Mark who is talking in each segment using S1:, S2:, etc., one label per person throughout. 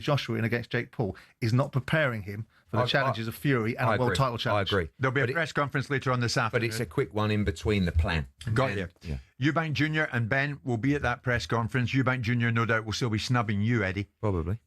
S1: Joshua in against Jake Paul is not preparing him for the challenges of Fury and a world title challenge.
S2: I agree.
S3: There'll be a press conference later on this afternoon.
S2: But it's a quick one in between the plan.
S3: Got you. Yeah. Eubank Jr. and Ben will be at that press conference. Eubank Jr. no doubt will still be snubbing you, Eddie.
S2: Probably.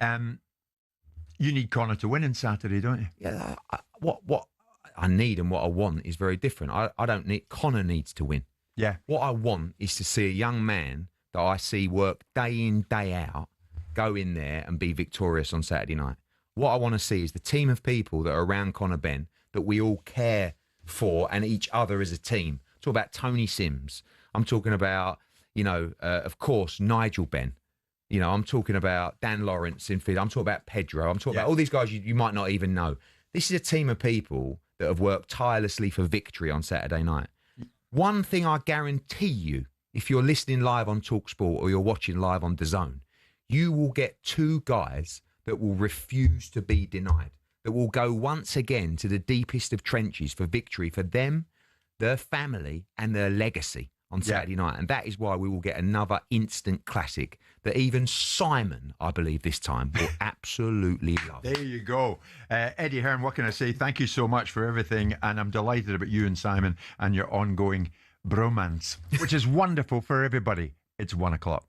S3: You need Conor to win on Saturday, don't you?
S2: Yeah. What I need and what I want is very different. I don't need... Conor needs to win.
S3: Yeah.
S2: What I want is to see a young man that I see work day in, day out, go in there and be victorious on Saturday night. What I want to see is the team of people that are around Conor Benn that we all care for and each other as a team. I'm talking about Tony Sims. I'm talking about, of course, Nigel Benn. I'm talking about Dan Lawrence in field. I'm talking about Pedro. I'm talking about all these guys you might not even know. This is a team of people that have worked tirelessly for victory on Saturday night. One thing I guarantee you, if you're listening live on talkSPORT or you're watching live on DAZN, you will get two guys that will refuse to be denied, that will go once again to the deepest of trenches for victory for them, their family and their legacy on Saturday night. And that is why we will get another instant classic that even Simon, I believe this time, will absolutely love.
S3: There you go. Eddie Hearn, what can I say? Thank you so much for everything. And I'm delighted about you and Simon and your ongoing bromance, which is wonderful for everybody. It's 1 o'clock.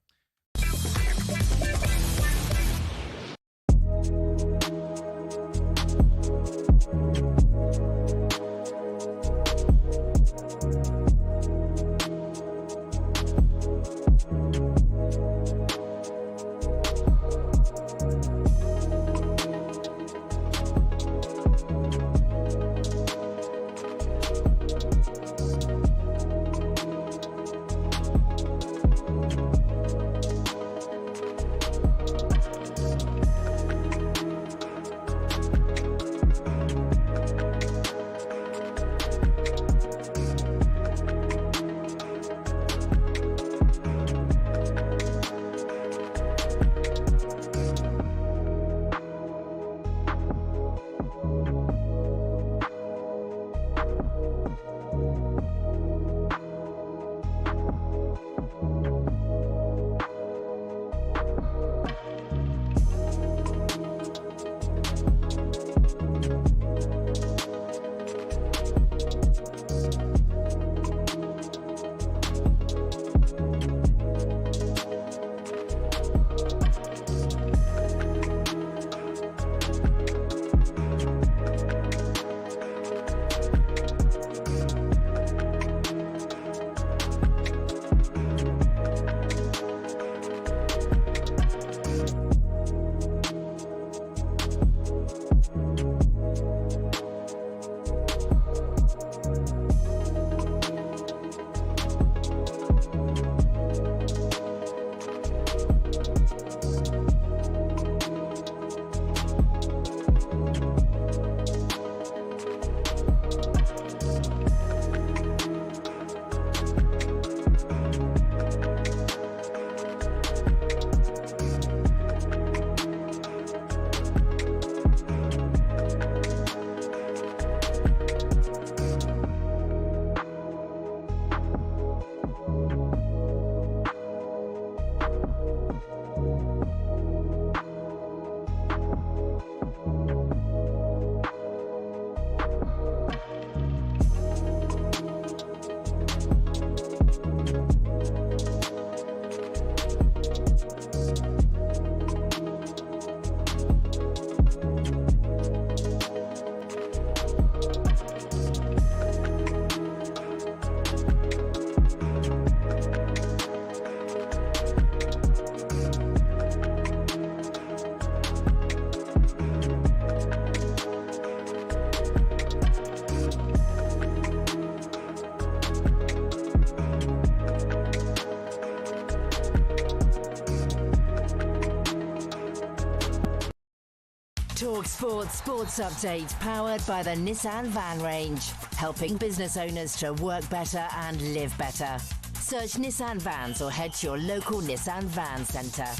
S4: talkSPORT Sports Update, powered by the Nissan Van Range, helping business owners to work better and live better. Search Nissan Vans or head to your local Nissan Van Centre.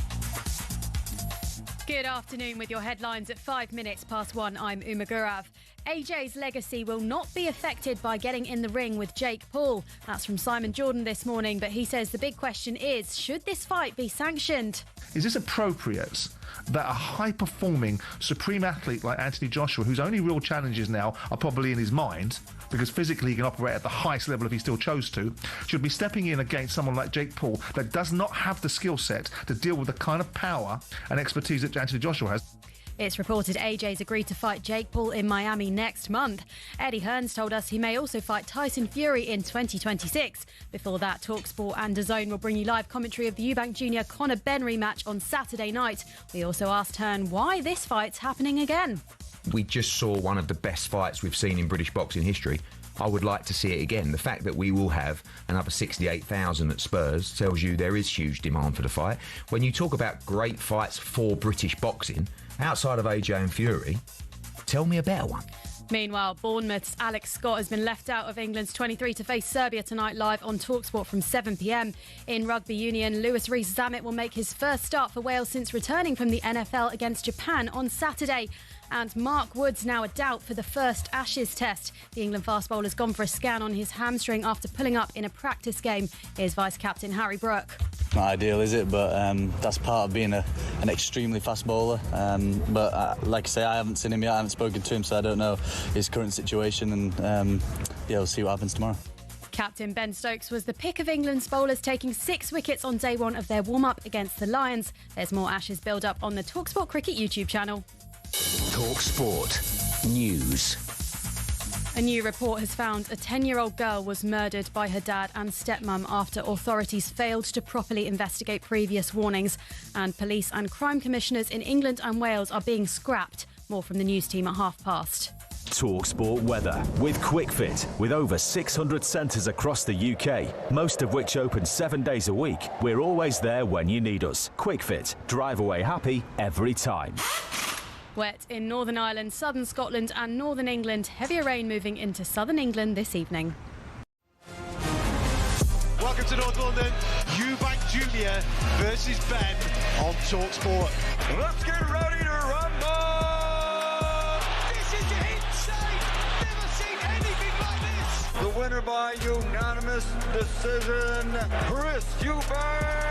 S5: Good afternoon with your headlines at 5 minutes past 1. I'm Uma Gurav. AJ's legacy will not be affected by getting in the ring with Jake Paul. That's from Simon Jordan this morning, but he says the big question is, should this fight be sanctioned?
S1: Is this appropriate that a high-performing supreme athlete like Anthony Joshua, whose only real challenges now are probably in his mind, because physically he can operate at the highest level if he still chose to, should be stepping in against someone like Jake Paul that does not have the skill set to deal with the kind of power and expertise that Anthony Joshua has?
S5: It's reported AJ's agreed to fight Jake Paul in Miami next month. Eddie Hearns told us he may also fight Tyson Fury in 2026. Before that, talkSPORT and DAZN will bring you live commentary of the Eubank Jr. Conor Benn rematch on Saturday night. We also asked Hearn why this fight's happening again.
S2: We just saw one of the best fights we've seen in British boxing history. I would like to see it again. The fact that we will have another 68,000 at Spurs tells you there is huge demand for the fight. When you talk about great fights for British boxing, outside of AJ and Fury, tell me a better one.
S5: Meanwhile, Bournemouth's Alex Scott has been left out of England's 23 to face Serbia tonight live on talkSPORT from 7 p.m. In rugby union, Lewis Rees-Zammit will make his first start for Wales since returning from the NFL against Japan on Saturday. And Mark Wood's now a doubt for the first Ashes test. The England fast bowler's gone for a scan on his hamstring after pulling up in a practice game. Here's Vice-Captain Harry Brook.
S6: Not ideal, is it? But that's part of being an extremely fast bowler. But like I say, I haven't seen him yet. I haven't spoken to him, so I don't know his current situation. And yeah, we'll see what happens tomorrow.
S5: Captain Ben Stokes was the pick of England's bowlers, taking 6 wickets on day one of their warm-up against the Lions. There's more Ashes build-up on the talkSPORT Cricket YouTube channel.
S7: talkSPORT News.
S5: A new report has found a 10-year-old girl was murdered by her dad and stepmum after authorities failed to properly investigate previous warnings. And police and crime commissioners in England and Wales are being scrapped. More from the news team at past.
S8: talkSPORT weather with QuickFit. With over 600 centres across the UK, most of which open 7 days a week, we're always there when you need us. QuickFit. Drive away happy every time.
S5: Wet in Northern Ireland, southern Scotland and northern England. Heavier rain moving into southern England this evening.
S9: Welcome to North London. Eubank Jr. versus Benn on talkSPORT. Let's get ready to rumble! This is insane! Never seen anything like this! The winner by unanimous decision, Chris Eubank!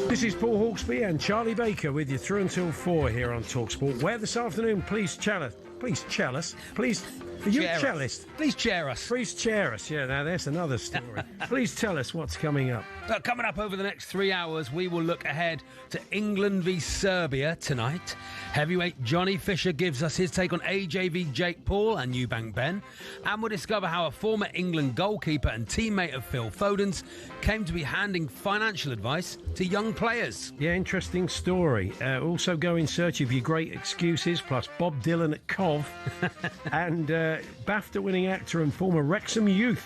S10: This is Paul Hawksbee and Charlie Baker with you through until 4 here on talkSPORT. Where this afternoon, please chair us. Are you a cellist?
S11: Please chair us.
S10: Please chair us. Yeah, now there's another story. Please tell us what's coming up.
S11: Coming up over the next 3 hours, we will look ahead to England v Serbia tonight. Heavyweight Johnny Fisher gives us his take on AJ v Jake Paul and Eubank Benn. And we'll discover how a former England goalkeeper and teammate of Phil Foden's came to be handing financial advice to young players.
S10: Yeah, interesting story. Also go in search of your great excuses, plus Bob Dylan at Cov. And BAFTA-winning actor and former Wrexham youth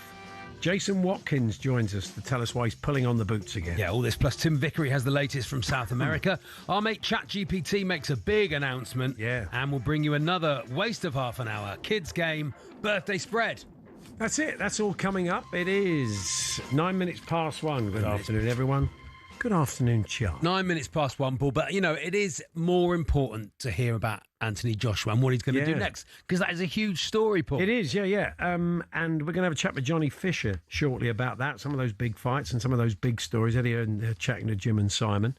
S10: Jason Watkins joins us to tell us why he's pulling on the boots again.
S11: Yeah, all this plus Tim Vickery has the latest from South America. Our mate ChatGPT makes a big announcement.
S10: Yeah.
S11: And we'll bring you another waste of half an hour. Kids game, birthday spread.
S10: That's it. That's all coming up. It is 9 minutes past 1. Good afternoon, everyone. Good afternoon, Charlie.
S11: 9 minutes past 1, Paul. But, you know, it is more important to hear about Anthony Joshua and what he's going to do next, because that is a huge story, Paul.
S10: It is, yeah. And we're going to have a chat with Johnny Fisher shortly about that, some of those big fights and some of those big stories. Eddie and chatting to Jim and Simon.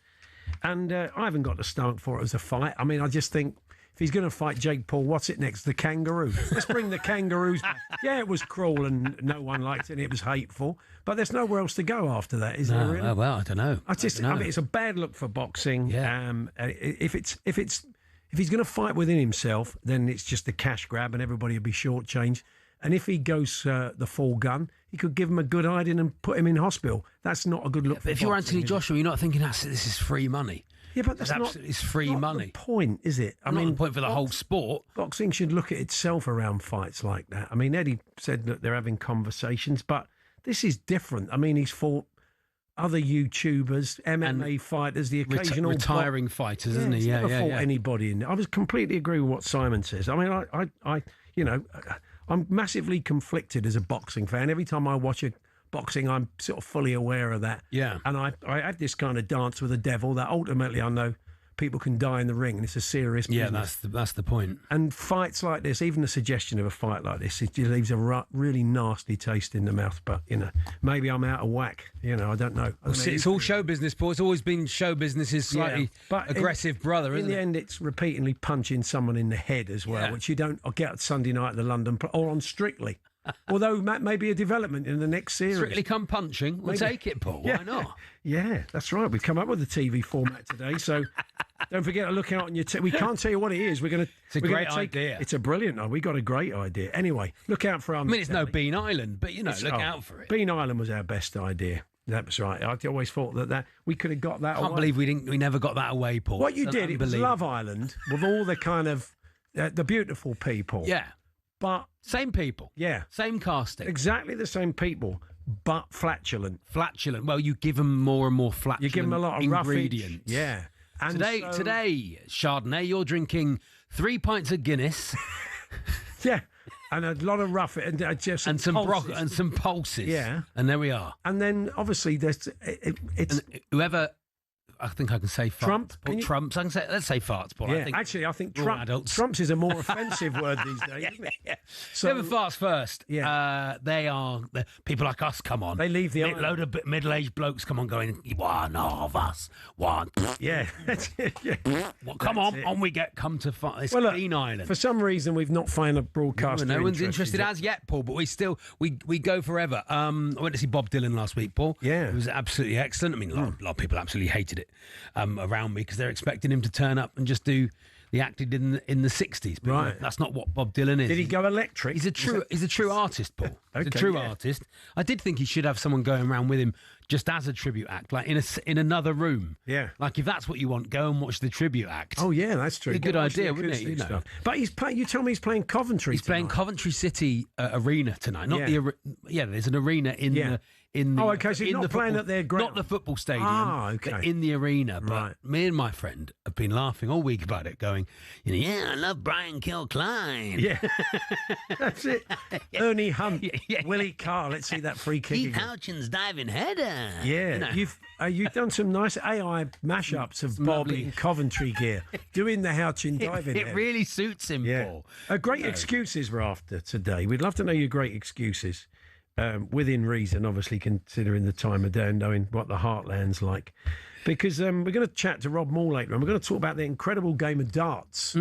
S10: And I haven't got the stomach for it as a fight. I mean, I just think if he's going to fight Jake Paul, what's it next? The kangaroo. Let's bring the kangaroos back. Yeah, it was cruel and no one liked it and it was hateful. But there's nowhere else to go after that, is there really?
S11: Well, I don't know.
S10: I mean, it's a bad look for boxing.
S11: Yeah.
S10: If he's going to fight within himself, then it's just a cash grab and everybody will be shortchanged. And if he goes the full gun, he could give him a good hiding and put him in hospital. That's not a good look for
S11: If you're
S10: boxing,
S11: Anthony
S10: is it?
S11: Joshua, you're not thinking, this is free money.
S10: Yeah, but that's
S11: It's free
S10: not
S11: money.
S10: the point, is it?
S11: I mean, the point for the whole sport.
S10: Boxing should look at itself around fights like that. I mean, Eddie said that they're having conversations, but this is different. I mean, he's fought other YouTubers, MMA fighters, the occasional
S11: retiring fighters, isn't he?
S10: He's
S11: Yeah,
S10: never fought
S11: yeah.
S10: anybody in. I was completely agree with what Simon says. I mean, I'm massively conflicted as a boxing fan. Every time I watch boxing, I'm sort of fully aware of that.
S11: Yeah.
S10: And I had this kind of dance with the devil that ultimately I know people can die in the ring, and it's a serious business.
S11: Yeah, that's the point.
S10: And fights like this, even the suggestion of a fight like this, it just leaves a really nasty taste in the mouth. But, maybe I'm out of whack. I don't know.
S11: It's all show business, Paul. It's always been show business's slightly aggressive brother, isn't it?
S10: In the end, it's repeatedly punching someone in the head as well, which you don't get Sunday night at the London or on Strictly. Although that may be a development in the next series.
S11: Strictly come punching. We'll take it, Paul. Why not?
S10: Yeah, that's right. We've come up with the TV format today, so don't forget to look out on your... we can't tell you what it is. It's
S11: a great idea.
S10: It's a brilliant one. We got a great idea. Anyway, look out for our...
S11: it's no Bean Island, but, look out for it.
S10: Bean Island was our best idea. That was right. I always thought that we could have got that away.
S11: I can't believe we never got that away, Paul.
S10: What you did, it was Love Island with all the kind of... the beautiful people.
S11: Yeah.
S10: But...
S11: Same people.
S10: Yeah.
S11: Same casting.
S10: Exactly the same people, but flatulent.
S11: Flatulent. Well, you give them more and more flatulent
S10: You give them a lot of
S11: ingredients.
S10: Roughage. Yeah. And
S11: today, Chardonnay, you're drinking 3 pints of Guinness.
S10: Yeah. And a lot of roughage. And
S11: some
S10: pulses.
S11: and some pulses.
S10: Yeah.
S11: And there we are.
S10: And then, obviously, it's...
S11: And whoever... I think I can say farts.
S10: Trump?
S11: Trumps. Let's say farts, Paul.
S10: Yeah, I think Trump's is a more offensive word these days, isn't it?
S11: Yeah.
S10: So,
S11: whoever farts first, they are people like us, come on.
S10: They leave the
S11: island. Load of middle-aged blokes come on going, one of us, one.
S10: Yeah.
S11: Well, come on we come to fight. It's Bean Island.
S10: For some reason, we've not found a broadcaster.
S11: No one's interested as yet, Paul, but we go forever. I went to see Bob Dylan last week, Paul.
S10: Yeah.
S11: It was absolutely excellent. I mean, a lot of people absolutely hated it. Around me because they're expecting him to turn up and just do the act he did in the 60s. But
S10: right.
S11: That's not what Bob Dylan is.
S10: Did he go electric?
S11: He's a true artist, Paul. He's a true artist. I did think he should have someone going around with him just as a tribute act, like in another room.
S10: Yeah.
S11: Like if that's what you want, go and watch the tribute act.
S10: Oh yeah, that's true.
S11: It's a good idea, wouldn't it?
S10: Stuff. But you tell me he's playing Coventry.
S11: He's playing Coventry City Arena tonight. Not there's an arena in the.
S10: So he's not playing at their ground.
S11: Not the football stadium.
S10: Okay.
S11: But in the arena. But me and my friend have been laughing all week about it, going, I love Brian Kilcline.
S10: Yeah. That's it. Ernie Hunt, Willie Carr. Let's see that free kick.
S11: Keith Houchin's diving header.
S10: Yeah. You've done some nice AI mashups of Bob in Coventry gear, doing the Houchin diving.
S11: It really suits him, Paul.
S10: Great excuses we're after today. We'd love to know your great excuses. Within reason, obviously, considering the time of day and knowing what the heartland's like. Because we're going to chat to Rob Moore later, and we're going to talk about the incredible game of darts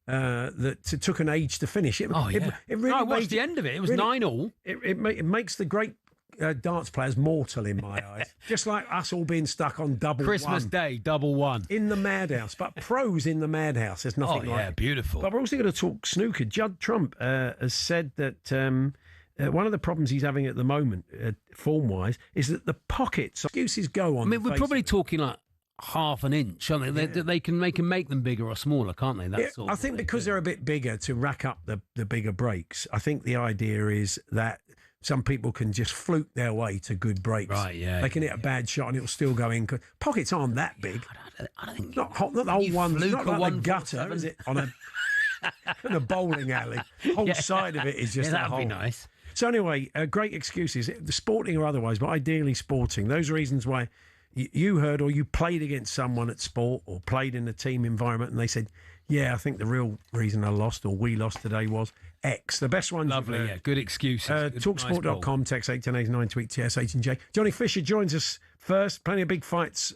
S10: that took an age to finish. It really
S11: I watched the end of it. It was 9-9.
S10: It makes the great darts players mortal in my eyes. Just like us all being stuck on double
S11: Christmas
S10: one.
S11: Day, double one.
S10: In the madhouse. But pros in the madhouse. There's nothing like it.
S11: Beautiful.
S10: But we're also going to talk snooker. Judd Trump has said that... one of the problems he's having at the moment, form-wise, is that the pockets, excuses go on.
S11: I mean, we're probably talking like half an inch, aren't they? They can make them bigger or smaller, can't they?
S10: I think because they're a bit bigger to rack up the bigger breaks, I think the idea is that some people can just fluke their way to good breaks.
S11: Right, yeah.
S10: They can hit a bad shot and it'll still go in. Pockets aren't that big.
S11: I don't think...
S10: Not the whole one. Not like the gutter, is it? On a bowling alley. The whole side of it is just
S11: that'd be nice.
S10: So anyway, great excuses, the sporting or otherwise, but ideally sporting. Those reasons why you heard or you played against someone at sport or played in a team environment and they said, I think the real reason I lost or we lost today was X. The best ones.
S11: Lovely, good excuses.
S10: Talksport.com, text 81089, tweet TSH and J. Johnny Fisher joins us first. Plenty of big fights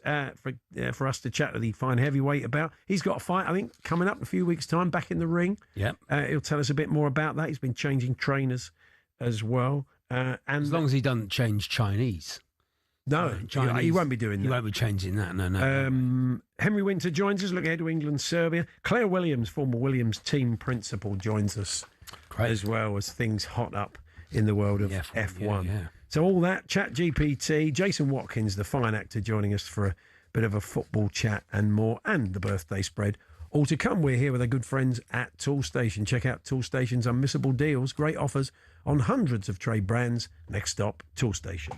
S10: for us to chat with the fine heavyweight about. He's got a fight, I think, coming up in a few weeks' time, back in the ring.
S11: Yeah.
S10: He'll tell us a bit more about that. He's been changing trainers as well. And
S11: as long as he doesn't change Chinese.
S10: No,
S11: Chinese,
S10: he won't be doing that.
S11: He won't be changing that, no.
S10: Henry Winter joins us, look ahead to England, Serbia. Claire Williams, former Williams team principal, joins us as well as things hot up in the world of F1.
S11: Yeah.
S10: So all that, ChatGPT, Jason Watkins, the fine actor, joining us for a bit of a football chat and more, and the birthday spread. All to come. We're here with our good friends at Toolstation. Check out Toolstation's unmissable deals, great offers on hundreds of trade brands. Next stop, Toolstation.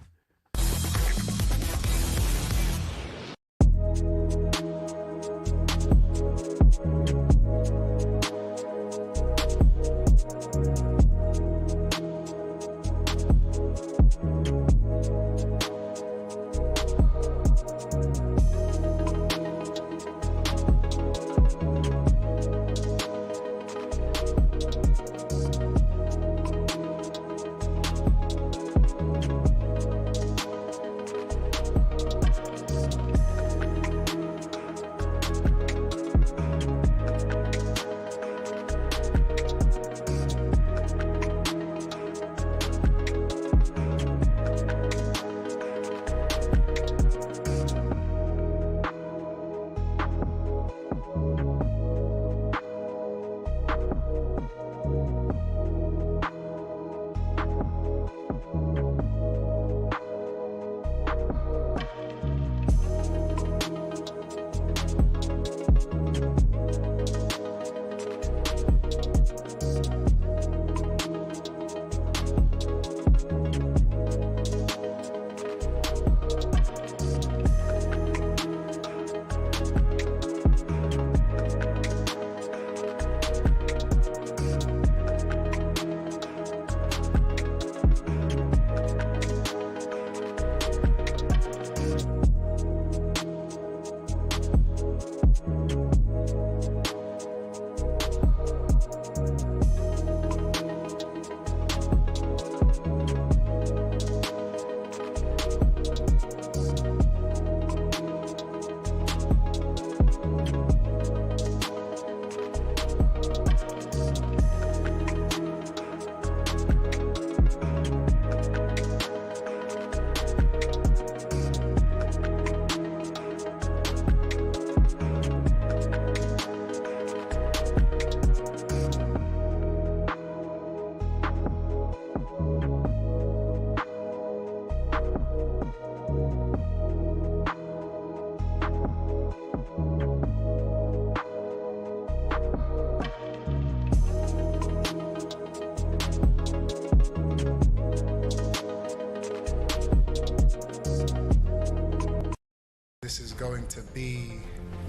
S7: This is going to be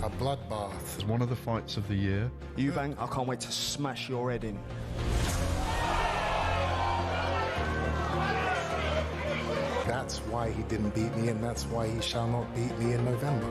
S7: a bloodbath.
S12: It's one of the fights of the year.
S13: Eubank, I can't wait to smash your head in.
S7: That's why he didn't beat me, and that's why he shall not beat me in November.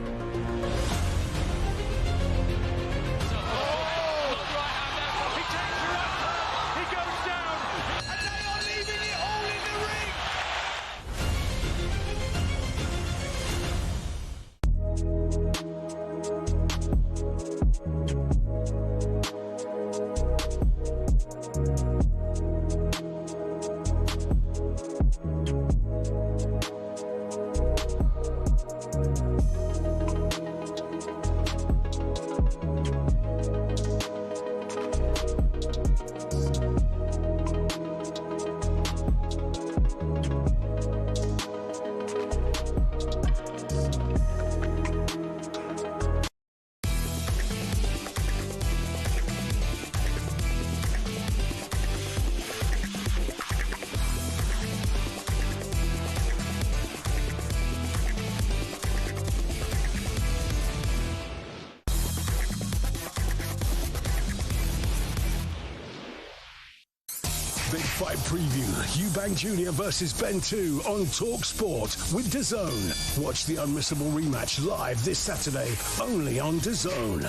S14: Big Fight preview, Eubank Jr. versus Benn 2 on talkSPORT with DAZN. Watch the unmissable rematch live this Saturday, only on DAZN.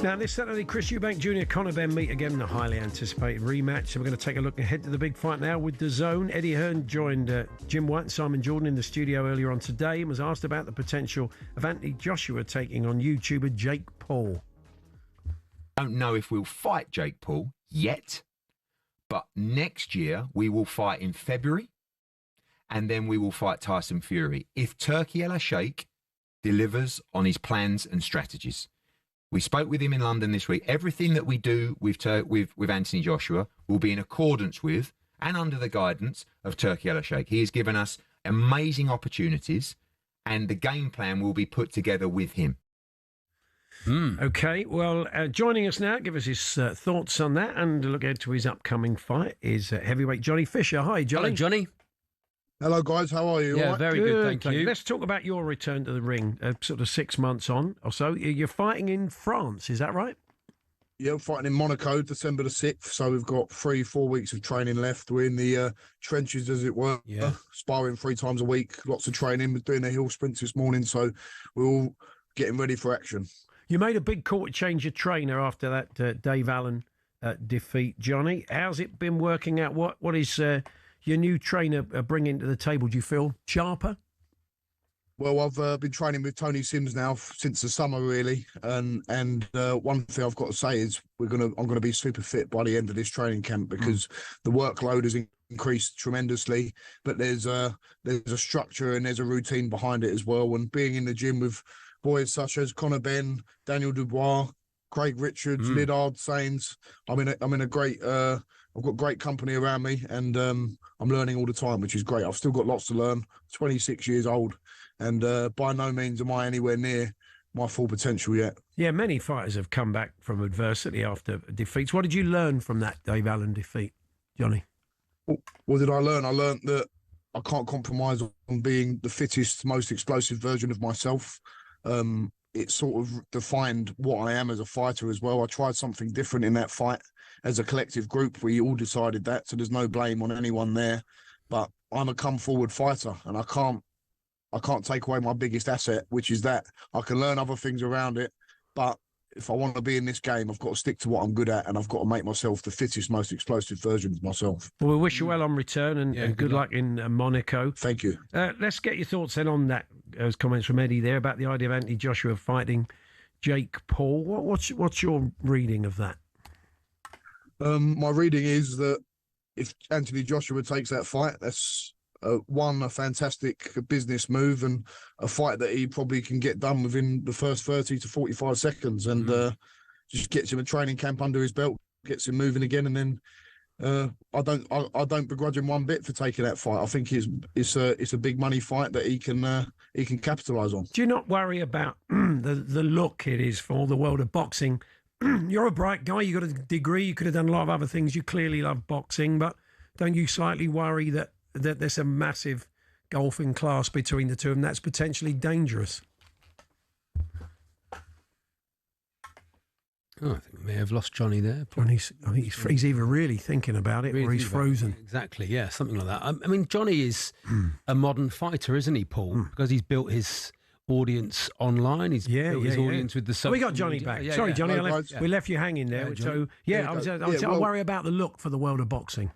S10: Now, this Saturday, Chris Eubank Jr., Conor Benn meet again in a highly anticipated rematch. So we're going to take a look ahead to the big fight now with DAZN. Eddie Hearn joined Jim White and Simon Jordan in the studio earlier on today and was asked about the potential of Anthony Joshua taking on YouTuber Jake Paul.
S2: Don't know if we'll fight Jake Paul yet, but next year we will fight in February, and then we will fight Tyson Fury if Turki El Sheikh delivers on his plans and strategies. We spoke with him in London this week. Everything that we do with Anthony Joshua will be in accordance with and under the guidance of Turki Al-Sheikh. He has given us amazing opportunities, and the game plan will be put together with him.
S10: Okay, well, joining us now, give us his thoughts on that and look ahead to his upcoming fight is heavyweight Johnny Fisher. Hi, Johnny.
S11: Hello, Johnny.
S15: Hello, guys. How are you?
S11: Yeah,
S15: all right?
S11: very good, thank you.
S10: Let's talk about your return to the ring, sort of 6 months on or so. You're fighting in France, is that right?
S15: Yeah, I'm fighting in Monaco, December the 6th. So we've got 3-4 weeks of training left. We're in the trenches, as it were, sparring 3 times a week, lots of training. We're doing the hill sprints this morning, so we're all getting ready for action.
S10: You made a big call to change your trainer after that Dave Allen defeat, Johnny. How's it been working out? What is your new trainer bringing to the table? Do you feel sharper?
S15: Well, I've been training with Tony Sims now since the summer, really, and one thing I've got to say is I'm gonna be super fit by the end of this training camp because the workload has increased tremendously. But there's a structure and there's a routine behind it as well. And being in the gym with boys such as Conor Benn, Daniel Dubois, Craig Richards, Lidard Sains, I'm in a great. I've got great company around me, and I'm learning all the time, which is great. I've still got lots to learn. 26 years old, and by no means am I anywhere near my full potential yet.
S10: Yeah, many fighters have come back from adversity after defeats. What did you learn from that Dave Allen defeat, Johnny?
S15: What did I learn? I learned that I can't compromise on being the fittest, most explosive version of myself. It sort of defined what I am as a fighter as well. I tried something different in that fight. As a collective group, we all decided that, so there's no blame on anyone there. But I'm a come-forward fighter, and I can't take away my biggest asset, which is that I can learn other things around it. But if I want to be in this game, I've got to stick to what I'm good at, and I've got to make myself the fittest, most explosive version of myself.
S10: Well, we wish you well on return, and good luck in Monaco.
S15: Thank you.
S10: Let's get your thoughts then on that. Those comments from Eddie there about the idea of Anthony Joshua fighting Jake Paul. What's your reading of that?
S15: My reading is that if Anthony Joshua takes that fight, that's a fantastic business move and a fight that he probably can get done within the first 30 to 45 seconds and just gets him a training camp under his belt, gets him moving again, and then I don't begrudge him one bit for taking that fight. I think it's a big money fight that he can capitalise on.
S10: Do you not worry about the look it is for the world of boxing? You're a bright guy, you got a degree, you could have done a lot of other things, you clearly love boxing, but don't you slightly worry that there's a massive golfing class between the two and that's potentially dangerous?
S11: Oh, I think we may have lost Johnny there.
S10: I think he's either really thinking about it or he's frozen.
S11: Exactly, yeah, something like that. I mean, Johnny is a modern fighter, isn't he, Paul? Because he's built his audience online. He's built his audience with the social
S10: we got Johnny
S11: media.
S10: back. Sorry, Johnny, we left you hanging there. I worry about the look for the world of boxing.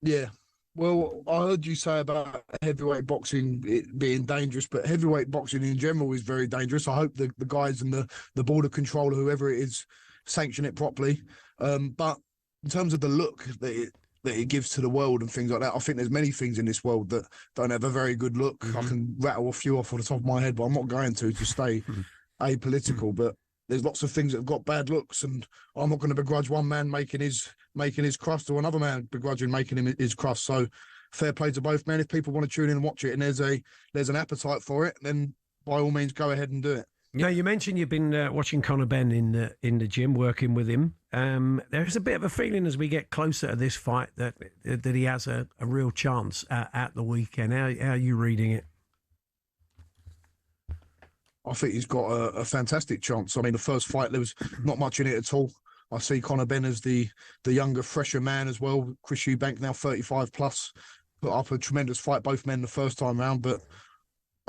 S15: Yeah. Well, I heard you say about heavyweight boxing it being dangerous, but heavyweight boxing in general is very dangerous. I hope the guys and the border controller, whoever it is, sanction it properly. But in terms of the look that it gives to the world and things like that, I think there's many things in this world that don't have a very good look. I can rattle a few off the top of my head, but I'm not going to stay apolitical. But there's lots of things that have got bad looks, and I'm not going to begrudge one man making his crust or another man begrudging making him his crust. So fair play to both men. If people want to tune in and watch it and there's an appetite for it, then by all means go ahead and do it.
S10: Now, you mentioned you've been watching Conor Benn in the gym, working with him. There's a bit of a feeling as we get closer to this fight that he has a real chance at the weekend. How are you reading it?
S15: I think he's got a fantastic chance. I mean, the first fight, there was not much in it at all. I see Conor Benn as the younger, fresher man as well. Chris Eubank, now 35 plus, put up a tremendous fight, both men the first time round. But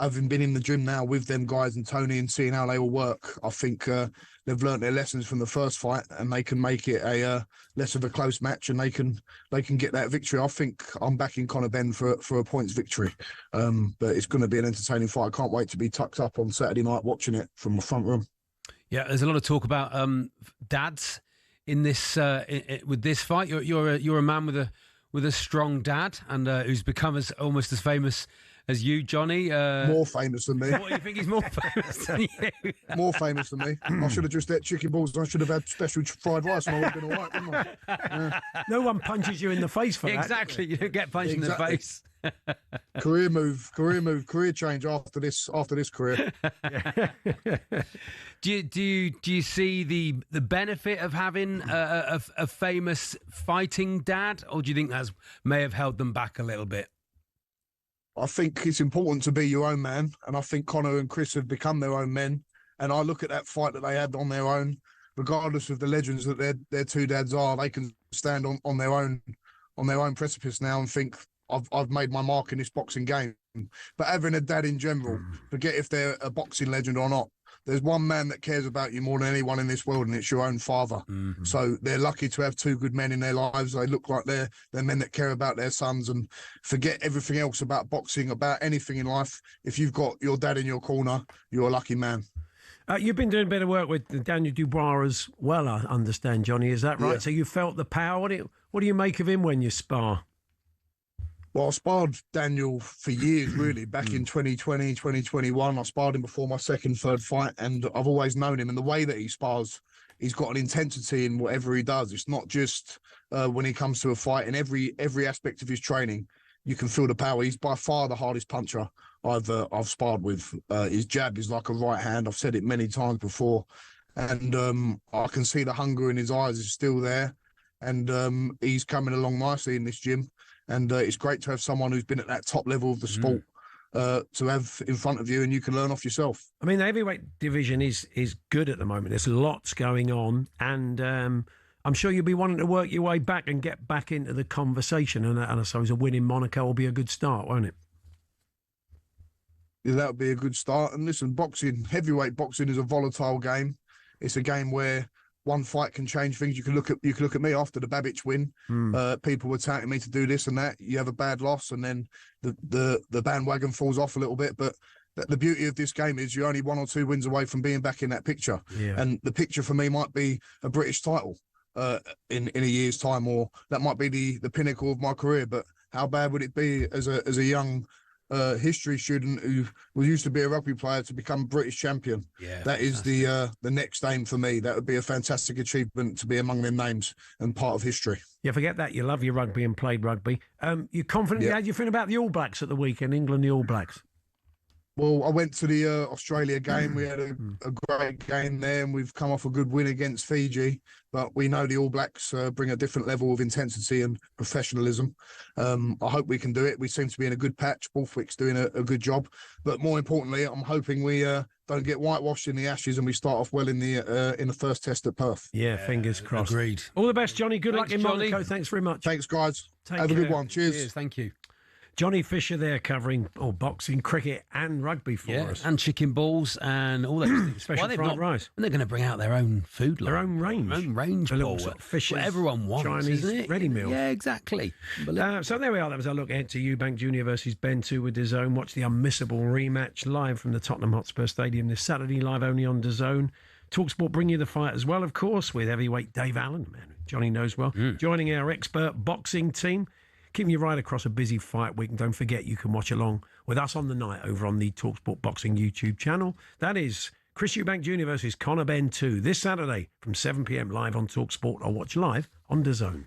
S15: having been in the gym now with them guys and Tony and seeing how they all work, I think they've learnt their lessons from the first fight and they can make it a less of a close match and they can get that victory. I think I'm backing Conor Benn for a points victory. But it's going to be an entertaining fight. I can't wait to be tucked up on Saturday night watching it from the front room.
S11: Yeah, there's a lot of talk about dads in this with this fight. You're a man with a strong dad and who's become almost as famous as you, Johnny.
S15: More famous than me.
S11: What do you think he's more famous than you?
S15: More famous than me. I should have just ate chicken balls. I should have had special fried rice, and I would have been all right, wouldn't I? Yeah.
S10: No one punches you in the face for that.
S11: Exactly. You don't get punched in the face.
S15: Career career change after this career.
S11: Do you see the benefit of having a famous fighting dad, or do you think that may have held them back a little bit?
S15: I think it's important to be your own man, and I think Conor and Chris have become their own men. And I look at that fight that they had on their own, regardless of the legends that their two dads are, they can stand on their own precipice now and think, I've made my mark in this boxing game. But having a dad in general, forget if they're a boxing legend or not, there's one man that cares about you more than anyone in this world, and it's your own father. Mm-hmm. So they're lucky to have two good men in their lives. They look like they're men that care about their sons, and forget everything else about boxing, about anything in life. If you've got your dad in your corner, you're a lucky man.
S10: You've been doing a bit of work with Daniel Dubois as well, I understand, Johnny. Is that right? Yeah. So you felt the power. What do you make of him when you spar?
S15: Well, I sparred Daniel for years, really, back in 2020, 2021. I sparred him before my third fight, and I've always known him. And the way that he spars, he's got an intensity in whatever he does. It's not just when he comes to a fight. In every aspect of his training, you can feel the power. He's by far the hardest puncher I've sparred with. His jab is like a right hand. I've said it many times before. And I can see the hunger in his eyes is still there. And he's coming along nicely in this gym. And it's great to have someone who's been at that top level of the sport to have in front of you, and you can learn off yourself.
S10: I mean, the heavyweight division is good at the moment. There's lots going on, and I'm sure you'll be wanting to work your way back and get back into the conversation. And I suppose a win in Monaco will be a good start, won't it?
S15: Yeah, that would be a good start. And listen, heavyweight boxing is a volatile game. It's a game where one fight can change things. You can look at me after the Babic win. People were touting me to do this and that. You have a bad loss, and then the bandwagon falls off a little bit. But the beauty of this game is you're only 1 or 2 wins away from being back in that picture. Yeah. And the picture for me might be a British title in a year's time, or that might be the pinnacle of my career. But how bad would it be as a young history student who used to be a rugby player to become British champion? Yeah, that is the next aim for me. That would be a fantastic achievement to be among them names and part of history.
S10: Yeah, forget that. You love your rugby and played rugby. You're confident.
S15: Yeah.
S10: How do you feel about the All Blacks at the weekend? England, the All Blacks.
S15: Well, I went to the Australia game. We had a great game there, and we've come off a good win against Fiji. But we know the All Blacks bring a different level of intensity and professionalism. I hope we can do it. We seem to be in a good patch. Borthwick's doing a good job. But more importantly, I'm hoping we don't get whitewashed in the Ashes, and we start off well in the first test at Perth.
S10: Yeah, fingers crossed.
S11: Agreed.
S10: All the best, Johnny. Good luck in
S11: Johnny.
S10: Monaco. Thanks very much.
S15: Thanks, guys. Have a good one. Cheers.
S11: Thank you.
S10: Johnny Fisher there covering boxing, cricket and rugby for us.
S11: And chicken balls and all those things.
S10: Special fried rice.
S11: And they're going to bring out their own food line.
S10: Their own range.
S11: Their own range bowl.
S10: Sort of fishes,
S11: what everyone wants,
S10: Chinese
S11: isn't it?
S10: ready meal.
S11: Yeah, exactly.
S10: So there we are. That was our look ahead to Eubank Junior versus Benn 2 with DAZN. Watch the unmissable rematch live from the Tottenham Hotspur Stadium this Saturday, live only on DAZN. talkSPORT bring you the fight as well, of course, with heavyweight Dave Allen, man Johnny knows well, joining our expert boxing team. Keeping you right across a busy fight week. And don't forget, you can watch along with us on the night over on the talkSPORT Boxing YouTube channel. That is Chris Eubank Jr. versus Conor Benn 2 this Saturday from 7 p.m. live on talkSPORT, or watch live on DAZN.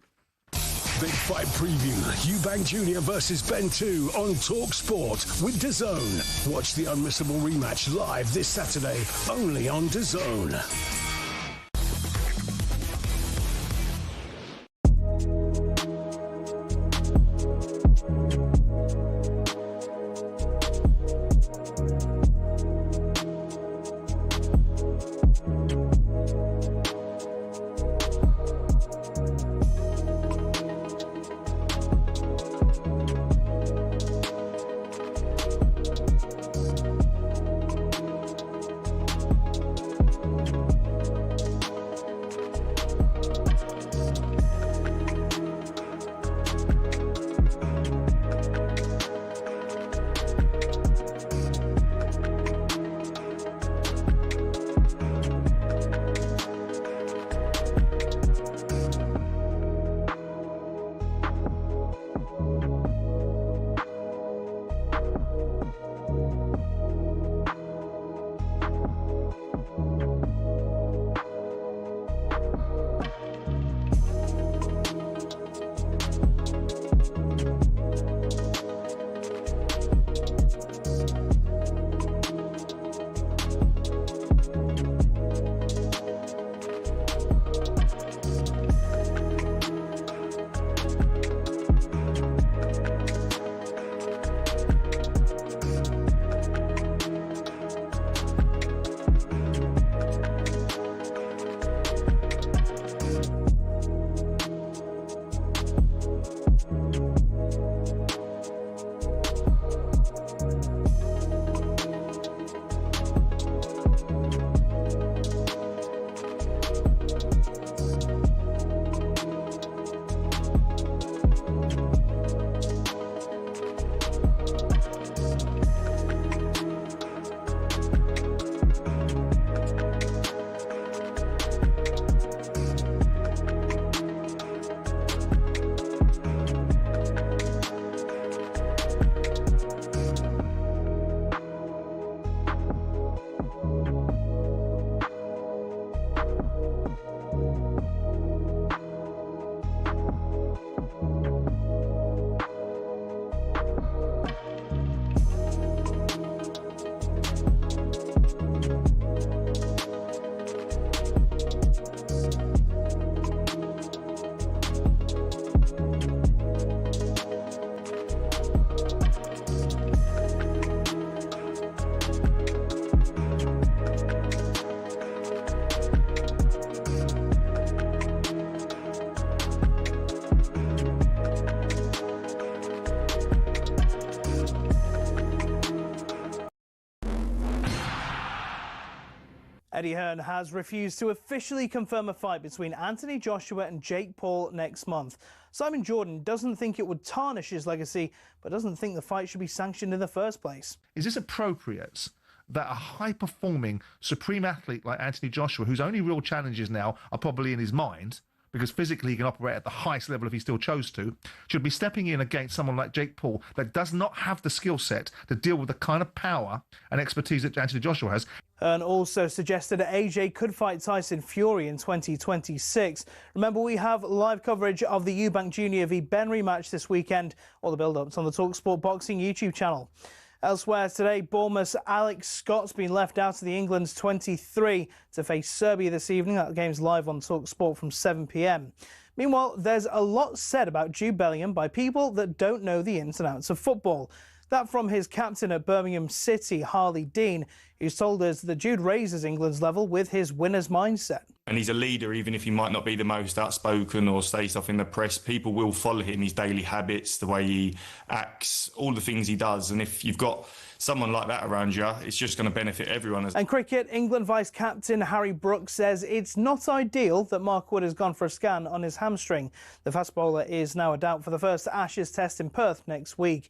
S14: Big fight preview. Eubank Jr. versus Benn 2 on talkSPORT with DAZN. Watch the unmissable rematch live this Saturday only on DAZN.
S16: Eddie Hearn has refused to officially confirm a fight between Anthony Joshua and Jake Paul next month. Simon Jordan doesn't think it would tarnish his legacy, but doesn't think the fight should be sanctioned in the first place.
S1: Is this appropriate that a high-performing supreme athlete like Anthony Joshua, whose only real challenges now are probably in his mind, because physically he can operate at the highest level if he still chose to, should be stepping in against someone like Jake Paul that does not have the skill set to deal with the kind of power and expertise that Anthony Joshua has?
S16: Hearn also suggested that AJ could fight Tyson Fury in 2026. Remember, we have live coverage of the Eubank Jr. v Benn rematch this weekend. All the build-ups on the talkSPORT Boxing YouTube channel. Elsewhere today, Bournemouth's Alex Scott's been left out of the England's 23 to face Serbia this evening. That game's live on talkSPORT from 7 p.m. Meanwhile, there's a lot said about Jude Bellingham by people that don't know the ins and outs of football. That from his captain at Birmingham City, Harley Dean, who's told us that Jude raises England's level with his winner's mindset.
S17: And he's a leader, even if he might not be the most outspoken or say stuff in the press. People will follow him, his daily habits, the way he acts, all the things he does. And if you've got someone like that around you, it's just going to benefit everyone.
S16: And cricket, England vice-captain Harry Brooks says it's not ideal that Mark Wood has gone for a scan on his hamstring. The fast bowler is now a doubt for the first Ashes test in Perth next week.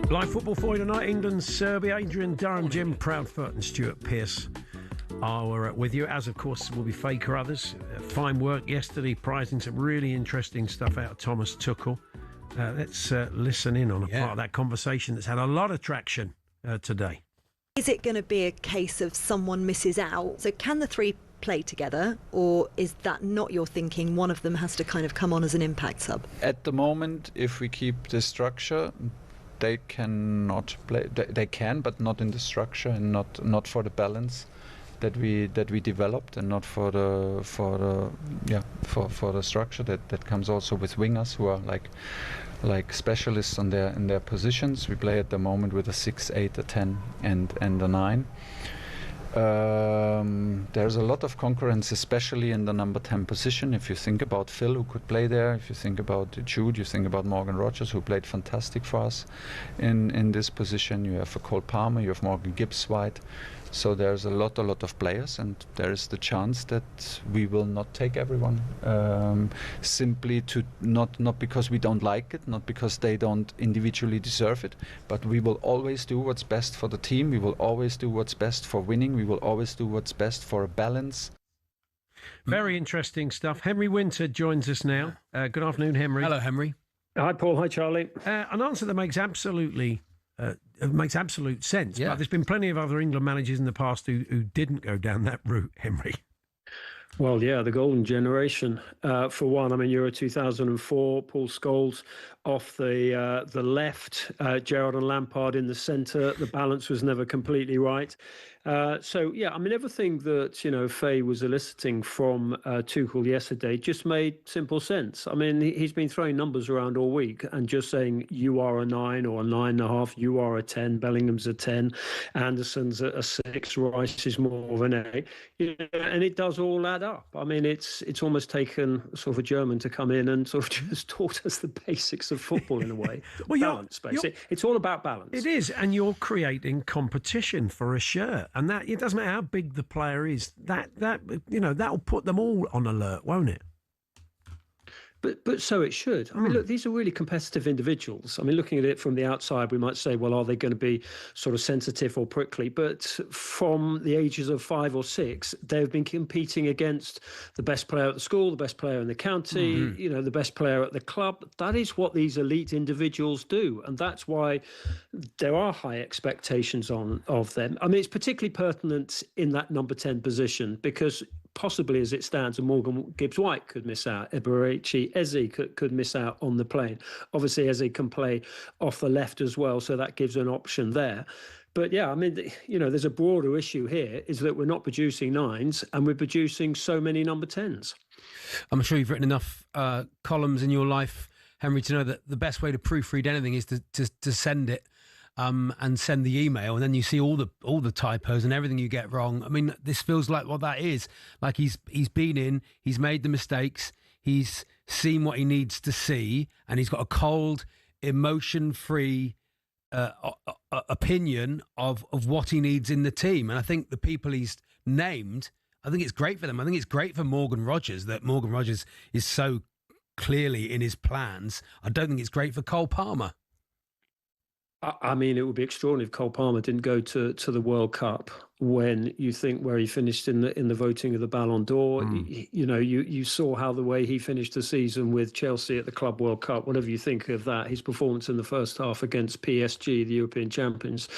S10: Live football for you tonight. England, Serbia, Adrian Durham, Jim Proudfoot and Stuart Pearce are with you, as of course will be Faker others. Fine work yesterday, prizing some really interesting stuff out of Thomas Tuchel. Let's listen in on a part of that conversation that's had a lot of traction today.
S18: Is it going to be a case of someone misses out? So can the three play together, or is that not your thinking? One of them has to kind of come on as an impact sub?
S19: At the moment, if we keep the structure, they cannot play. They can, but not in the structure, and not for the balance that we developed, and not for the structure that comes also with wingers who are like specialists in their positions. We play at the moment with a 6, 8, a 10, and a 9. There's a lot of concurrence, especially in the number 10 position. If you think about Phil, who could play there, if you think about Jude, you think about Morgan Rogers, who played fantastic for us in this position. You have a Cole Palmer, you have Morgan Gibbs-White. So there's a lot of players, and there is the chance that we will not take everyone, simply to not because we don't like it, not because they don't individually deserve it, but we will always do what's best for the team. We will always do what's best for winning. We will always do what's best for a balance.
S10: Very interesting stuff. Henry Winter joins us now. Good afternoon, Henry.
S11: Hello, Henry.
S20: Hi, Paul. Hi, Charlie.
S10: An answer that makes absolute sense.
S11: Yeah.
S10: But there's been plenty of other England managers in the past who didn't go down that route, Henry.
S20: Well, yeah, the golden generation. For one, I mean, Euro 2004, Paul Scholes off the left, Gerrard and Lampard in the centre. The balance was never completely right. So, yeah, I mean, everything that, Faye was eliciting from Tuchel yesterday just made simple sense. I mean, he's been throwing numbers around all week and just saying you are a 9 or a 9.5, you are a 10, Bellingham's a 10, Anderson's a 6, Rice is more of an 8. And it does all add up. I mean, it's almost taken sort of a German to come in and sort of just taught us the basics of football in a way.
S10: Well,
S20: balance, basically. It's all about balance.
S10: It is, and you're creating competition for a shirt. And that it doesn't matter how big the player is. That'll put them all on alert, won't it?
S20: But so it should. I mean, look, these are really competitive individuals. I mean, looking at it from the outside, we might say, well, are they going to be sort of sensitive or prickly? But from the ages of 5 or 6, they've been competing against the best player at the school, the best player in the county, the best player at the club. That is what these elite individuals do. And that's why there are high expectations of them. I mean, it's particularly pertinent in that number 10 position because possibly as it stands, Morgan Gibbs-White could miss out. Eberechi Eze could miss out on the plane. Obviously, Eze can play off the left as well, so that gives an option there. But yeah, I mean, there's a broader issue here, is that we're not producing 9s and we're producing so many number 10s.
S11: I'm sure you've written enough columns in your life, Henry, to know that the best way to proofread anything is to send it. And send the email, and then you see all the typos and everything you get wrong. I mean, this feels like what that is. Like he's been in, he's made the mistakes, he's seen what he needs to see, and he's got a cold, emotion-free opinion of what he needs in the team. And I think the people he's named, I think it's great for them. I think it's great for Morgan Rogers that Morgan Rogers is so clearly in his plans. I don't think it's great for Cole Palmer.
S20: I mean, it would be extraordinary if Cole Palmer didn't go to the World Cup when you think where he finished in the voting of the Ballon d'Or. You saw how the way he finished the season with Chelsea at the Club World Cup. Whatever you think of that, his performance in the first half against PSG, the European champions,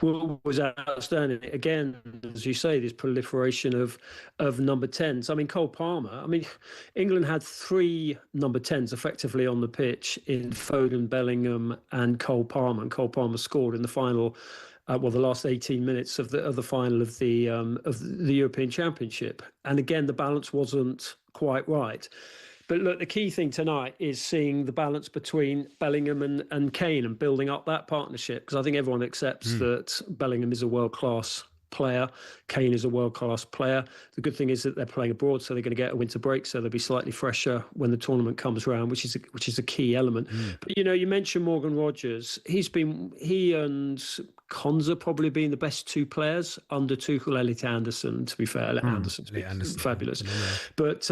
S20: was outstanding. Again, as you say, this proliferation of number 10s. I mean, Cole Palmer. I mean, England had 3 number 10s effectively on the pitch in Foden, Bellingham, and Cole Palmer. And Cole Palmer scored in the final. The last 18 minutes of the final of the European Championship. And again, the balance wasn't quite right. But look, the key thing tonight is seeing the balance between Bellingham and Kane and building up that partnership. Because I think everyone accepts that Bellingham is a world-class player. Kane is a world-class player. The good thing is that they're playing abroad, so they're going to get a winter break, so they'll be slightly fresher when the tournament comes around, which is a key element. But you mentioned Morgan Rogers. He and Konza probably being the best two players under Tuchel. Elliot Anderson, to be fair, Anderson's fabulous. But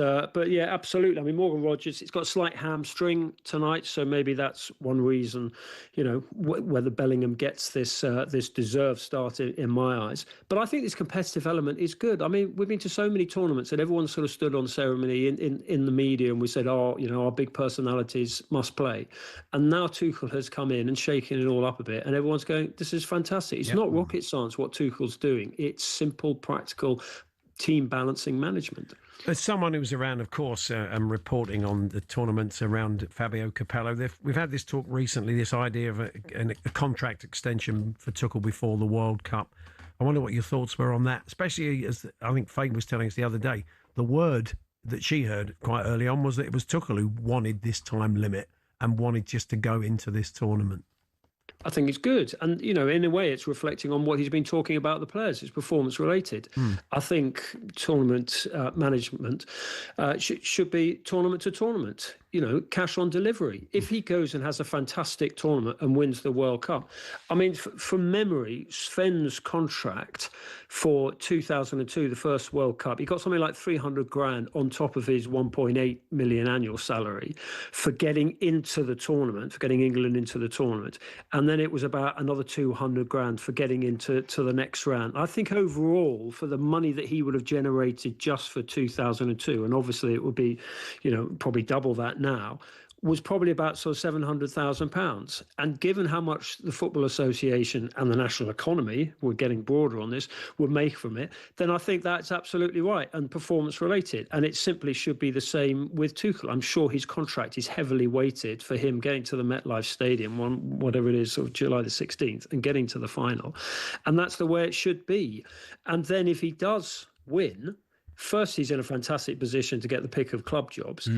S20: yeah, absolutely. I mean, Morgan Rogers, it's got a slight hamstring tonight, so maybe that's one reason, whether Bellingham gets this deserved start in my eyes. But I think this competitive element is good. I mean, we've been to so many tournaments and everyone sort of stood on ceremony in the media and we said, our big personalities must play. And now Tuchel has come in and shaken it all up a bit, and everyone's going, this is fantastic. It's not rocket science what Tuchel's doing. It's simple, practical, team balancing management.
S10: As someone who's around, of course, and reporting on the tournaments around Fabio Capello, we've had this talk recently, this idea of a contract extension for Tuchel before the World Cup. I wonder what your thoughts were on that, especially as I think Faye was telling us the other day, the word that she heard quite early on was that it was Tuchel who wanted this time limit and wanted just to go into this tournament.
S20: I think it's good. And, in a way, it's reflecting on what he's been talking about the players. It's performance related. I think tournament management should be tournament to tournament, cash on delivery. If he goes and has a fantastic tournament and wins the World Cup, I mean, from memory, Sven's contract for 2002, the first World Cup, he got something like 300 grand on top of his 1.8 million annual salary for getting into the tournament, for getting England into the tournament. And then it was about another 200 grand for getting into the next round. I think overall, for the money that he would have generated just for 2002, and obviously it would be, probably double that now, was probably about sort of £700,000. And given how much the Football Association and the national economy, we're getting broader on this, would make from it, then I think that's absolutely right and performance related. And it simply should be the same with Tuchel. I'm sure his contract is heavily weighted for him getting to the MetLife Stadium on whatever it is, sort of July the 16th, and getting to the final. And that's the way it should be. And then if he does win, first, he's in a fantastic position to get the pick of club jobs,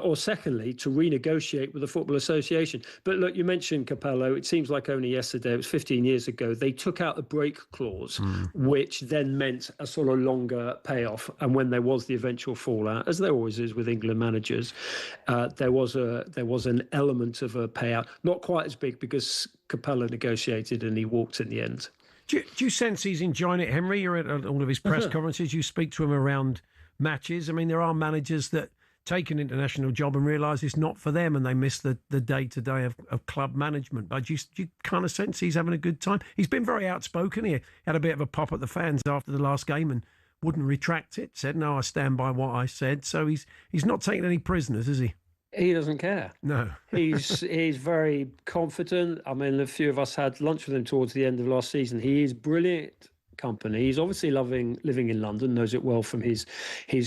S20: or secondly, to renegotiate with the Football Association. But look, you mentioned Capello. It seems like only yesterday, it was 15 years ago, they took out the break clause, which then meant a sort of longer payoff. And when there was the eventual fallout, as there always is with England managers, there was an element of a payout, not quite as big because Capello negotiated and he walked in the end.
S10: Do you sense he's enjoying it, Henry? You're at all of his press conferences. You speak to him around matches. I mean, there are managers that take an international job and realise it's not for them and they miss the day-to-day of club management. But do you kind of sense he's having a good time? He's been very outspoken here. Had a bit of a pop at the fans after the last game and wouldn't retract it. Said, no, I stand by what I said. So he's not taking any prisoners, is he?
S20: He doesn't care.
S10: No.
S20: He's very confident. I mean, a few of us had lunch with him towards the end of last season. He is brilliant company. He's obviously loving living in London, knows it well from his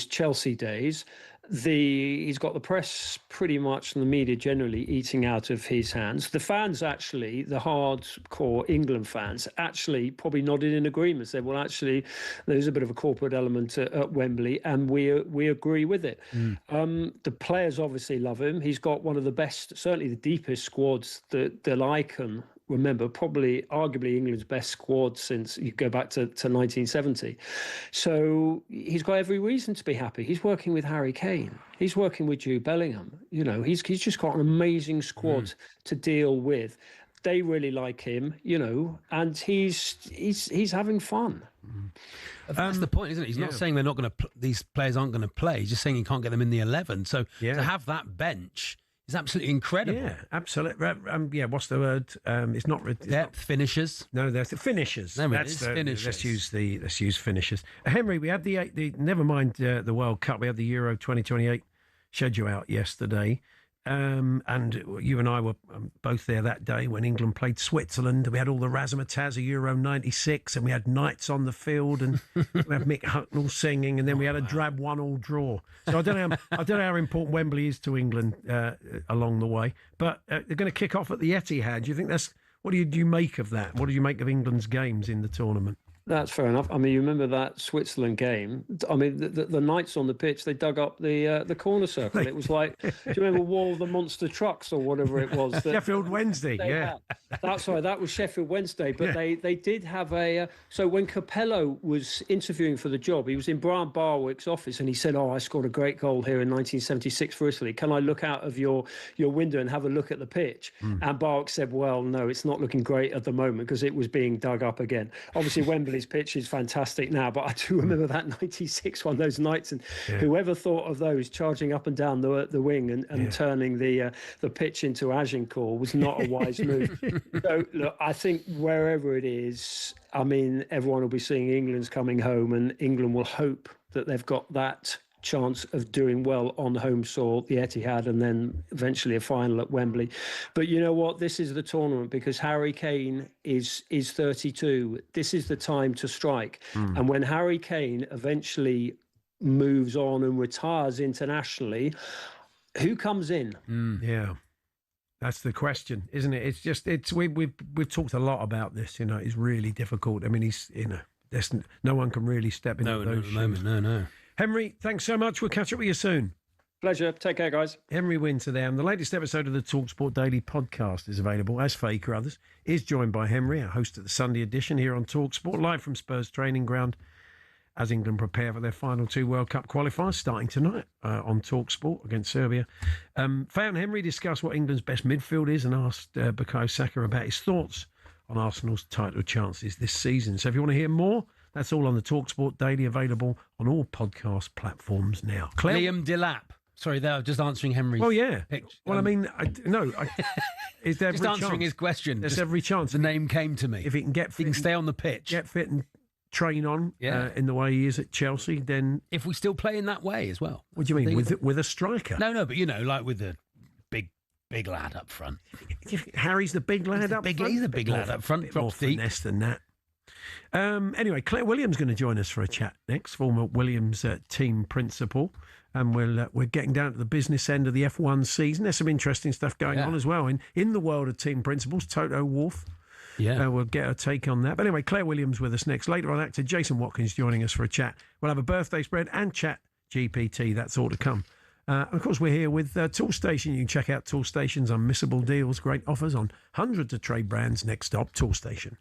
S20: Chelsea days. He's got the press pretty much and the media generally eating out of his hands. The fans actually, the hardcore England fans, actually probably nodded in agreement, said, well, actually, there's a bit of a corporate element at Wembley, and we agree with it. The players obviously love him. He's got one of the best, certainly the deepest squads that I can remember, probably arguably England's best squad since you go back to 1970. So he's got every reason to be happy. He's working with Harry Kane. He's working with Jude Bellingham. He's just got an amazing squad to deal with. They really like him, and he's having fun.
S11: That's the point, isn't it? He's not saying they're not going to. These players aren't going to play. He's just saying he can't get them in the 11. So to have that bench is absolutely incredible.
S10: Yeah, absolutely. What's the word? It's not
S11: depth finishers.
S10: No, there's the finishers.
S11: No, that's finishers.
S10: Let's use finishers. Henry, we had the never mind the World Cup. We had the Euro 2028 schedule out yesterday. And you and I were both there that day when England played Switzerland. We had all the razzmatazz of Euro 96 and we had knights on the field and we had Mick Hucknall singing, and then we had a drab 1-1 draw. So I don't know how important Wembley is to England along the way, but they're going to kick off at the Etihad. Do you think what do you make of that? What do you make of England's games in the tournament?
S20: That's fair enough. I mean, you remember that Switzerland game? I mean, the knights on the pitch, they dug up the corner circle. It was like, do you remember War of the Monster Trucks or whatever it was?
S10: Sheffield Wednesday, yeah.
S20: That was Sheffield Wednesday. But they did have a... so when Capello was interviewing for the job, he was in Brian Barwick's office and he said, I scored a great goal here in 1976 for Italy. Can I look out of your window and have a look at the pitch? And Barwick said, well, no, it's not looking great at the moment because it was being dug up again. Obviously, Wembley's pitch is fantastic now, but I do remember that 96 one, those nights, and whoever thought of those charging up and down the wing and turning the pitch into Agincourt was not a wise move. So, look, I think wherever it is, I mean, everyone will be seeing England's coming home, and England will hope that they've got that chance of doing well on home soil, the Etihad, and then eventually a final at Wembley. But you know what? This is the tournament because Harry Kane is 32. This is the time to strike. And when Harry Kane eventually moves on and retires internationally, who comes in?
S10: Yeah. That's the question, isn't it? We've talked a lot about this. You know, it's really difficult. I mean, there's no one can really step into those shoes.
S11: No.
S10: Henry, thanks so much. We'll catch up with you soon.
S20: Pleasure. Take care, guys.
S10: Henry Winter there. And the latest episode of the talkSPORT Daily podcast is available, as Faker Others is joined by Henry, our host at the Sunday edition here on talkSPORT, live from Spurs training ground as England prepare for their final 2 World Cup qualifiers starting tonight on talkSPORT against Serbia. Faye and Henry discussed what England's best midfield is and asked Bukayo Saka about his thoughts on Arsenal's title chances this season. So if you want to hear more, that's all on the talkSPORT Daily, available on all podcast platforms now. Claire?
S11: Liam Delap. Sorry, there, I'm just answering Henry's.
S10: Oh, yeah.
S11: Pitch.
S10: Well, I mean, is there
S11: just answering his question.
S10: There's every chance.
S11: The name came to me.
S10: If he can get fit,
S11: he can stay on the pitch.
S10: Get fit and train on in the way he is at Chelsea, then...
S11: If we still play in that way as well.
S10: What do you mean, with a striker?
S11: No, but, you know, like with the big lad up front.
S10: Harry's the big lad up front?
S11: He's the big lad up front.
S10: Bit more finesse than that. Anyway, Claire Williams going to join us for a chat next, former Williams team principal. And we're getting down to the business end of the F1 season. There's some interesting stuff going on as well. In the world of team principals, Toto Wolff. We'll get a take on that. But anyway, Claire Williams with us next. Later on, actor Jason Watkins joining us for a chat. We'll have a birthday spread and chat GPT. That's all to come. And of course, we're here with Toolstation. You can check out Toolstation's unmissable deals, great offers on hundreds of trade brands. Next stop, Toolstation.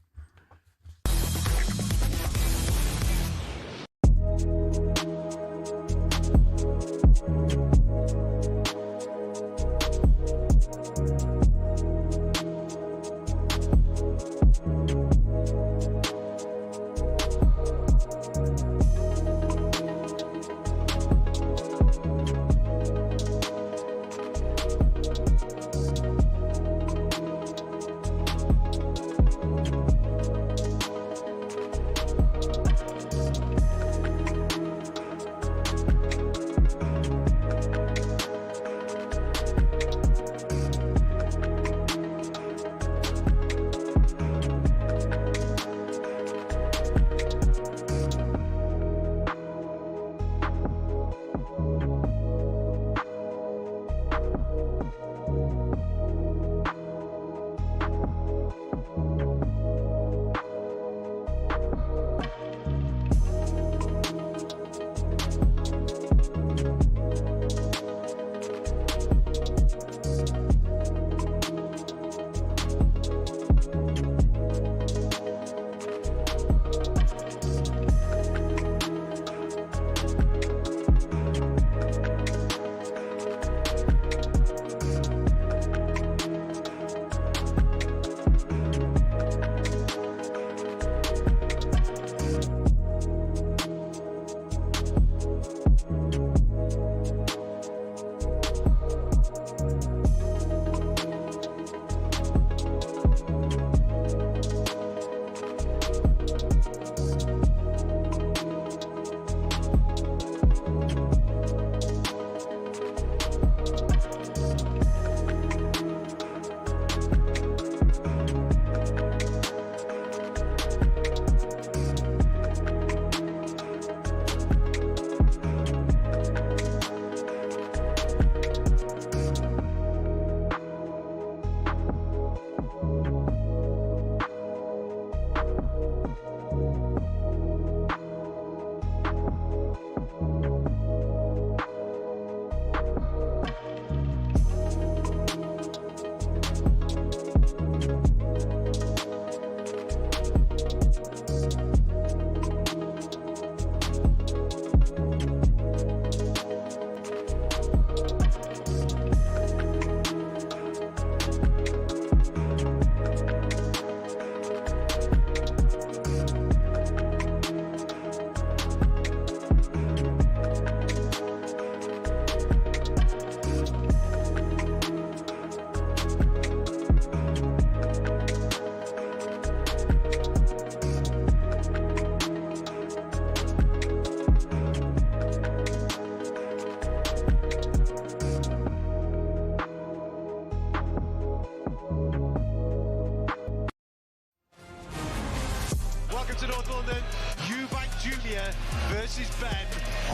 S9: Junior versus Benn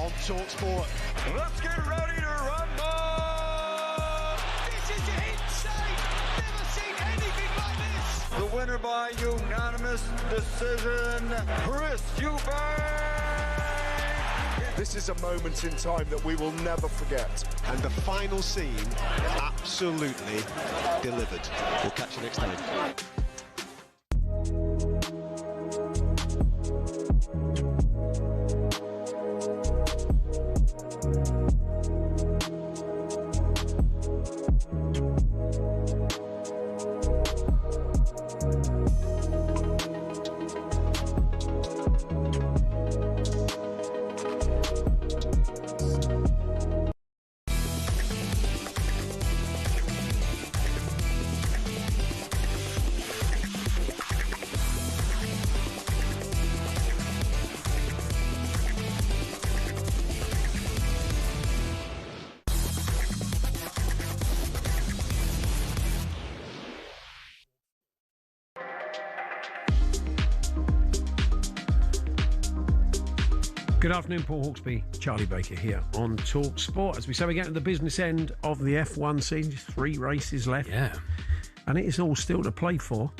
S9: on talkSPORT. Let's get ready to rumble! This is insane! Never seen anything like this!
S21: The winner by unanimous decision, Chris Eubank!
S7: This is a moment in time that we will never forget.
S9: And the final scene absolutely delivered. We'll catch you next time.
S10: Good afternoon, Paul Hawksbee, Charlie Baker here on talkSPORT. As we say, we get to the business end of the F1 season. Just 3 races left.
S11: Yeah.
S10: And it is all still to play for.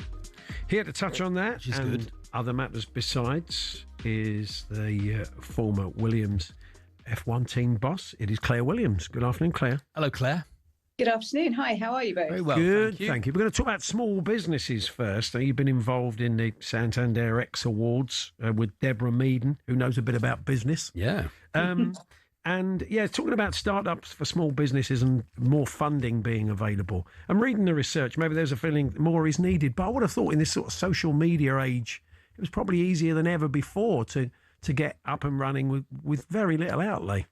S10: Here to touch on that and
S11: good.
S10: other matters besides is the former Williams F1 team boss. It is Claire Williams. Good afternoon, Claire.
S11: Hello, Claire.
S22: Good afternoon. Hi, how are you both?
S11: Very well,
S10: Good, thank you. We're going to talk about small businesses first. Now, you've been involved in the Santander X Awards with Deborah Meaden, who knows a bit about business.
S11: Yeah.
S10: And, yeah, talking about startups for small businesses and more funding being available. I'm reading the research. Maybe there's a feeling more is needed. But I would have thought in this sort of social media age, it was probably easier than ever before to get up and running with very little outlay.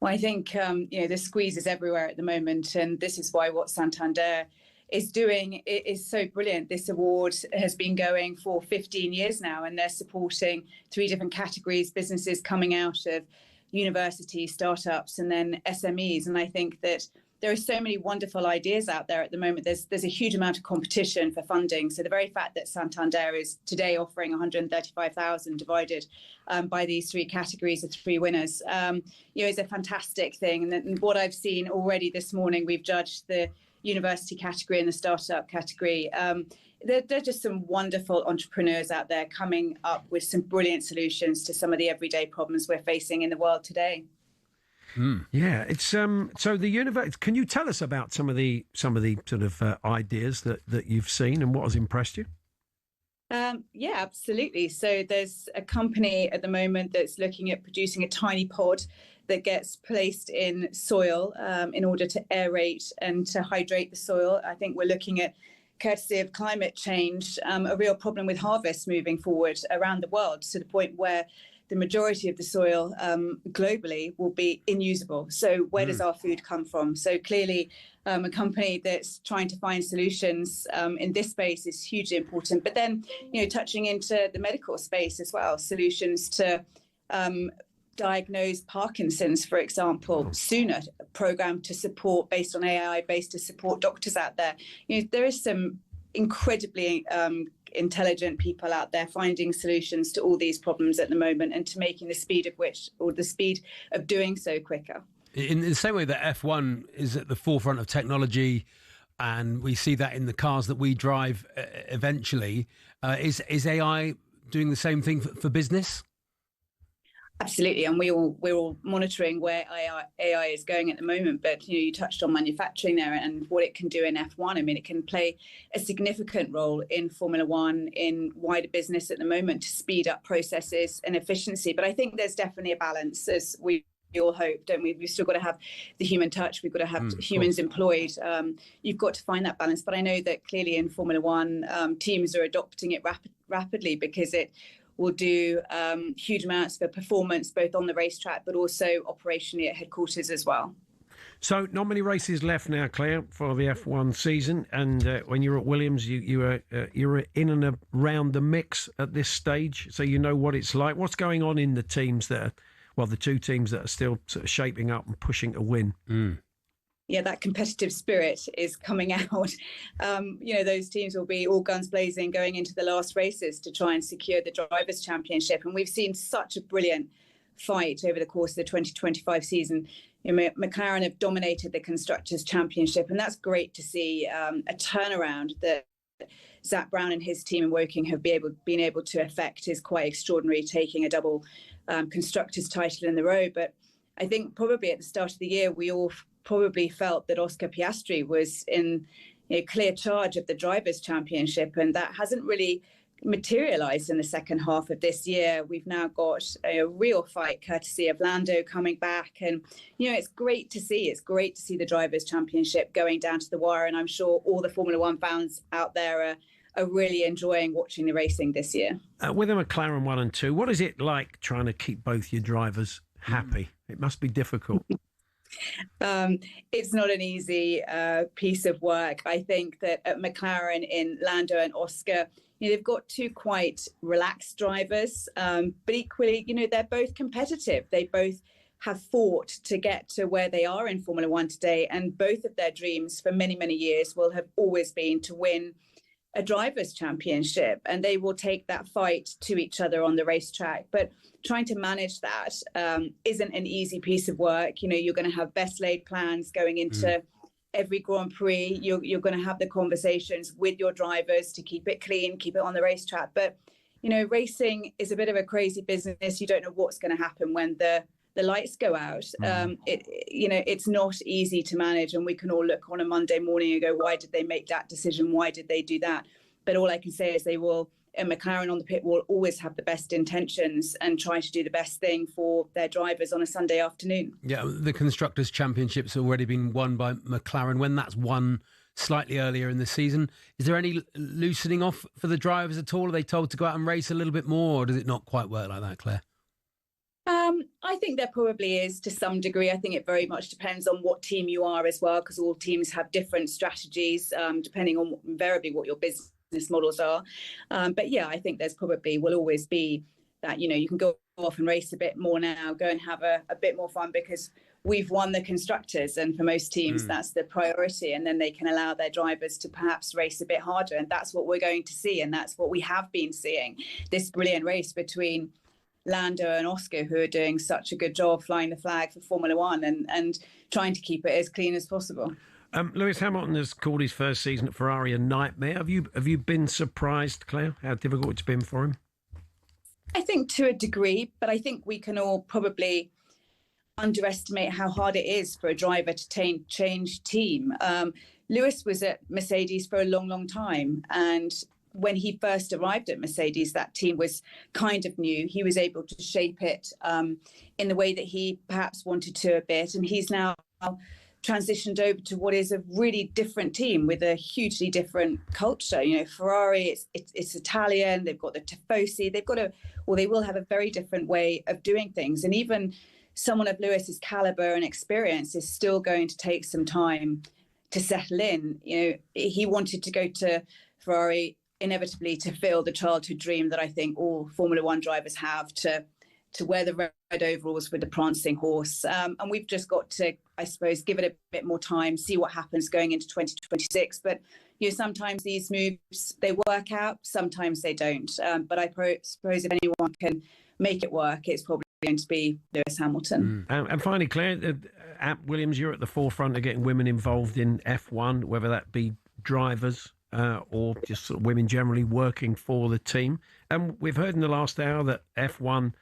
S22: Well, I think, the squeeze is everywhere at the moment. And this is why what Santander is doing is so brilliant. This award has been going for 15 years now, and they're supporting 3 different categories, businesses coming out of university, startups, and then SMEs. And I think that there are so many wonderful ideas out there at the moment. There's a huge amount of competition for funding. So the very fact that Santander is today offering 135,000 divided by these 3 categories of 3 winners, is a fantastic thing. And what I've seen already this morning, we've judged the university category and the startup category. There are just some wonderful entrepreneurs out there coming up with some brilliant solutions to some of the everyday problems we're facing in the world today.
S10: Yeah, it's so the university. Can you tell us about some of the sort of ideas that you've seen and what has impressed you?
S22: Yeah, absolutely. So there's a company at the moment that's looking at producing a tiny pod that gets placed in soil in order to aerate and to hydrate the soil. I think we're looking at, courtesy of climate change, a real problem with harvests moving forward around the world, to the point where the majority of the soil globally will be inusable. So where does our food come from? So clearly, a company that's trying to find solutions in this space is hugely important. But then, touching into the medical space as well, solutions to diagnose Parkinson's, for example, sooner, a program to support based on AI, based to support doctors out there. There is some incredibly intelligent people out there finding solutions to all these problems at the moment, and to making the speed of doing so quicker.
S11: In the same way that F1 is at the forefront of technology, and we see that in the cars that we drive eventually, is AI doing the same thing for business?
S22: Absolutely, and we're all monitoring where AI is going at the moment. But you touched on manufacturing there and what it can do in F1. I mean, it can play a significant role in Formula One, in wider business at the moment, to speed up processes and efficiency. But I think there's definitely a balance, as we all hope, don't we? We've still got to have the human touch. We've got to have humans employed. You've got to find that balance. But I know that clearly in Formula One, teams are adopting it rapidly, because it will do huge amounts for performance, both on the racetrack, but also operationally at headquarters as well.
S10: So not many races left now, Claire, for the F1 season. And when you were at Williams, you were in and around the mix at this stage, so you know what it's like. What's going on in the teams that are, the 2 teams that are still sort of shaping up and pushing to win?
S22: that competitive spirit is coming out. Those teams will be all guns blazing going into the last races to try and secure the Drivers' Championship. And we've seen such a brilliant fight over the course of the 2025 season. McLaren have dominated the Constructors' Championship, and that's great to see a turnaround that Zach Brown and his team in Woking have been able to effect is quite extraordinary, taking a double Constructors' title in the row. But I think probably at the start of the year, we all probably felt that Oscar Piastri was in clear charge of the Drivers' Championship, and that hasn't really materialised in the second half of this year. We've now got a real fight courtesy of Lando coming back, and it's great to see. It's great to see the Drivers' Championship going down to the wire, and I'm sure all the Formula One fans out there are really enjoying watching the racing this year.
S10: With a McLaren 1 and 2, what is it like trying to keep both your drivers happy? It must be difficult.
S22: It's not an easy piece of work. I think that at McLaren, in Lando and Oscar, they've got two quite relaxed drivers, but equally, they're both competitive. They both have fought to get to where they are in Formula One today, and both of their dreams for many, many years will have always been to win a Drivers' Championship, and they will take that fight to each other on the racetrack. But trying to manage that isn't an easy piece of work. You're going to have best laid plans going into every Grand Prix. You're going to have the conversations with your drivers to keep it clean, keep it on the racetrack. But racing is a bit of a crazy business. You don't know what's going to happen when the lights go out. It's not easy to manage, and we can all look on a Monday morning and go, why did they make that decision? Why did they do that? But all I can say is McLaren on the pit will always have the best intentions and try to do the best thing for their drivers on a Sunday afternoon.
S11: Yeah, the Constructors' Championship's already been won by McLaren. When that's won slightly earlier in the season, is there any loosening off for the drivers at all? Are they told to go out and race a little bit more, or does it not quite work like that, Claire?
S22: I think there probably is to some degree. I think it very much depends on what team you are as well, because all teams have different strategies depending on invariably what your business models are. But yeah, I think will always be that, you can go off and race a bit more now, go and have a bit more fun, because we've won the Constructors, and for most teams that's the priority, and then they can allow their drivers to perhaps race a bit harder, and that's what we're going to see, and that's what we have been seeing, this brilliant race between Lando and Oscar, who are doing such a good job flying the flag for Formula One and trying to keep it as clean as possible.
S10: Lewis Hamilton has called his first season at Ferrari a nightmare. Have you been surprised, Claire, how difficult it's been for him?
S22: I think to a degree, but I think we can all probably underestimate how hard it is for a driver to change team. Lewis was at Mercedes for a long, long time, and when he first arrived at Mercedes, that team was kind of new. He was able to shape it in the way that he perhaps wanted to a bit, and he's now transitioned over to what is a really different team with a hugely different culture. Ferrari, it's Italian. They've got the Tifosi. They will have a very different way of doing things. And even someone of Lewis's caliber and experience is still going to take some time to settle in. He wanted to go to Ferrari inevitably to fill the childhood dream that I think all Formula One drivers have, to wear the red overalls with the prancing horse. And we've just got to, I suppose, give it a bit more time, see what happens going into 2026. But sometimes these moves, they work out, sometimes they don't. But I suppose if anyone can make it work, it's probably going to be Lewis Hamilton.
S10: And finally, Claire, at Williams, you're at the forefront of getting women involved in F1, whether that be drivers or just sort of women generally working for the team. And we've heard in the last hour that F1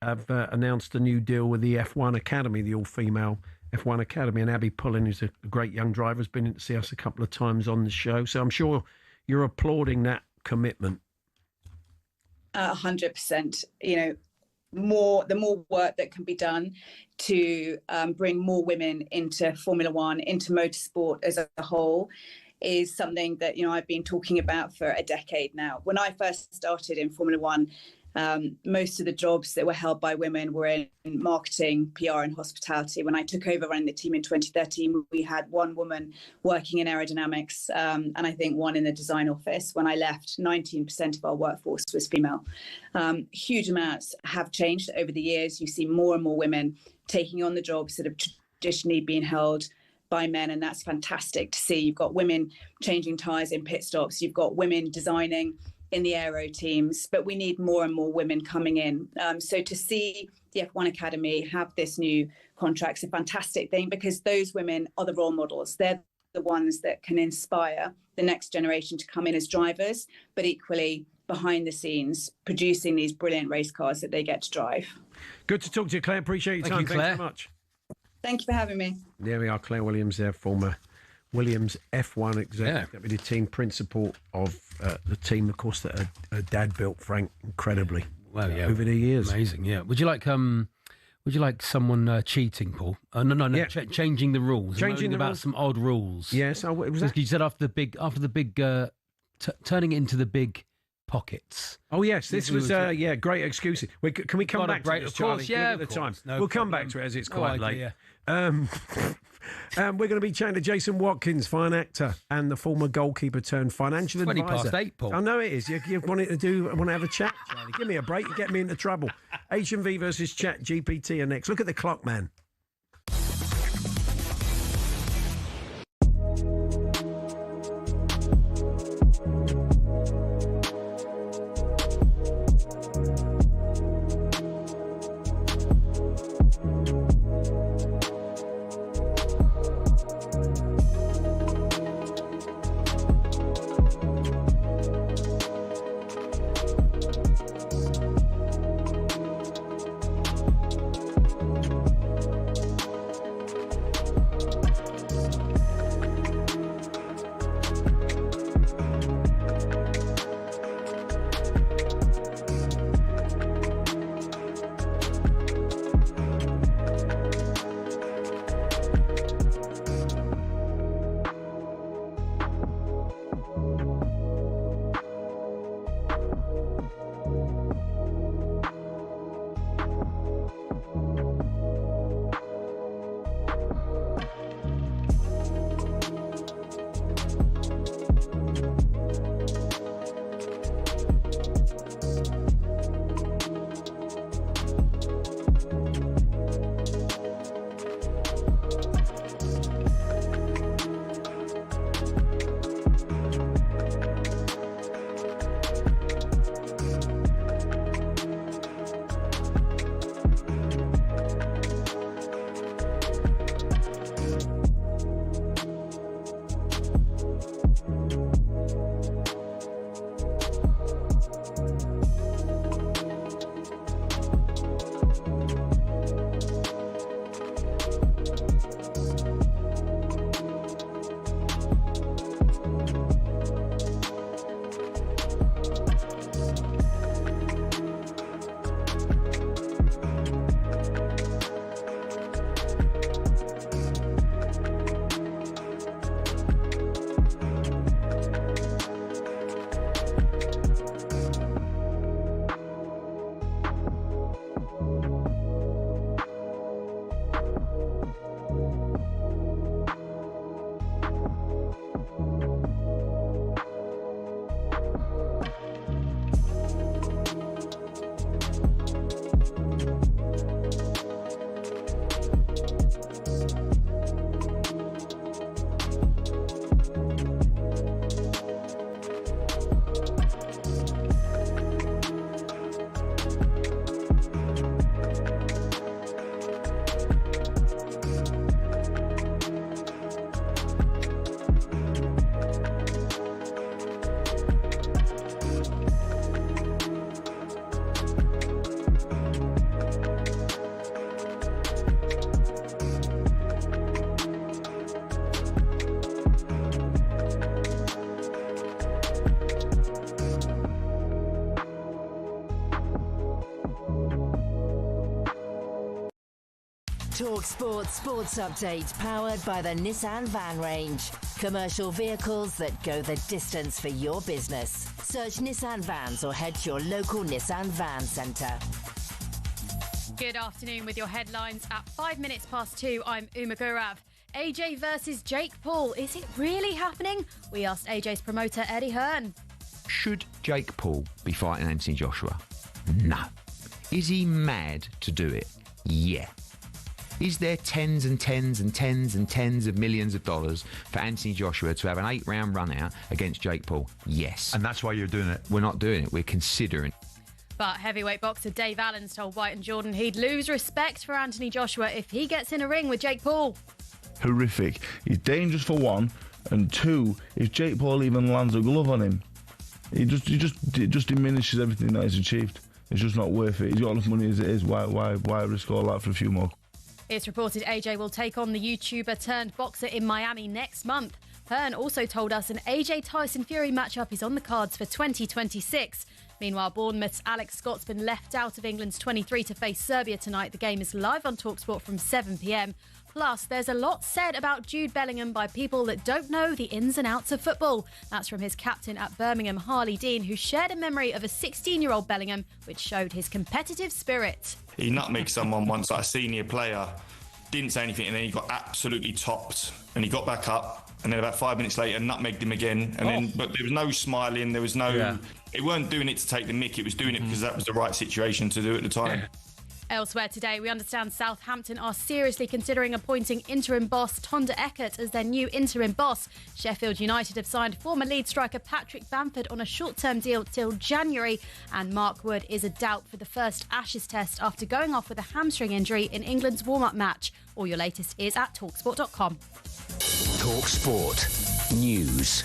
S10: have announced a new deal with the F1 Academy, the all-female F1 Academy. And Abby Pullen, who's a great young driver, has been in to see us a couple of times on the show. So I'm sure you're applauding that commitment.
S22: 100%. The more work that can be done to bring more women into Formula One, into motorsport as a whole, is something that I've been talking about for a decade now. When I first started in Formula One, most of the jobs that were held by women were in marketing, PR and hospitality. When I took over running the team in 2013, we had one woman working in aerodynamics and I think one in the design office. When I left, 19% of our workforce was female. Huge amounts have changed over the years. You see more and more women taking on the jobs that have traditionally been held by men, and that's fantastic to see. You've got women changing tyres in pit stops. You've got women designing in the aero teams, but we need more and more women coming in. So to see the F1 Academy have this new contract is a fantastic thing, because those women are the role models. They're the ones that can inspire the next generation to come in as drivers, but equally behind the scenes producing these brilliant race cars that they get to drive.
S10: Good to talk to you, Claire. Appreciate your time.
S11: Claire.
S10: Thanks so much.
S22: Thank you for having me.
S10: There we are, Claire Williams there, former Williams F1 executive, deputy team principal of the team, of course, that her dad built, Frank, incredibly over the years.
S11: Amazing, yeah. Would you like someone cheating, Paul? No. Changing the rules.
S10: Changing
S11: about
S10: rules.
S11: Some odd rules.
S10: Yes, it was that.
S11: You said after the big, turning it into the big pockets.
S10: Oh yes, this was great excuses. Can we come back to this, Charlie?
S11: Yeah,
S10: Look at the time.
S11: No
S10: we'll come
S11: problem.
S10: back to it as it's quite late.
S11: Yeah.
S10: We're going to be chatting to Jason Watkins, fine actor and the former goalkeeper turned financial
S11: 20
S10: advisor.
S11: past 8, Paul.
S10: I know it is. You want to have a chat, Charlie? Give me a break. You get me into trouble. H&V versus Chat GPT are next. Look at the clock, man.
S3: talkSPORT Sports Update, powered by the Nissan Van Range. Commercial vehicles that go the distance for your business. Search Nissan Vans or head to your local Nissan Van Centre.
S5: Good afternoon with your headlines at 5 minutes past 2. I'm Uma Gurav. AJ versus Jake Paul. Is it really happening? We asked AJ's promoter, Eddie Hearn.
S2: Should Jake Paul be fighting Anthony Joshua? No. Is he mad to do it? Yeah. Is there tens and tens and tens and tens of millions of dollars for Anthony Joshua to have an 8-round run out against Jake Paul? Yes.
S1: And that's why you're doing it.
S2: We're not doing it. We're considering.
S5: But heavyweight boxer Dave Allen's told White and Jordan he'd lose respect for Anthony Joshua if he gets in a ring with Jake Paul.
S4: Horrific. He's dangerous for one, and two, if Jake Paul even lands a glove on him, it just diminishes everything that he's achieved. It's just not worth it. He's got enough money as it is. Why risk all that for a few more?
S5: It's reported AJ will take on the YouTuber turned boxer in Miami next month. Hearn also told us an AJ Tyson Fury matchup is on the cards for 2026. Meanwhile, Bournemouth's Alex Scott's been left out of England's 23 to face Serbia tonight. The game is live on talkSPORT from 7 p.m. Plus, there's a lot said about Jude Bellingham by people that don't know the ins and outs of football. That's from his captain at Birmingham, Harley Dean, who shared a memory of a 16-year-old Bellingham, which showed his competitive spirit.
S17: He nutmegged someone once, like a senior player, didn't say anything, and then he got absolutely topped, and he got back up, and then about 5 minutes later, nutmegged him again, and then, but there was no smiling, there was no... It weren't doing it to take the mick, it was doing it because that was the right situation to do at the time.
S5: Elsewhere today, we understand Southampton are seriously considering appointing interim boss Tonda Eckert as their new interim boss. Sheffield United have signed former Leeds striker Patrick Bamford on a short-term deal till January, and Mark Wood is a doubt for the first Ashes test after going off with a hamstring injury in England's warm-up match. All your latest is at talksport.com.
S14: talkSPORT News.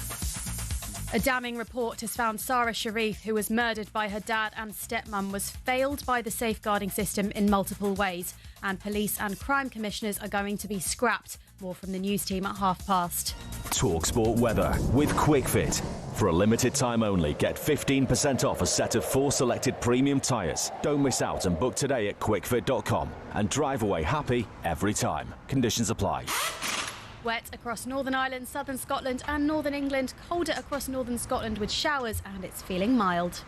S5: A damning report has found Sarah Sharif, who was murdered by her dad and stepmum, was failed by the safeguarding system in multiple ways, and police and crime commissioners are going to be scrapped. More from the news team at past.
S8: talkSPORT weather with QuickFit. For a limited time only, get 15% off a set of 4 selected premium tyres. Don't miss out and book today at quickfit.com and drive away happy every time. Conditions apply.
S5: Wet across Northern Ireland, southern Scotland and northern England. Colder across northern Scotland with showers, and it's feeling mild.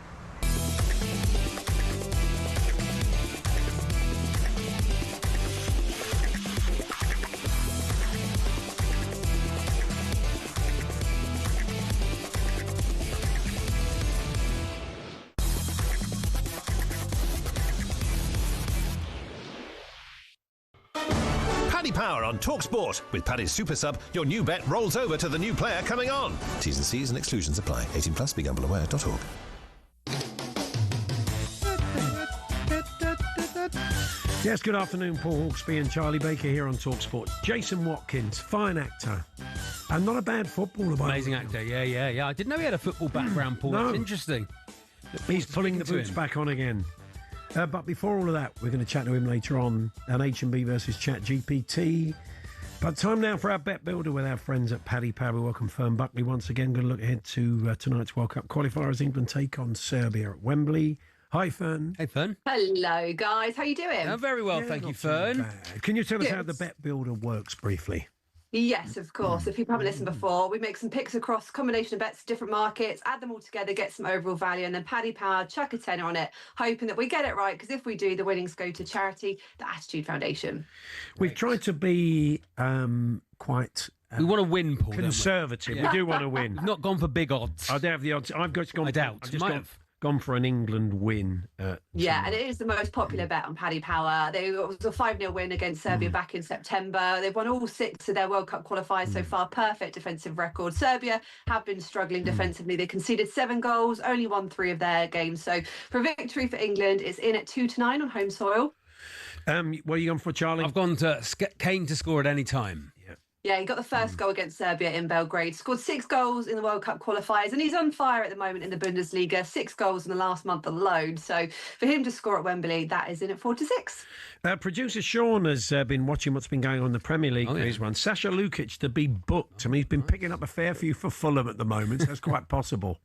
S6: Paddy Power on talkSPORT. With Paddy's Super Sub, your new bet rolls over to the new player coming on. T's and C's and exclusions apply. 18 plus. BeGambleAware.org.
S10: Yes, good afternoon. Paul Hawksbee and Charlie Baker here on talkSPORT. Jason Watkins, fine actor. And not a bad footballer.
S11: Amazing actor, yeah. I didn't know he had a football background, Paul.
S10: No.
S11: That's interesting.
S10: He's pulling the boots back on again. But before all of that, we're going to chat to him later on. An H&B versus ChatGPT. But time now for our bet builder with our friends at Paddy Power. We welcome Fern Buckley once again. Going to look ahead to tonight's World Cup qualifier as England take on Serbia at Wembley. Hi, Fern.
S11: Hey, Fern.
S23: Hello, guys. How you doing?
S11: I'm very well, thank you, Fern.
S10: Can you tell us how the bet builder works briefly?
S23: Yes, of course. If people haven't listened before, we make some picks across combination of bets, different markets, add them all together, get some overall value, and then Paddy Power, chuck a tenner on it, hoping that we get it right, because if we do, the winnings go to charity, the Attitude Foundation.
S10: We've tried to be quite...
S11: we want to win, Paul.
S10: Conservative. We do want to win.
S11: We've not gone for big odds.
S10: I don't have the odds. I've just gone.
S11: I doubt.
S10: I've just gone for an England win.
S23: Yeah, and it is the most popular bet on Paddy Power. It was a 5-0 win against Serbia back in September. They've won all 6 of their World Cup qualifiers so far. Perfect defensive record. Serbia have been struggling defensively. They conceded 7 goals, only won 3 of their games. So for a victory for England, it's in at 2-9 on home soil.
S10: What are you going for, Charlie?
S11: I've gone to Kane to score at any time.
S23: Yeah, he got the first goal against Serbia in Belgrade, scored 6 goals in the World Cup qualifiers, and he's on fire at the moment in the Bundesliga, 6 goals in the last month alone. So for him to score at Wembley, that is in at 4-6.
S10: Producer Sean has been watching what's been going on in the Premier League. He's one. Sasha Lukic to be booked. I mean, he's been picking up a fair few for Fulham at the moment, so that's quite possible.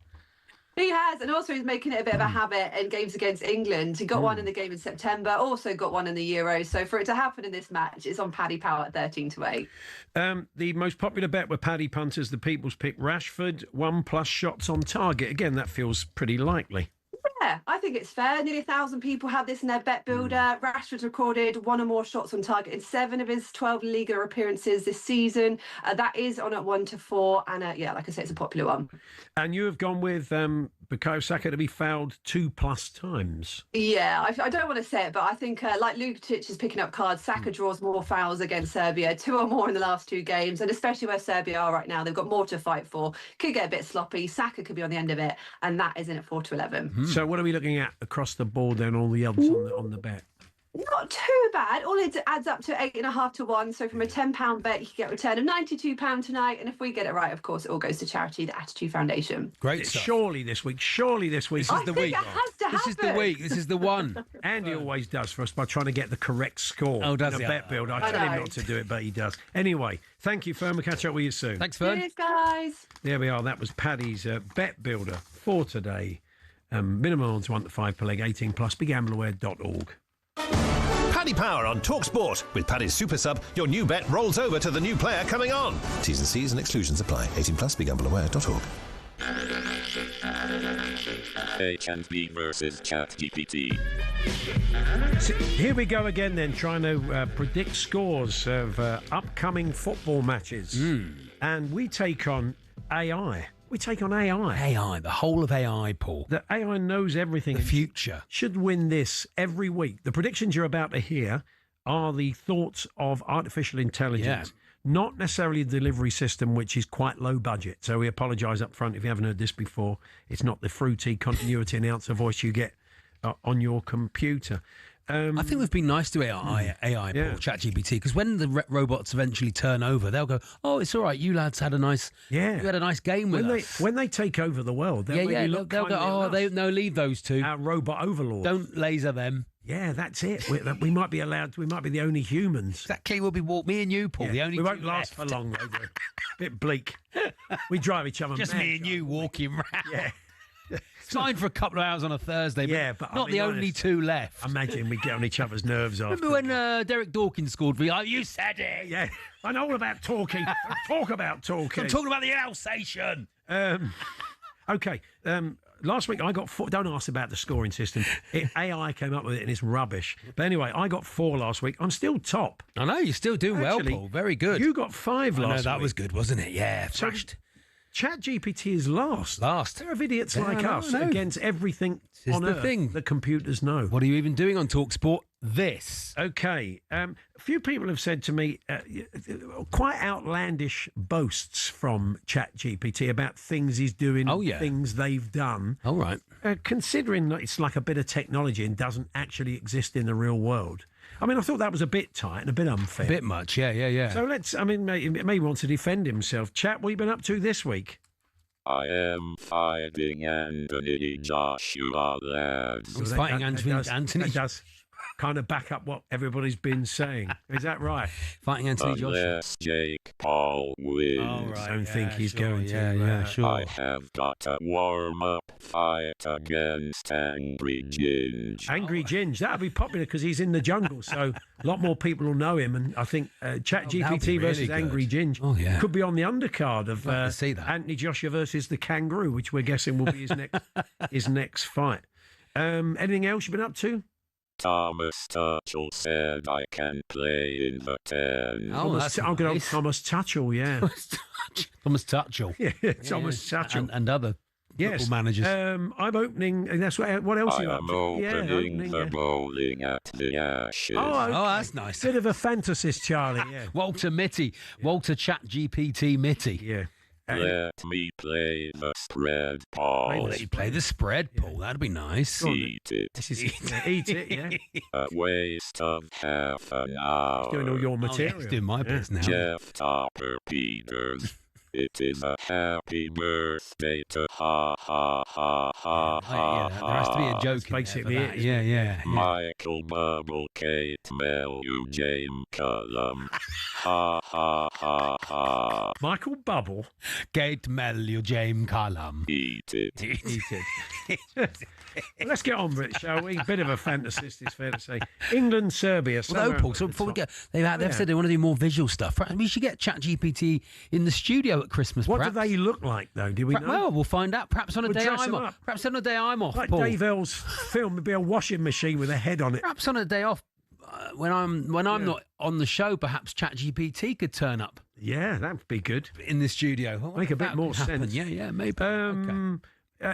S23: He has, and also he's making it a bit of a habit in games against England. He got one in the game in September, also got one in the Euros. So for it to happen in this match, it's on Paddy Power at 13-8.
S10: The most popular bet with Paddy punters, the People's Pick Rashford, 1+ shots on target. Again, that feels pretty likely.
S23: Yeah, I think it's fair. Nearly 1,000 people have this in their bet builder. Rashford's recorded 1 or more shots on target in 7 of his 12 Liga appearances this season. That is on at 1-4, and yeah, like I say, it's a popular one.
S10: And you have gone with Bukayo Saka to be fouled 2+ times.
S23: Yeah, I don't want to say it, but I think like Lukic is picking up cards, Saka draws more fouls against Serbia, 2 or more in the last 2 games, and especially where Serbia are right now, they've got more to fight for. Could get a bit sloppy. Saka could be on the end of it, and that is in at 4-11.
S10: So what are we looking at across the board then, all the others on the bet?
S23: Not too bad. All it adds up to 8.5 to 1. So from a £10 bet, you can get a return of £92 tonight. And if we get it right, of course, it all goes to charity, the Attitude Foundation.
S11: Great stuff.
S10: Surely this week.
S23: This is the week. It has to happen.
S11: This is the week. This is the one.
S10: Andy always does for us by trying to get the correct score.
S11: Oh, does
S10: in
S11: he?
S10: a bet build. I tell him not to do it, but he does. Anyway, thank you, Fern. We'll catch up with you soon.
S11: Thanks, Fern.
S23: Cheers, guys.
S10: There we are. That was Paddy's bet builder for today. Minimum odds 1 to 5 per leg, 18+. BeGambleAware.org.
S6: Paddy Power on talkSPORT. With Paddy's Super Sub, your new bet rolls over to the new player coming on. T's and C's and exclusions apply. 18+. BeGambleAware.org.
S12: H&B versus ChatGPT.
S10: So here we go again then, trying to predict scores of upcoming football matches. And we take on AI. We take on AI.
S11: AI, the whole of AI, Paul.
S10: The AI knows everything.
S11: The future.
S10: Should win this every week. The predictions you're about to hear are the thoughts of artificial intelligence, not necessarily the delivery system, which is quite low budget. So we apologise up front if you haven't heard this before. It's not the fruity continuity announcer voice you get on your computer.
S11: I think we've been nice to AI Paul, ChatGPT, because when the robots eventually turn over, they'll go, "Oh, it's all right. You lads had a nice, you had a nice game with us."
S10: When they take over the world, they'll
S11: they'll go, "Oh, leave those two.
S10: Our robot overlords.
S11: Don't laser them."
S10: Yeah, that's it. We might be allowed. We might be the only humans.
S11: Exactly. We'll be me and you, Paul. The only.
S10: We won't last for long. Though. A bit bleak. We drive each other.
S11: Just
S10: mad,
S11: me and you walking round.
S10: Yeah.
S11: It's fine for a couple of hours on a Thursday, but not the only 2 left.
S10: Imagine we get on each other's nerves after.
S11: Remember when Derek Dawkins scored for you? Oh, you said it.
S10: Yeah, I know all about talking. Talk about talking.
S11: I'm talking about the Alsatian.
S10: Okay. Last week I got 4. Don't ask about the scoring system. AI came up with it and it's rubbish. But anyway, I got 4 last week. I'm still top.
S11: I know, you're still doing well, Paul. Very good.
S10: You got 5 last week.
S11: That was good, wasn't it? Yeah, thrashed.
S10: ChatGPT is last.
S11: There
S10: are idiots like us against everything on earth that computers know.
S11: What are you even doing on talkSPORT? This.
S10: Okay. A few people have said to me quite outlandish boasts from ChatGPT about things he's doing, things they've done.
S11: All right.
S10: Considering that it's like a bit of technology and doesn't actually exist in the real world. I mean, I thought that was a bit tight and a bit unfair.
S11: A bit much, yeah.
S10: So maybe he wants to defend himself. Chat, what have you been up to this week?
S12: I am fighting Anthony Joshua, lads.
S11: He's fighting Anthony.
S10: That does kind of back up what everybody's been saying. Is that right?
S11: Fighting Anthony Joshua.
S12: Unless Jake Paul wins.
S11: Oh, right.
S10: I don't think he's going to.
S11: Yeah, sure.
S12: I have got a warm-up fight against Angry Ginge.
S10: Angry Ginge. That'll be popular because he's in the jungle, so a lot more people will know him. And I think ChatGPT versus Angry Ginge could be on the undercard of Anthony Joshua versus the Kangaroo, which we're guessing will be his next fight. Anything else you've been up to?
S12: Thomas Tuchel said I can play in the 10.
S11: Oh, that's
S10: I'm going
S11: nice.
S10: to Thomas Tuchel, yeah.
S11: Thomas Tuchel.
S10: Yeah, Thomas Tuchel.
S11: And other football managers.
S10: I'm opening. That's what else are you up to?
S12: Opening the bowling at the Ashes.
S10: Oh, okay.
S11: That's nice.
S10: Bit of a fantasist, Charlie. Yeah.
S11: Walter ChatGPT Mitty.
S10: Yeah.
S12: Let me play the spread, Paul.
S11: Let you play the spread, Paul. That'd be nice.
S12: Eat it.
S10: Eat it, yeah.
S12: A waste of half an hour.
S10: Doing all your material.
S11: He's doing my bits now.
S12: Jeff Topper Peters. It is a happy birthday to ha ha ha ha ha.
S11: There has to be a joke.
S10: Basically,
S11: yeah.
S12: Michael Bubble Kate Mel James Cullum. Ha ha ha ha.
S10: Michael Bubble.
S11: Kate Mel James Cullum.
S12: Eat it.
S10: Eat it. Let's get on with it, shall we? Bit of a fantasist, it's fair to say. England, Serbia.
S11: Although, Paul, so before we go, they've said they want to do more visual stuff. We should get ChatGPT in the studio at Christmas.
S10: What
S11: perhaps.
S10: do they look like, though? Do we know?
S11: Well, we'll find out. Perhaps on a day I'm off. Perhaps on a day I'm off.
S10: Like
S11: Paul.
S10: Dave L's film would be a washing machine with a head on it.
S11: Perhaps on a day off, when I'm not on the show, perhaps ChatGPT could turn up.
S10: Yeah, that would be good.
S11: In the studio.
S10: Make a bit more sense.
S11: Yeah, maybe.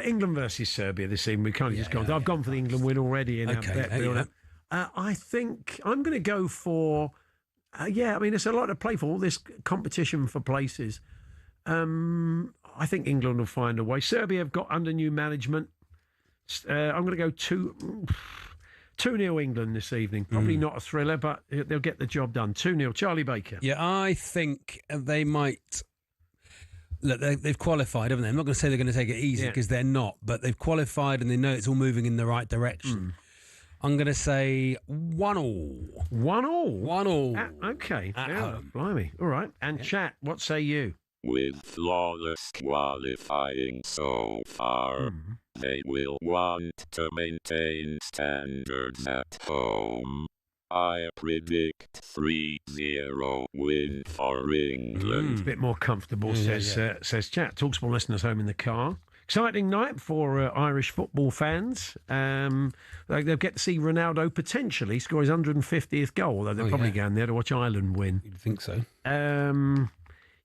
S10: England versus Serbia this evening. We can't just go. I've gone for the England win already in our bet builder. I think I'm going to go for. There's a lot to play for. All this competition for places. I think England will find a way. Serbia have got under new management. I'm going to go 2-0 England this evening. Probably not a thriller, but they'll get the job done. 2-0. Charlie Baker.
S11: Yeah, I think they might. Look, they've qualified, haven't they? I'm not going to say they're going to take it easy because they're not, but they've qualified and they know it's all moving in the right direction. I'm going to say 1-1. 1-1.
S10: Okay. Blimey. All right. And chat, what say you?
S12: With flawless qualifying so far, they will want to maintain standards at home. I predict 3-0 win for England.
S10: It's a bit more comfortable, says chat. TalkSPORT listeners home in the car. Exciting night for Irish football fans. They'll get to see Ronaldo potentially score his 150th goal, although they're probably going there to watch Ireland win.
S11: You'd think so.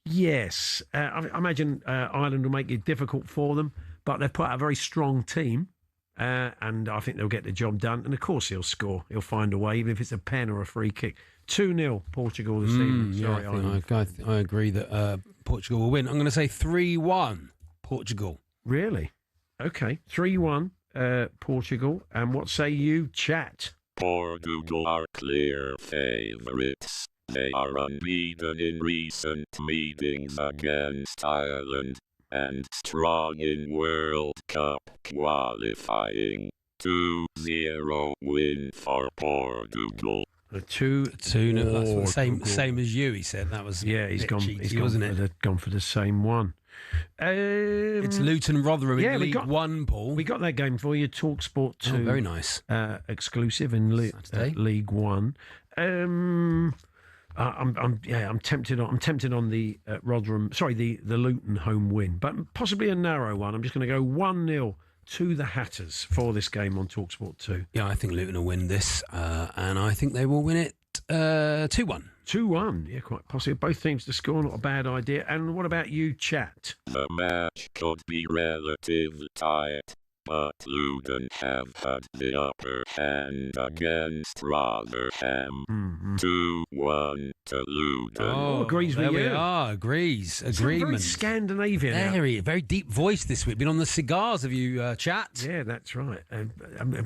S10: Yes. I imagine Ireland will make it difficult for them, but they've put out a very strong team. And I think they'll get the job done. And, of course, he'll score. He'll find a way, even if it's a pen or a free kick. 2-0 Portugal this evening. Sorry,
S11: I agree that Portugal will win. I'm going to say 3-1 Portugal.
S10: Really? Okay. 3-1 Portugal. And what say you, chat?
S12: Portugal are clear favourites. They are unbeaten in recent meetings against Ireland. And strong in World Cup qualifying. 2-0 win for Portugal.
S10: 2-0.
S11: That's the same as you. He said that was
S10: he's gone.
S11: Cheeky,
S10: he's
S11: gone
S10: for the same one.
S11: It's Luton Rotherham in League One, Paul.
S10: We got that game for you. TalkSPORT 2.
S11: Oh, very nice.
S10: Exclusive in League One. I'm tempted on the Rotherham. Sorry, the Luton home win, but possibly a narrow one. I'm just going to go 1-0 to the Hatters for this game on TalkSPORT 2.
S11: Yeah, I think Luton will win this, and I think they will win it 2-1.
S10: 2-1, yeah, quite possibly. Both teams to score, not a bad idea. And what about you, chat?
S12: The match could be relatively tight, but Luton have had the upper hand against Rotherham. 2-1 to Luton.
S10: Oh, agrees with you.
S11: There we are. Agrees.
S10: It's
S11: Agreement.
S10: very Scandinavian.
S11: Very deep voice this week. Been on the cigars, have you, chat?
S10: Yeah, that's right.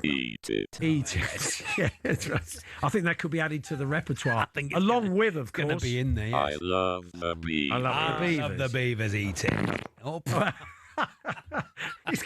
S12: Eat it.
S10: Eat it. Yeah, that's right. I think that could be added to the repertoire. Along with, of course.
S11: Going to be in there, yes.
S12: I love the Beavers.
S10: I love
S11: the Beavers eating. Oh,
S10: he's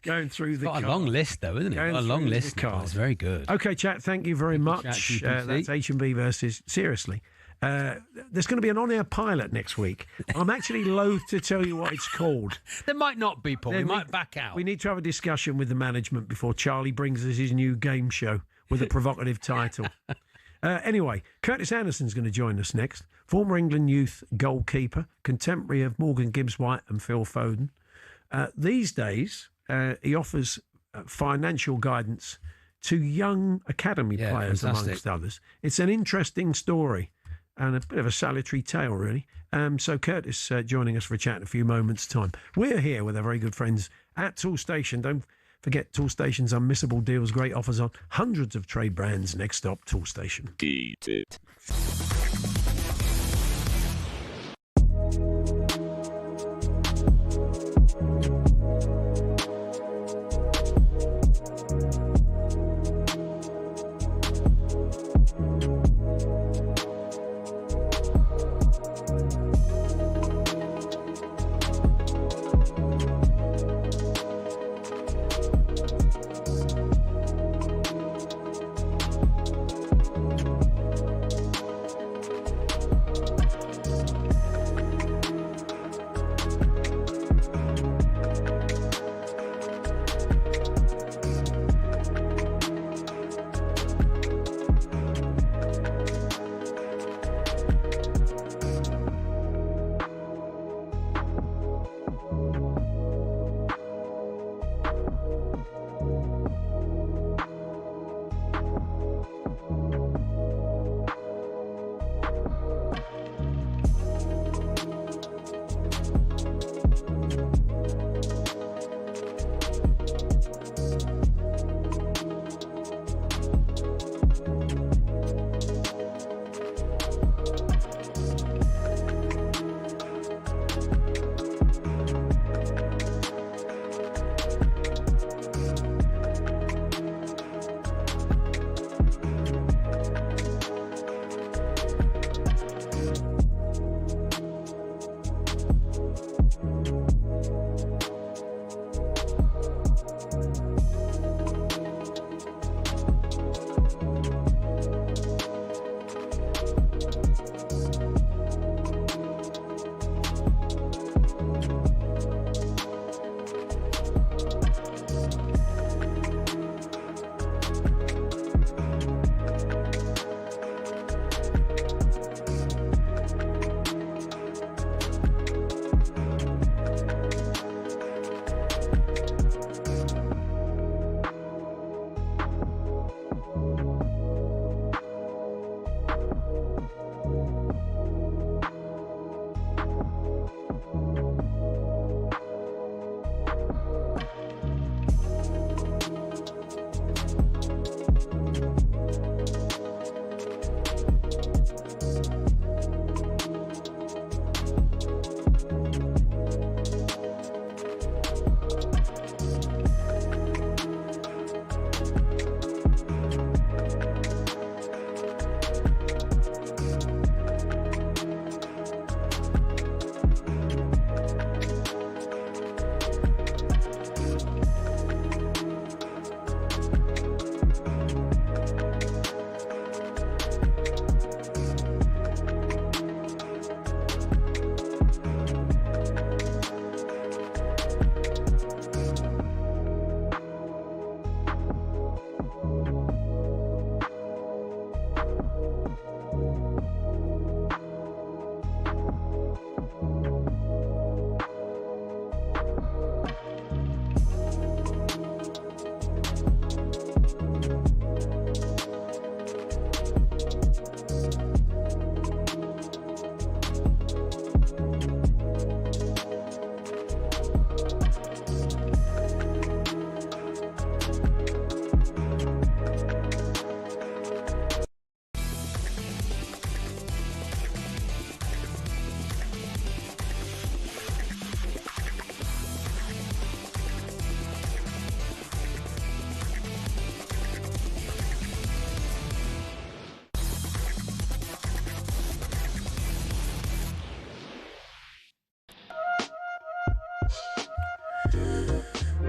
S10: going through the
S11: got a long list, though, isn't it? A long list. It's very good.
S10: Okay, chat, thank you very much. That's H&B versus... Seriously. There's going to be an on-air pilot next week. I'm actually loath to tell you what it's called.
S11: There might not be, Paul. We might back out.
S10: We need to have a discussion with the management before Charlie brings us his new game show with a provocative title. Anyway, Curtis Anderson's going to join us next. Former England youth goalkeeper, contemporary of Morgan Gibbs-White and Phil Foden. These days, he offers financial guidance to young academy players,
S11: fantastic.
S10: amongst others. It's an interesting story and a bit of a salutary tale, really. So Curtis joining us for a chat in a few moments' time. We're here with our very good friends at Toolstation. Don't forget Toolstation's unmissable deals, great offers on hundreds of trade brands. Next stop, Toolstation.
S12: Eat it.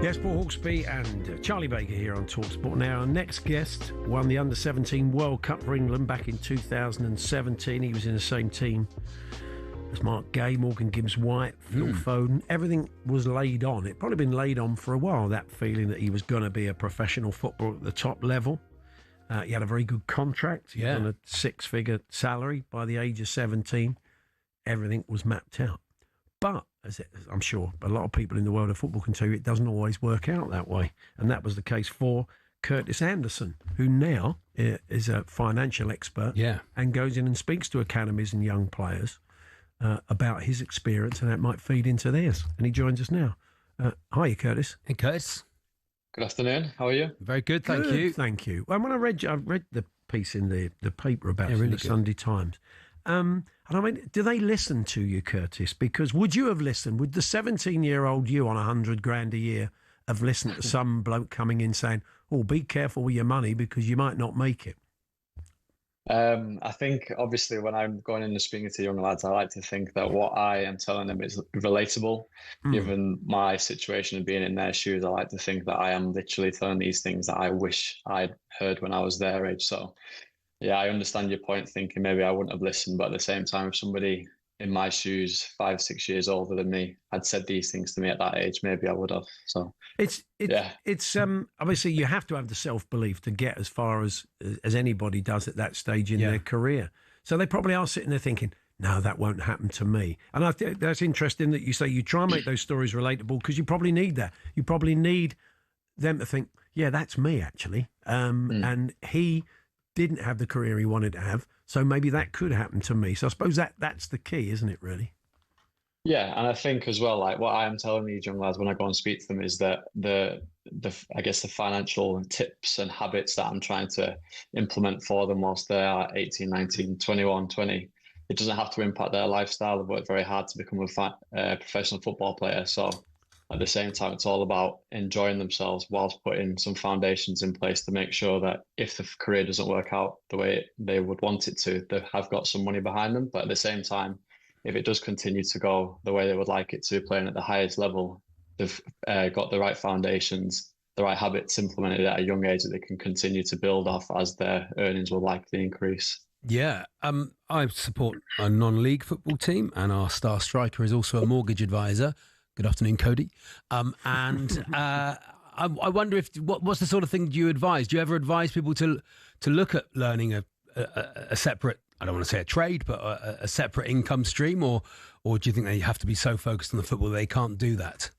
S10: Yes, Paul Hawksbee and Charlie Baker here on talkSPORT. Now, our next guest won the Under-17 World Cup for England back in 2017. He was in the same team as Mark Gay, Morgan Gibbs-White, Phil Foden. Everything was laid on. It'd probably been laid on for a while, that feeling that he was going to be a professional footballer at the top level. He had a very good contract. He was on a six-figure salary by the age of 17. Everything was mapped out. But, as I'm sure a lot of people in the world of football can tell you, it doesn't always work out that way. And that was the case for Curtis Anderson, who now is a financial expert and goes in and speaks to academies and young players about his experience and how it might feed into theirs. And he joins us now. Hi, Curtis.
S11: Hey, Curtis.
S13: Good afternoon. How are you?
S11: Very good, thank you.
S10: Thank you. Well, when I read the piece in the paper about it in the Sunday Times. And I mean, do they listen to you, Curtis? Because would you have listened? Would the 17-year-old you on 100 grand a year have listened to some bloke coming in saying, "Oh, be careful with your money because you might not make it"?
S13: I think obviously when I'm going in and speaking to young lads, I like to think that what I am telling them is relatable. Given my situation and being in their shoes, I like to think that I am literally telling these things that I wish I'd heard when I was their age. So, yeah, I understand your point, thinking maybe I wouldn't have listened, but at the same time, if somebody in my shoes, 5, 6 years older than me, had said these things to me at that age, maybe I would have. So
S10: it's obviously you have to have the self-belief to get as far as anybody does at that stage in their career. So they probably are sitting there thinking, no, that won't happen to me. And I think that's interesting that you say you try and make those stories relatable, because you probably need that. You probably need them to think, yeah, that's me actually. And he didn't have the career he wanted to have, so maybe that could happen to me. So I suppose that's the key, isn't it, really?
S13: Yeah, and I think as well, like what I am telling these young lads when I go and speak to them is that the I guess the financial tips and habits that I'm trying to implement for them whilst they are 18, 19, 21, 20, it doesn't have to impact their lifestyle. They've worked very hard to become a professional football player. So at the same time, it's all about enjoying themselves whilst putting some foundations in place to make sure that if the career doesn't work out the way they would want it to, they have got some money behind them. But at the same time, if it does continue to go the way they would like it to, playing at the highest level, they've got the right foundations, the right habits implemented at a young age that they can continue to build off as their earnings will likely increase.
S11: Yeah, I support a non-league football team, and our star striker is also a mortgage advisor. Good afternoon, Cody. I wonder if what's the sort of thing you advise? Do you ever advise people to look at learning a separate, I don't want to say a trade, but a separate income stream, or do you think they have to be so focused on the football they can't do that?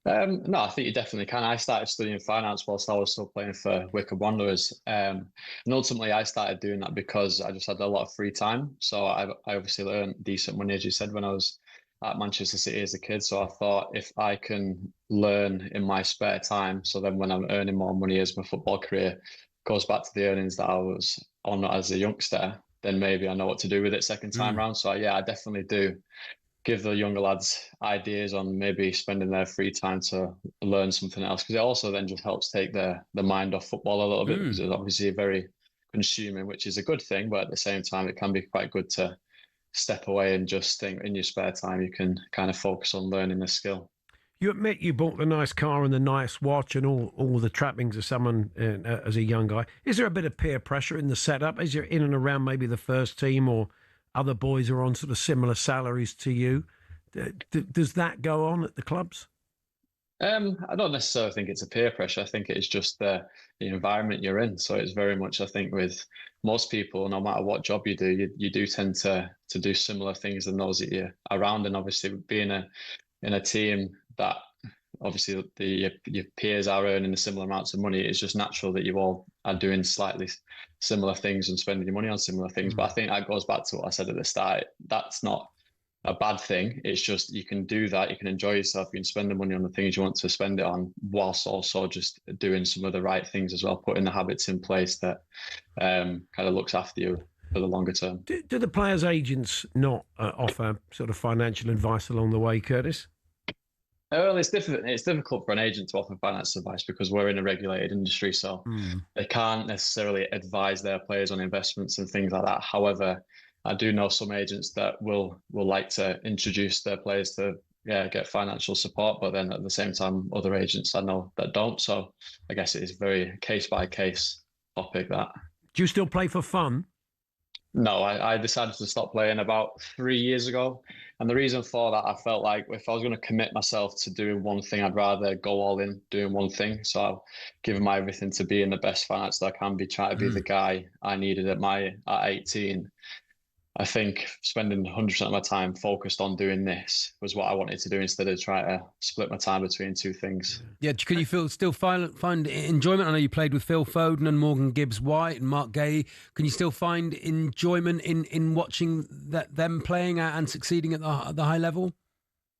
S13: No, I think you definitely can. I started studying finance whilst I was still playing for Wycombe Wanderers. And ultimately, I started doing that because I just had a lot of free time. So I obviously earned decent money, as you said, when I was at Manchester City as a kid. So I thought if I can learn in my spare time, so then when I'm earning more money as my football career goes back to the earnings that I was on as a youngster, then maybe I know what to do with it second time round. So yeah, I definitely do give the younger lads ideas on maybe spending their free time to learn something else, because it also then just helps take the mind off football a little bit, because it's obviously very consuming, which is a good thing, but at the same time it can be quite good to step away and just think in your spare time you can kind of focus on learning the skill.
S10: You admit you bought the nice car and the nice watch and all the trappings of someone as a young guy. Is there a bit of peer pressure in the setup as you're in and around maybe the first team, or other boys are on sort of similar salaries to you? Does that go on at the clubs?
S13: I don't necessarily think it's a peer pressure. I think it's just the environment you're in. So it's very much, I think, with most people, no matter what job you do, you do tend to do similar things than those that you're around. And obviously being in a team that obviously your peers are earning the similar amounts of money, it's just natural that you all are doing slightly similar things and spending your money on similar things. But I think that goes back to what I said at the start. That's not a bad thing. It's just you can do that, you can enjoy yourself, you can spend the money on the things you want to spend it on, whilst also just doing some of the right things as well, putting the habits in place that kind of looks after you for the longer term.
S10: Do the players' agents not offer sort of financial advice along the way, Curtis?
S13: Well, it's difficult for an agent to offer financial advice because we're in a regulated industry, so they can't necessarily advise their players on investments and things like that. However, I do know some agents that will like to introduce their players to get financial support, but then at the same time, other agents I know that don't. So I guess it is very case by case topic that.
S10: Do you still play for fun?
S13: No, I decided to stop playing about 3 years ago. And the reason for that, I felt like if I was going to commit myself to doing one thing, I'd rather go all in doing one thing. So I've given my everything to being the best finance that I can be, trying to be the guy I needed at 18. I think spending 100% of my time focused on doing this was what I wanted to do instead of trying to split my time between two things.
S11: Yeah, can you still find enjoyment? I know you played with Phil Foden and Morgan Gibbs-White and Mark Gay. Can you still find enjoyment in watching them playing and succeeding at the high level?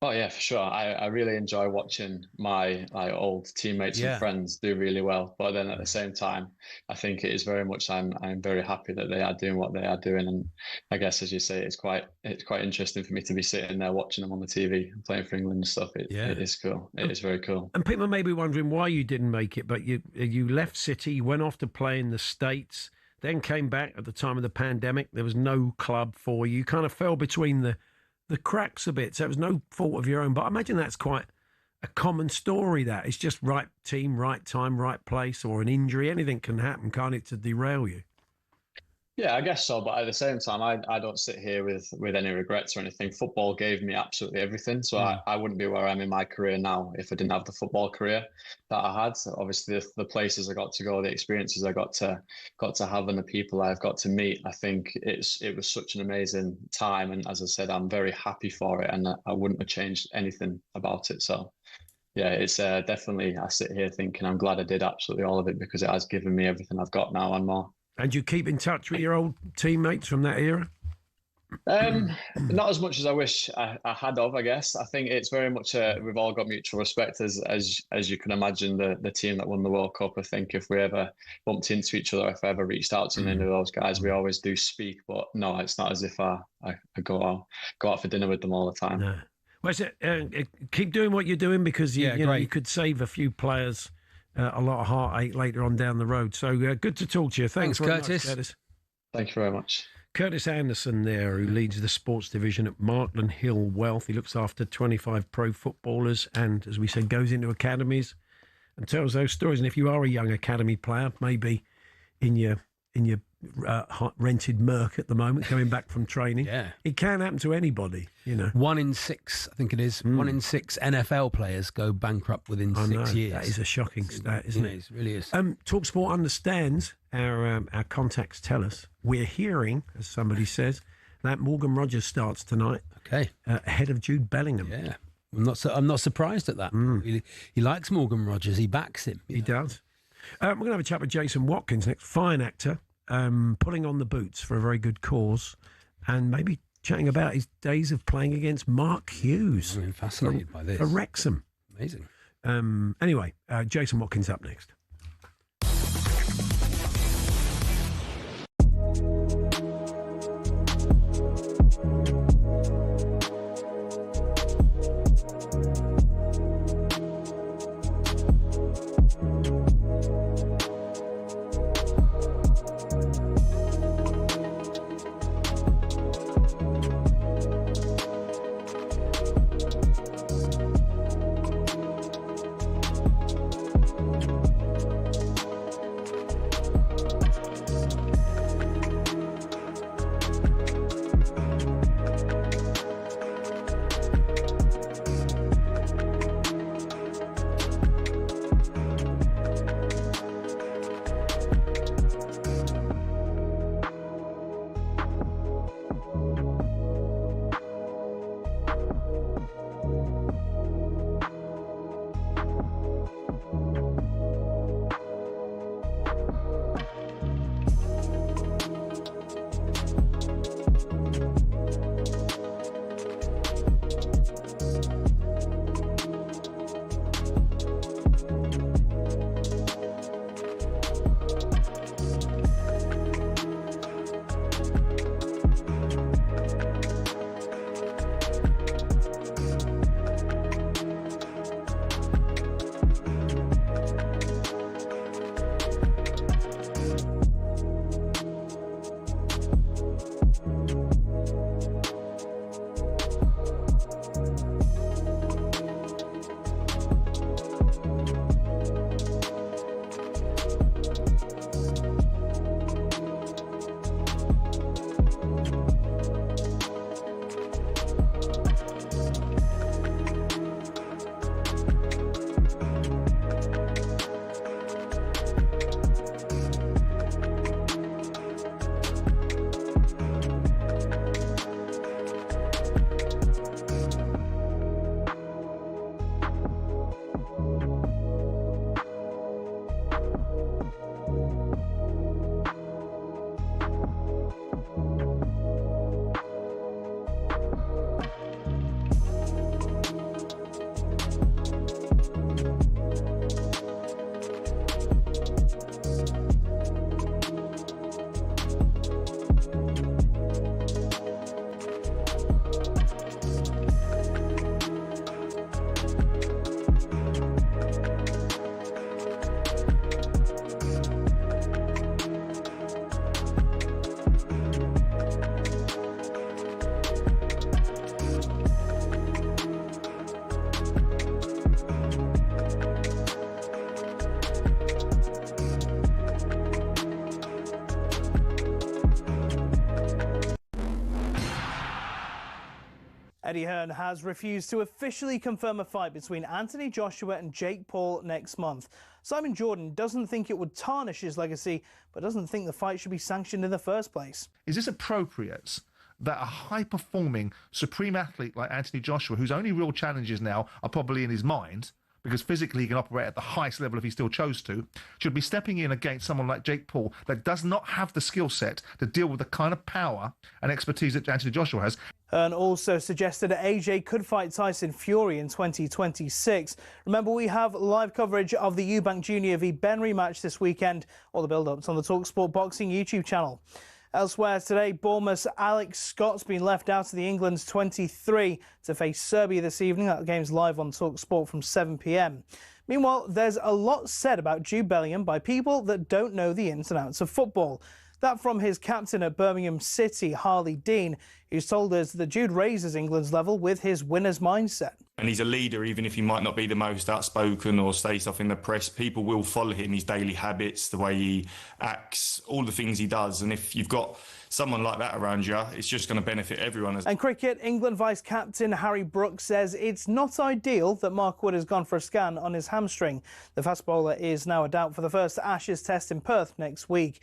S13: Oh yeah, for sure. I really enjoy watching my old teammates and friends do really well. But then at the same time, I think it is very much I'm very happy that they are doing what they are doing. And I guess, as you say, it's quite interesting for me to be sitting there watching them on the TV and playing for England and stuff. It is cool. It is very cool.
S10: And people may be wondering why you didn't make it, but you left City, you went off to play in the States, then came back at the time of the pandemic. There was no club for you. You kind of fell between the cracks a bit, so it was no fault of your own. But I imagine that's quite a common story, that it's just right team, right time, right place, or an injury. Anything can happen, can't it, to derail you?
S13: Yeah, I guess so. But at the same time, I don't sit here with any regrets or anything. Football gave me absolutely everything. So I wouldn't be where I am in my career now if I didn't have the football career that I had. So obviously, the places I got to go, the experiences I got to have, and the people I've got to meet, I think it was such an amazing time. And as I said, I'm very happy for it, and I wouldn't have changed anything about it. So yeah, it's definitely, I sit here thinking I'm glad I did absolutely all of it, because it has given me everything I've got now and more.
S10: And you keep in touch with your old teammates from that era?
S13: Not as much as I wish I had of, I guess. I think it's very much we've all got mutual respect, as you can imagine, the team that won the World Cup. I think if we ever bumped into each other, if I ever reached out to any of those guys, we always do speak. But no, it's not as if I go out for dinner with them all the time.
S10: No. Well, keep doing what you're doing, because you could save a few players a lot of heartache later on down the road. So good to talk to you. Thanks
S11: Curtis.
S10: much, Curtis.
S13: Thank you very much.
S10: Curtis Anderson there, who leads the sports division at Markland Hill Wealth. He looks after 25 pro footballers and, as we said, goes into academies and tells those stories. And if you are a young academy player, maybe in your rented Merc at the moment, coming back from training, it can happen to anybody,
S11: 1 in 6, I think it is. 1 in 6 NFL players go bankrupt within 6 years.
S10: That is a shocking stat, isn't it?
S11: It really is.
S10: talkSPORT understands, our contacts tell us, we're hearing, as somebody says, that Morgan Rogers starts tonight.
S11: Okay.
S10: Ahead of Jude Bellingham.
S11: Yeah. I'm not surprised at that. He likes Morgan Rogers. He backs him.
S10: He does. We're going to have a chat with Jason Watkins next. Fine actor. Pulling on the boots for a very good cause, and maybe chatting about his days of playing against Mark Hughes.
S11: I'm fascinated by this.
S10: For Wrexham.
S11: Amazing.
S10: Anyway, Jason Watkins up next.
S15: Eddie Hearn has refused to officially confirm a fight between Anthony Joshua and Jake Paul next month. Simon Jordan doesn't think it would tarnish his legacy, but doesn't think the fight should be sanctioned in the first place.
S1: Is this appropriate that a high-performing supreme athlete like Anthony Joshua, whose only real challenges now are probably in his mind, because physically he can operate at the highest level if he still chose to, should be stepping in against someone like Jake Paul that does not have the skill set to deal with the kind of power and expertise that Anthony Joshua has?
S15: Hearn also suggested that AJ could fight Tyson Fury in 2026. Remember, we have live coverage of the Eubank Jr. v Benn rematch this weekend. All the build-ups on the talkSPORT Boxing YouTube channel. Elsewhere today, Bournemouth's Alex Scott's been left out of the England's 23 to face Serbia this evening. That game's live on talkSPORT from 7 p.m. Meanwhile, there's a lot said about Jude Bellingham by people that don't know the ins and outs of football. That from his captain at Birmingham City, Harley Dean, who's told us that Jude raises England's level with his winner's mindset.
S17: And he's a leader, even if he might not be the most outspoken or say stuff in the press. People will follow him, his daily habits, the way he acts, all the things he does. And if you've got someone like that around you, it's just going to benefit everyone.
S15: And cricket, England vice-captain Harry Brooks says it's not ideal that Mark Wood has gone for a scan on his hamstring. The fast bowler is now a doubt for the first Ashes test in Perth next week.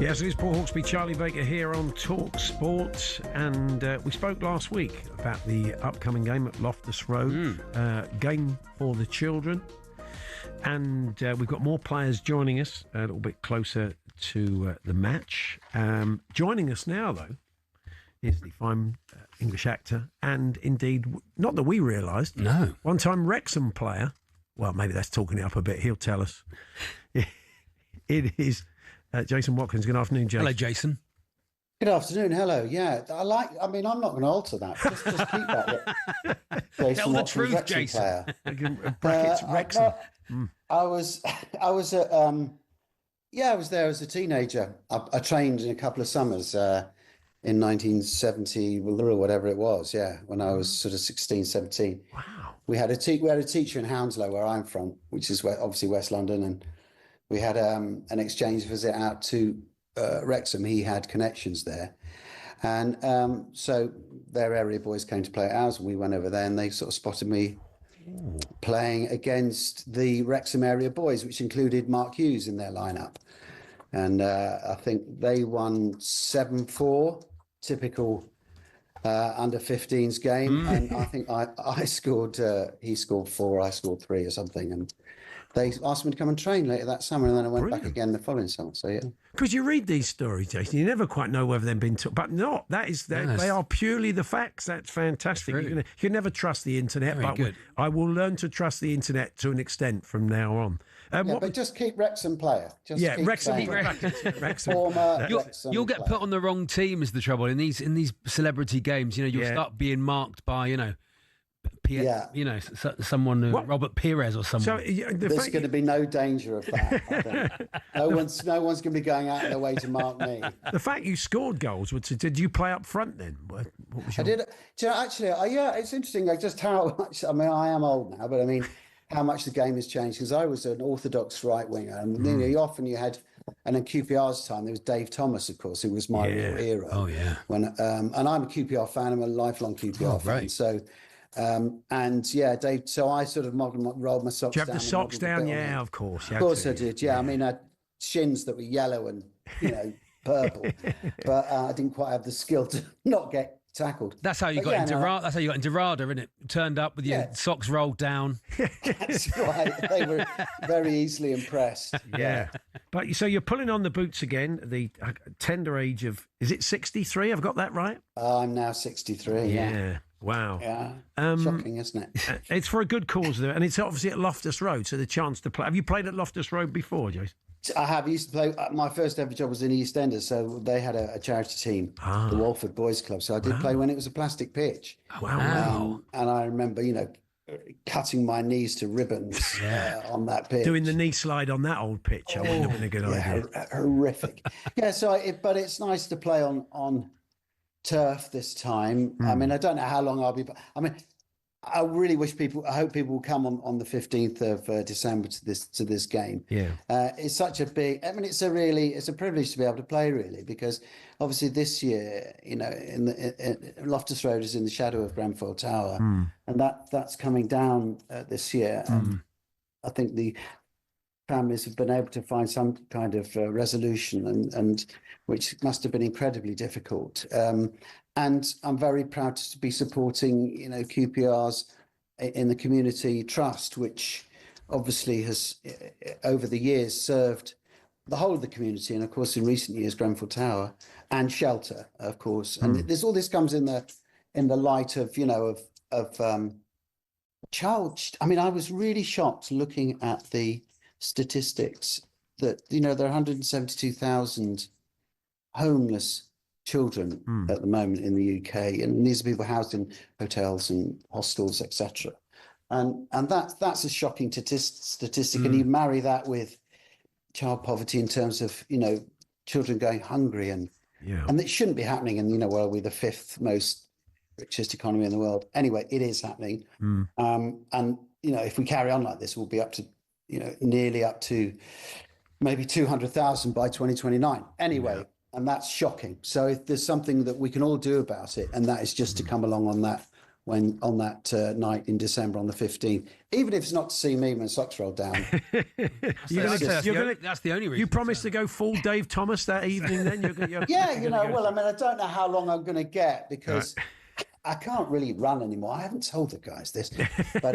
S10: Yes, it is Paul Hawksbee, Charlie Baker here on talkSPORT, and we spoke last week about the upcoming game at Loftus Road, game for the children, and we've got more players joining us a little bit closer to the match. Joining us now, though, is the fine English actor, and indeed, not that we realised, one-time Wrexham player. Well, maybe that's talking it up a bit. He'll tell us. It is Jason Watkins. Good afternoon, Jason.
S11: Hello, Jason.
S16: Good afternoon. Hello. Yeah, I mean, I'm not going to alter that. Just keep that. Jason
S11: Tell the
S16: Watkins,
S11: truth,
S16: Wrexham
S11: Jason.
S16: player.
S10: Brackets Wrexham.
S16: I was at I was there as a teenager. I trained in a couple of summers in 1970 or whatever it was. Yeah, when I was sort of 16, 17.
S10: Wow.
S16: We had a teacher in Hounslow, where I'm from, which is obviously West London, and we had an exchange visit out to Wrexham. He had connections there, and so their area boys came to play at ours, and we went over there, and they sort of spotted me playing against the Wrexham area boys, which included Mark Hughes in their lineup, and I think they won 7-4, typical under 15s game, and I think I scored. He scored 4, I scored 3 or something, and they asked me to come and train later that summer, and then I went back again the following summer. So yeah,
S10: because you read these stories, Jason, you never quite know whether they've been but not. That is, they are purely the facts. That's fantastic. You can never trust the internet,
S11: Very
S10: but
S11: good.
S10: I will learn to trust the internet to an extent from now on.
S16: but just keep Wrexham player. Just keep
S10: Wrexham.
S16: saying
S10: Wrexham.
S16: Former
S11: You'll get put on the wrong team is the trouble in these celebrity games. You know, you'll start being marked by you know, someone, Robert Pires or someone.
S16: So there's going to be no danger of that. I think. No one's going to be going out of their way to mark me.
S10: The fact you scored goals, did you play up front then? What was your...
S16: I did. Do you know, actually, yeah, it's interesting. Like just how much. I mean, I am old now, but I mean, how much the game has changed. Because I was an orthodox right winger, and often you had. And in QPR's time, there was Dave Thomas, of course, who was my real hero.
S11: Oh yeah.
S16: When and I'm a QPR fan. I'm a lifelong QPR fan.
S11: Right.
S16: So, and yeah, Dave. So I sort of rolled my socks down.
S10: Do you have the socks down? Yeah, of course.
S16: Of course I did. Yeah, I mean, I had shins that were yellow and purple, but I didn't quite have the skill to not get tackled.
S11: That's how you got into RADA. That's how you got into RADA, isn't it? Turned up with your socks rolled down.
S16: That's right. They were very easily impressed.
S10: Yeah. But so you're pulling on the boots again. The tender age of, is it 63? I've got that right.
S16: I'm now 63. Yeah.
S10: Wow.
S16: Yeah. Shocking, isn't it?
S10: It's for a good cause, though, and it's obviously at Loftus Road, so the chance to play. Have you played at Loftus Road before, Jason?
S16: I have. I used to play. My first ever job was in EastEnders, so they had a charity team, the Walford Boys Club. So I did play when it was a plastic pitch.
S10: Wow.
S16: And I remember, cutting my knees to ribbons on that pitch.
S10: Doing the knee slide on that old pitch, I wouldn't have been a good idea.
S16: Horrific. Yeah. So, but it's nice to play on turf this time. I mean, I don't know how long I'll be. I mean, I really wish I hope people will come on the 15th of December to this game.
S10: Yeah.
S16: It's such a big, I mean, it's a privilege to be able to play, really, because obviously this year, Loftus Road is in the shadow of Grenfell Tower, and that's coming down this year. I think the families have been able to find some kind of resolution, and which must have been incredibly difficult. And I'm very proud to be supporting, QPR's in the community trust, which obviously has, over the years, served the whole of the community, and of course, in recent years, Grenfell Tower and shelter, of course. And all this comes in the light of child. I mean, I was really shocked looking at the statistics that there are 172,000 homeless children at the moment in the UK, and these are people housed in hotels and hostels, etc. And that's a shocking statistic. And you marry that with child poverty in terms of children going hungry, and it shouldn't be happening. And well, we're the 5th most richest economy in the world. Anyway, it is happening. And if we carry on like this, we'll be up to nearly up to maybe 200,000 by 2029. Anyway. And that's shocking. So if there's something that we can all do about it, and that is just to come along on that night in December on the 15th, even if it's not to see me when socks roll down.
S11: That's the only reason.
S10: You promise to go full Dave Thomas that evening, then?
S16: Well, I mean, I don't know how long I'm going to get, because I can't really run anymore. I haven't told the guys this, but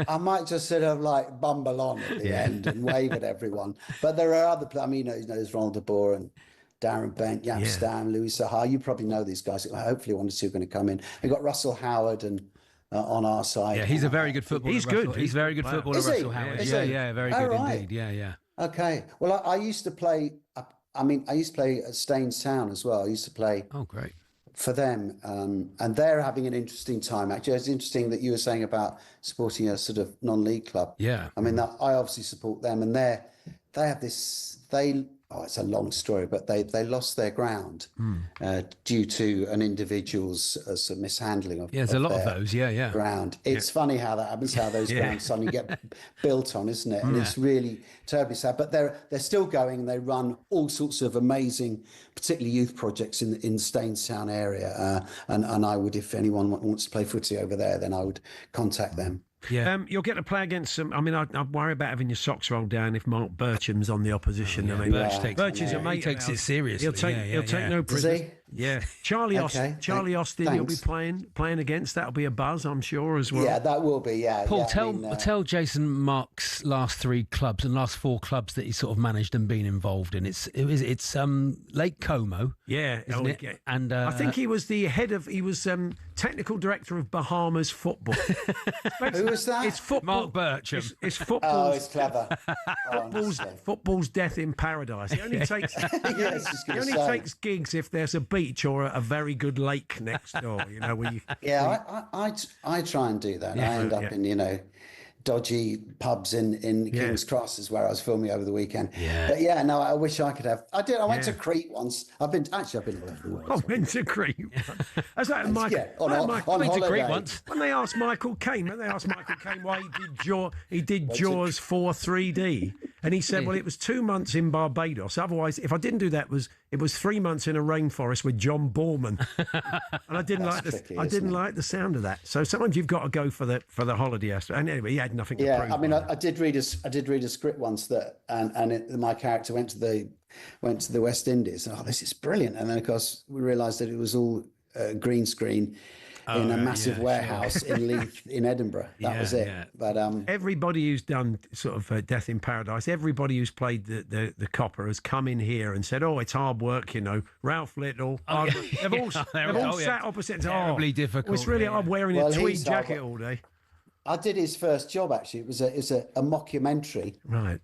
S16: I might just sort of like bumble on at the end and wave at everyone. But there are other, I mean, there's Ronald de Boer and Darren Benn, Jaap Stam, Louis Saha. You probably know these guys. Hopefully one or two are going to come in. We've got Russell Howard and on our side.
S11: Yeah, he's a very good footballer.
S10: He's good.
S11: He's very good footballer, Russell Howard. Yeah, very good indeed. Yeah.
S16: Okay. Well, I used to play, I used to play at Staines Town as well. I used to play.
S11: Oh, great.
S16: For them, and they're having an interesting time. Actually, it's interesting that you were saying about supporting a sort of non-league club.
S11: Yeah.
S16: I mean, I obviously support them, and they have this. It's a long story, but they lost their ground due to an individual's mishandling of.
S11: Yeah, there's a lot of those. Yeah.
S16: Ground. It's funny how that happens. How those grounds suddenly get built on, isn't it? And it's really terribly sad. But they're still going. They run all sorts of amazing, particularly youth projects in the Stainstown area. And I would, if anyone wants to play footy over there, then I would contact them.
S10: Yeah, you'll get to play against some. I mean, I worry about having your socks rolled down if Mark Bircham's on the opposition. I mean, Birch is a mate.
S11: He takes it seriously.
S10: He'll take no prisoners. Yeah, Charlie Austin. You'll be playing against. That'll be a buzz, I'm sure, as well.
S16: Yeah, that will be. Yeah,
S11: Paul, tell Jason Mark's last 3 clubs and last 4 clubs that he's sort of managed and been involved in. It's Lake Como.
S10: Yeah,
S11: isn't it? And
S10: I think he was the head of. He was technical director of Bahamas football.
S16: Who was that?
S10: It's football.
S11: Mark Bircham.
S10: It's football.
S16: Oh, it's clever.
S10: Football's death in paradise. He only takes gigs if there's a beach or a very good lake next door. You know, where you.
S16: Yeah, I try and do that. I end up in dodgy pubs in King's Cross is where I was filming over the weekend.
S10: Yeah.
S16: But yeah, no, I wish I could have. I did. I went to Crete once. I've been all over the world.
S10: I went to Crete. That's like Michael.
S16: On holiday.
S10: Once. When they asked Michael Caine why he did Jaws 4 3D, and he said, well, it was 2 months in Barbados. Otherwise, if I didn't do that, it was 3 months in a rainforest with John Borman, and I didn't like the sound of that. So sometimes you've got to go for the holiday aspect. And anyway, he had nothing to prove.
S16: I mean, I did read a script once that, my character went to the West Indies. And, this is brilliant. And then of course we realised that it was all green screen in a massive warehouse in Leith in Edinburgh. That was it. Yeah. But
S10: everybody who's done sort of Death in Paradise, everybody who's played the copper has come in here and said, "Oh, it's hard work," Ralph Little. They've all sat opposite.
S11: Terribly difficult.
S10: It's really hard wearing a tweed jacket all day.
S16: I did his first job actually. It was a mockumentary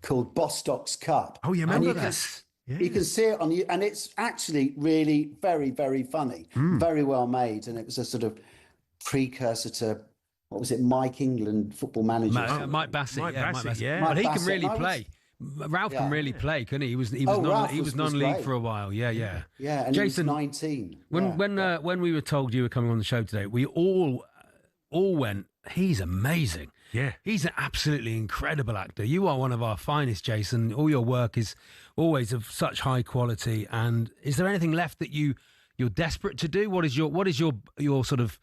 S16: called Bostock's Cup.
S10: Oh, you remember that?
S16: You can see it on you, and it's actually really very, very funny, very well made, and it was a sort of precursor to what was it, Mike England, Football Manager,
S11: Mike Bassett.
S10: Mike Bassett.
S11: But he can really play. Ralph can really play, couldn't he? He was non-league for a while. Yeah.
S16: And
S11: Jason,
S16: he was 19.
S11: When we were told you were coming on the show today, we all went, he's amazing.
S10: Yeah.
S11: He's an absolutely incredible actor. You are one of our finest, Jason. All your work is always of such high quality. And is there anything left that you're desperate to do? What is your sort of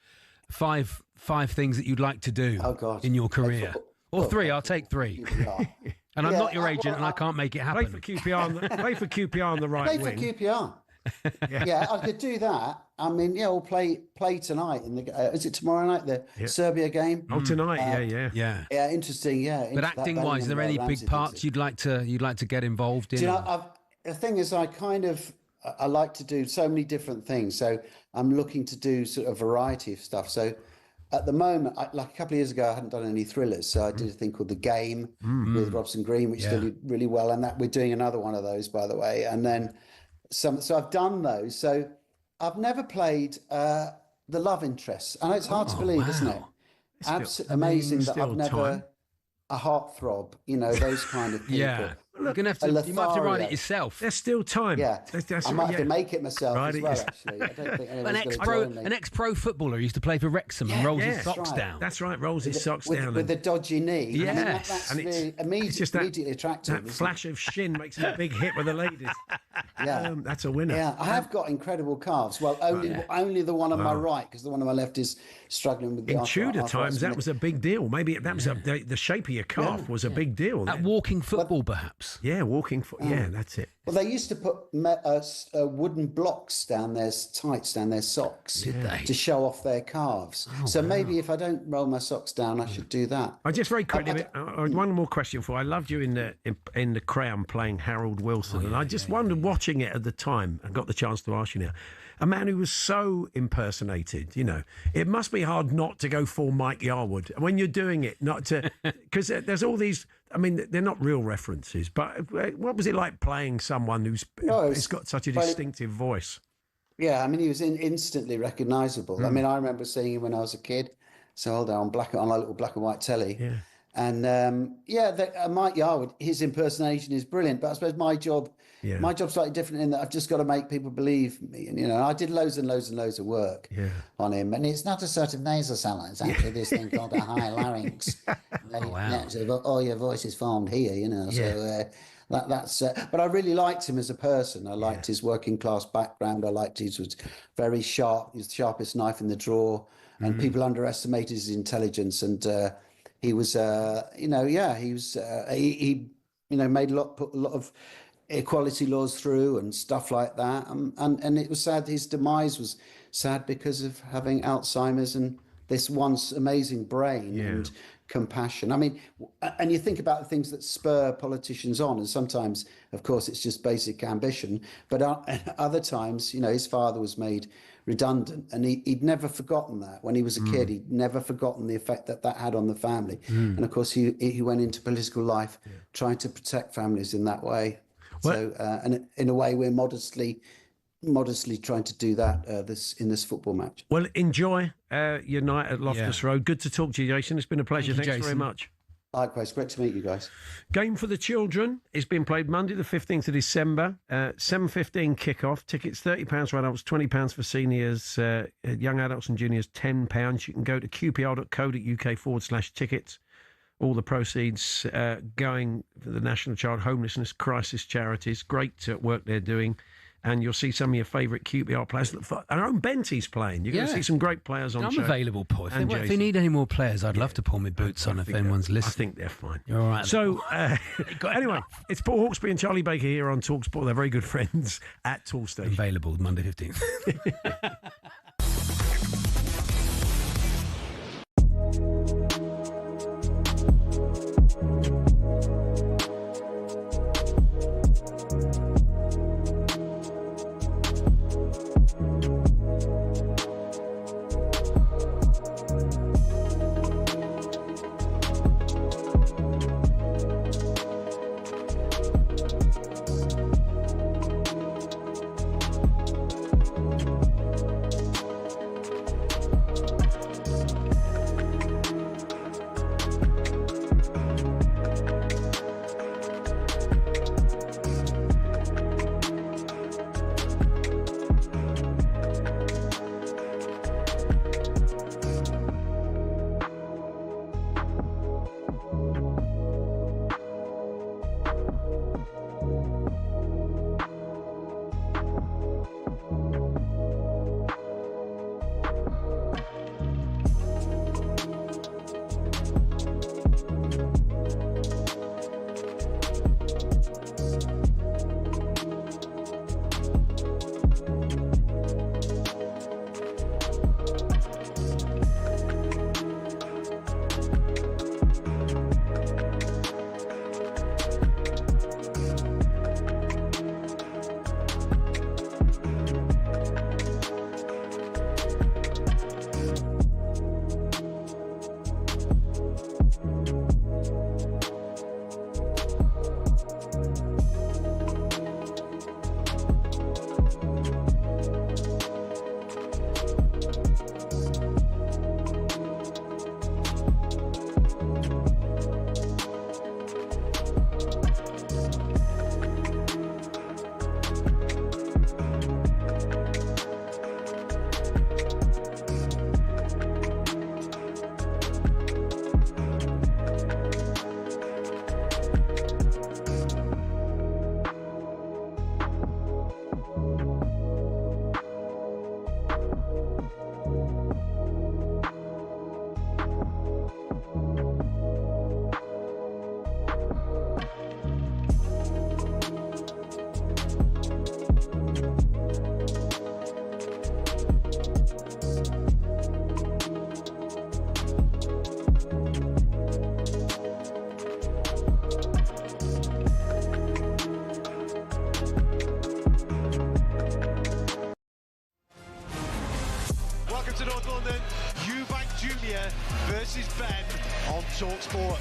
S11: five things that you'd like to do in your career? Or three, I'll take three. And I'm not your agent and I can't make it happen.
S10: Play for QPR on the right wing.
S16: Play for QPR. Yeah, I could do that. I mean, we'll play tonight. Is it tomorrow night, the Serbia game?
S10: Oh, tonight,
S16: yeah. Yeah, interesting, yeah.
S11: But acting-wise, are there any big parts you'd like to get involved in?
S16: Do you know, the thing is, I like to do so many different things. So I'm looking to do sort of a variety of stuff. So at the moment, like a couple of years ago, I hadn't done any thrillers. So I did a thing called The Game with Robson Green, which did really well. And that we're doing another one of those, by the way. And then so I've done those. So I've never played the love interest. I know it's hard to believe, isn't it? Absolutely amazing that I've never a heartthrob, those kind of people.
S11: Yeah. You're gonna have to. You might have to write it yourself.
S10: There's still time.
S16: Yeah, I might have to make it myself as well. Actually, I don't think
S11: an ex-pro footballer used to play for Wrexham and rolls his socks down.
S10: That's right, rolls his socks down
S16: with the dodgy knee.
S11: Yeah,
S16: that's really immediately attractive.
S10: That flash of shin makes a big hit with the ladies.
S16: Yeah,
S10: that's a winner.
S16: Yeah, I have got incredible calves. Well, only the one on my right, because the one on my left is struggling with the
S10: in Tudor times. That was a big deal. Maybe that was the shape of your calf was a big deal.
S11: That walking football, perhaps.
S10: Yeah, walking foot. Yeah, that's it.
S16: Well, they used to put wooden blocks down their tights, down their socks, to show off their calves. Maybe if I don't roll my socks down, I should do that.
S10: I just very quickly, one more question for you. I loved you in the Crown playing Harold Wilson, and I just wondered, watching it at the time, and got the chance to ask you now. A man who was so impersonated, it must be hard not to go full Mike Yarwood when you're doing it, not to, because there's all these. I mean, they're not real references, but what was it like playing someone who's got such a distinctive voice?
S16: Yeah, I mean, he was instantly recognisable. I mean, I remember seeing him when I was a kid. So hold on a little black and white telly.
S10: Yeah.
S16: And Mike Yarwood, his impersonation is brilliant. But I suppose my job's slightly different in that I've just got to make people believe me. And I did loads and loads and loads of work on him. And it's not a sort of nasal sound. It's actually this thing called a high larynx. All your voice is formed here. So that's. But I really liked him as a person. I liked his working class background. I liked he was very sharp. He's the sharpest knife in the drawer. And people underestimated his intelligence. And he was, he made put a lot of equality laws through and stuff like that. And it was sad. His demise was sad because of having Alzheimer's and this once amazing brain and compassion. I mean, and you think about the things that spur politicians on, and sometimes, of course, it's just basic ambition. But other times, his father was made redundant, and he'd never forgotten that. When he was a kid, he'd never forgotten the effect that had on the family. And of course, he went into political life trying to protect families in that way. And in a way, we're modestly modestly trying to do that in this football match.
S10: Well, enjoy your night at Loftus Road. Good to talk to you, Jason. It's been a pleasure. Thanks very much.
S16: Likewise, great to meet you guys.
S10: Game for the children is being played Monday the 15th of December, 7:15 kick-off. Tickets £30 for adults, £20 for seniors, young adults and juniors £10. You can go to qpr.co.uk/tickets. All the proceeds going for the National Child Homelessness Crisis Charities. Great work they're doing. And you'll see some of your favourite QPR players. Our own Benty's playing. You're going to see some great players on show.
S11: I'm available, Paul. If they need any more players, I'd love to pull my boots on if anyone's listening.
S10: I think they're fine.
S11: You're all right.
S10: So, anyway, it's Paul Hawksbee and Charlie Baker here on talkSPORT. They're very good friends at Toolstation.
S11: Available Monday 15th.
S9: to North London, Eubank Jr. versus Benn on talkSPORT.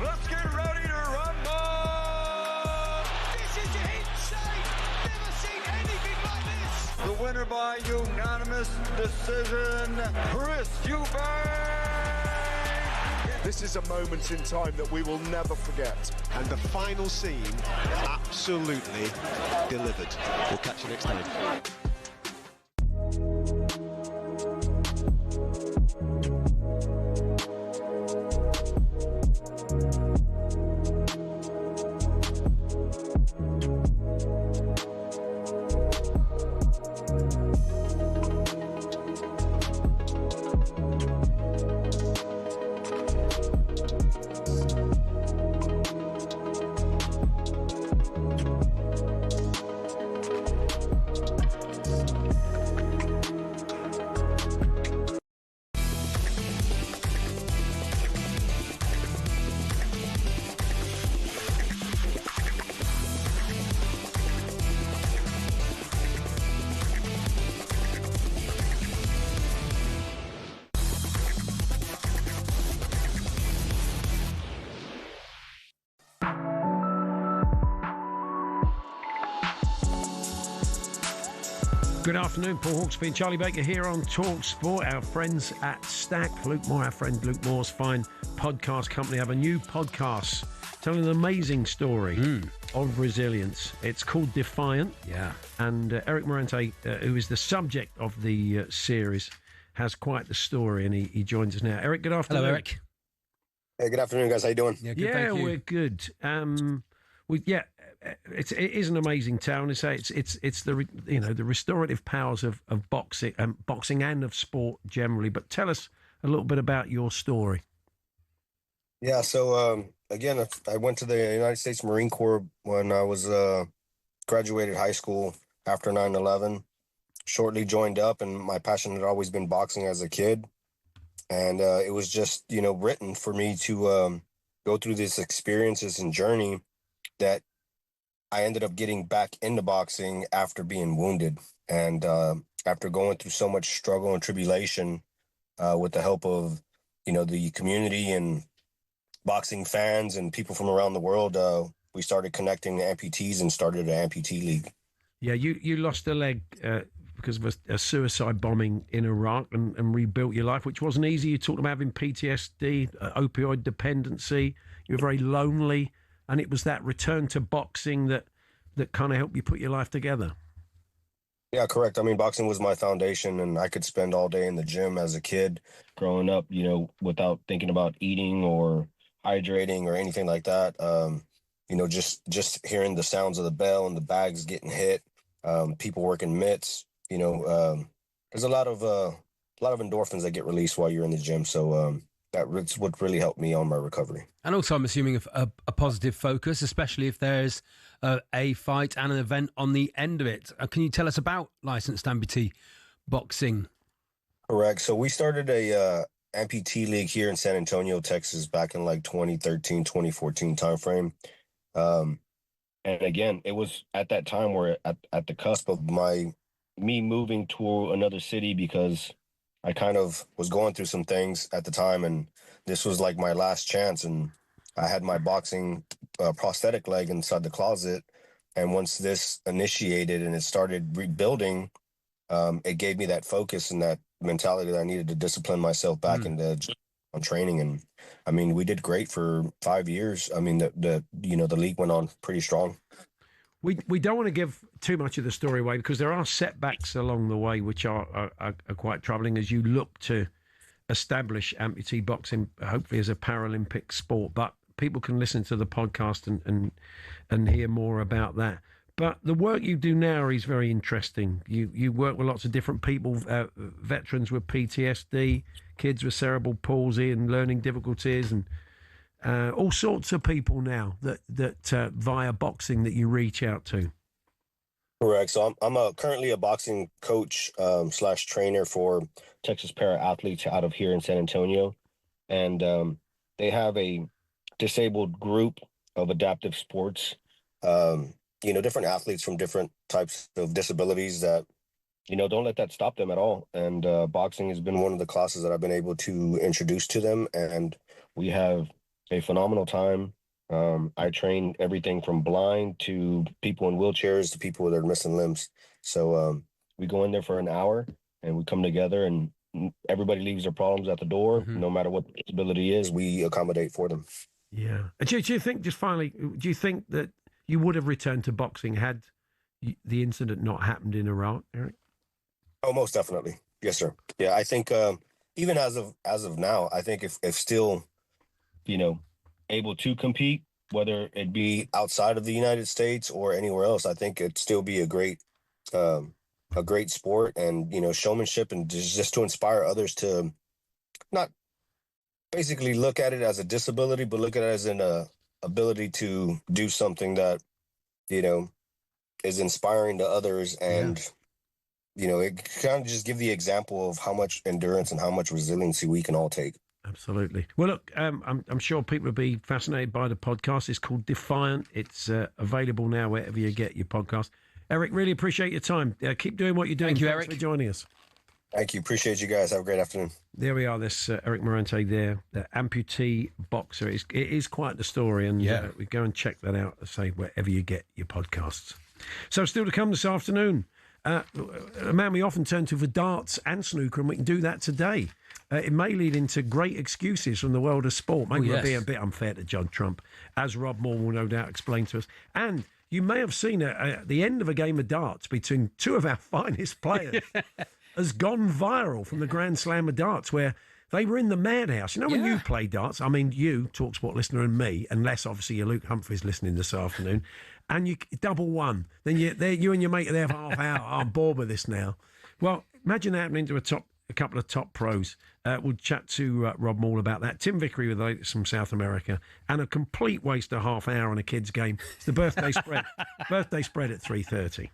S9: Let's get ready to rumble! This is insane! Never seen anything like this! The winner by unanimous decision, Chris Eubank!
S18: This is a moment in time that we will never forget.
S9: And the final scene absolutely delivered. We'll catch you next time.
S10: Good afternoon, Paul Hawksbee and Charlie Baker here on talkSPORT. Our friends at Stack, Luke Moore, our friend Luke Moore's fine podcast company, have a new podcast telling an amazing story of resilience. It's called Defiant.
S11: Yeah.
S10: And Eric Morante, who is the subject of the series, has quite the story, and he joins us now. Eric, good afternoon.
S11: Hello, Eric.
S19: Hey, good afternoon, guys. How you doing?
S11: Yeah, good, thank you.
S10: We're good. It is an amazing tale. It's the the restorative powers of boxing and of sport generally. But tell us a little bit about your story.
S19: Yeah. So again, I went to the United States Marine Corps when I was graduated high school after 9/11. Shortly joined up, and my passion had always been boxing as a kid. And it was just written for me to go through these experiences and journey that I ended up getting back into boxing after being wounded, and after going through so much struggle and tribulation, with the help of the community and boxing fans and people from around the world, we started connecting amputees and started an amputee league.
S10: Yeah, you lost a leg because of a suicide bombing in Iraq and rebuilt your life, which wasn't easy. You talked about having PTSD, opioid dependency. You were very lonely. And it was that return to boxing that kind of helped you put your life together.
S19: Yeah, correct. I mean, boxing was my foundation, and I could spend all day in the gym as a kid growing up, without thinking about eating or hydrating or anything like that. Just hearing the sounds of the bell and the bags getting hit, people working mitts, there's a lot of endorphins that get released while you're in the gym. So, that's what really helped me on my recovery.
S11: And also, I'm assuming a positive focus, especially if there's a fight and an event on the end of it. Can you tell us about licensed amputee boxing?
S19: Correct. So we started a amputee league here in San Antonio, Texas, back in like 2013, 2014 timeframe. And again, it was at that time where at the cusp of me moving to another city, because I kind of was going through some things at the time, and this was like my last chance. And I had my boxing prosthetic leg inside the closet. And once this initiated and it started rebuilding, it gave me that focus and that mentality that I needed to discipline myself back into on training. And I mean, we did great for 5 years. I mean, the league went on pretty strong.
S10: We don't want to give too much of the story away, because there are setbacks along the way which are quite troubling as you look to establish amputee boxing, hopefully as a Paralympic sport. But people can listen to the podcast and hear more about that. But the work you do now is very interesting. You work with lots of different people, veterans with PTSD, kids with cerebral palsy and learning difficulties, and all sorts of people now that via boxing that you reach out to.
S19: Correct. So I'm currently a boxing coach / trainer for Texas para athletes out of here in San Antonio, and they have a disabled group of adaptive sports. Different athletes from different types of disabilities that don't let that stop them at all. And boxing has been one of the classes that I've been able to introduce to them, and we have a phenomenal time. I train everything from blind to people in wheelchairs to people that are missing limbs. So we go in there for an hour and we come together, and everybody leaves their problems at the door. No matter what the disability is, we accommodate for them.
S10: Yeah. Do you think, just finally, do you think that you would have returned to boxing had the incident not happened in Iraq, Eric?
S19: Oh, most definitely. Yes, sir. Yeah, I think even as of now, I think if still, able to compete, whether it be outside of the United States or anywhere else, I think it'd still be a great sport, and showmanship, and just to inspire others to not basically look at it as a disability, but look at it as an ability to do something that is inspiring to others, and it kind of just give the example of how much endurance and how much resiliency we can all take.
S10: Absolutely. Well, look, I'm sure people will be fascinated by the podcast. It's called Defiant. It's available now wherever you get your podcast. Eric, really appreciate your time. Keep doing what you're doing.
S11: Thank you,
S10: Thanks
S11: Eric,
S10: for joining us.
S19: Thank you. Appreciate you guys. Have a great afternoon.
S10: There we are. This Eric Morante there, the amputee boxer. It is quite the story, and we go and check that out, say, wherever you get your podcasts. So still to come this afternoon, a man we often turn to for darts and snooker, and we can do that today. It may lead into great excuses from the world of sport. Maybe we'll be a bit unfair to John Trump, as Rob Moore will no doubt explain to us. And you may have seen at the end of a game of darts between two of our finest players has gone viral from the Grand Slam of darts, where they were in the madhouse. You know, when you play darts, I mean, you, talkSPORT listener, and me, unless obviously you're Luke Humphries listening this afternoon, and you double one. Then you and your mate are there for half hour. Oh, I'm bored with this now. Well, imagine that happening to a couple of top pros. We'll chat to Rob Moore about that. Tim Vickery with the latest from South America, and a complete waste of half hour on a kid's game. It's the birthday spread. Birthday spread at 3:30.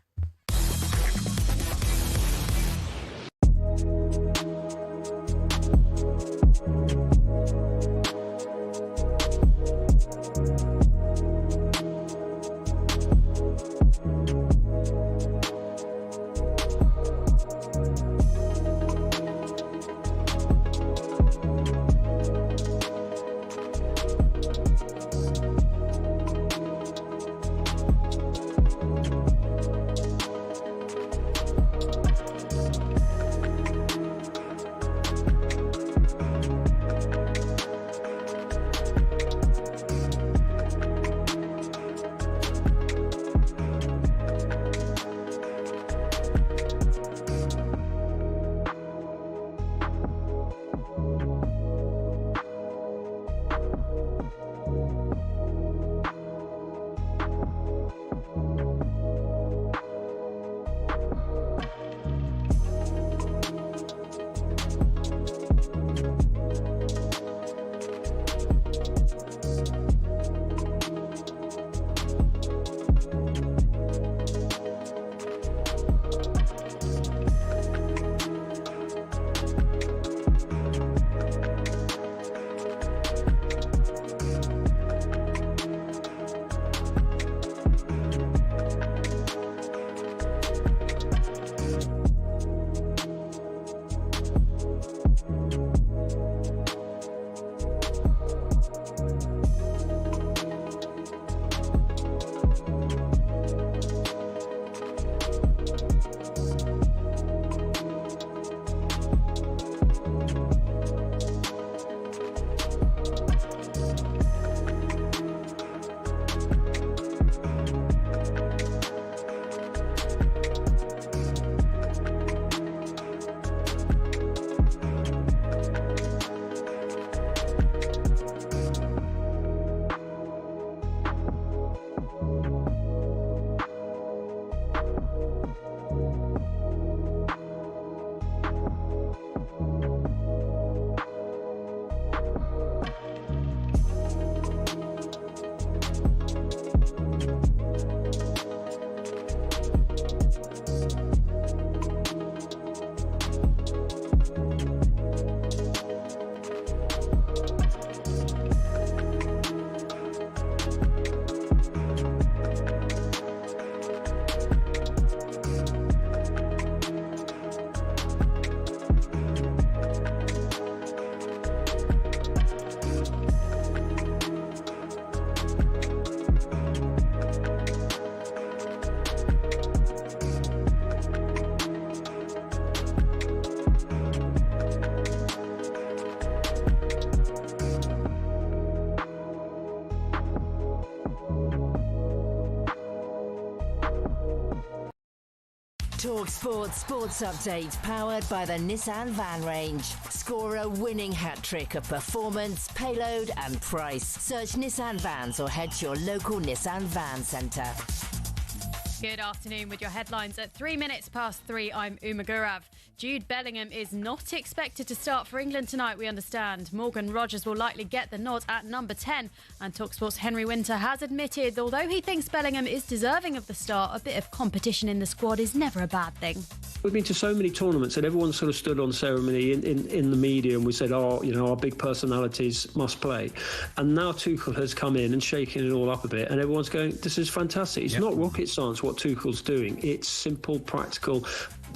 S3: talkSPORT Sports Update, powered by the Nissan Van Range. Score a winning hat-trick of performance, payload and price. Search Nissan Vans or head to your local Nissan Van Centre.
S5: Good afternoon with your headlines at 3 minutes past 3. I'm Uma Gurav. Jude Bellingham is not expected to start for England tonight, we understand. Morgan Rogers will likely get the nod at number 10. And talkSPORT's Henry Winter has admitted, although he thinks Bellingham is deserving of the start, a bit of competition in the squad is never a bad thing.
S7: We've been to so many tournaments and everyone sort of stood on ceremony in the media and we said, our big personalities must play. And now Tuchel has come in and shaken it all up a bit and everyone's going, this is fantastic. It's not rocket science what Tuchel's doing. It's simple, practical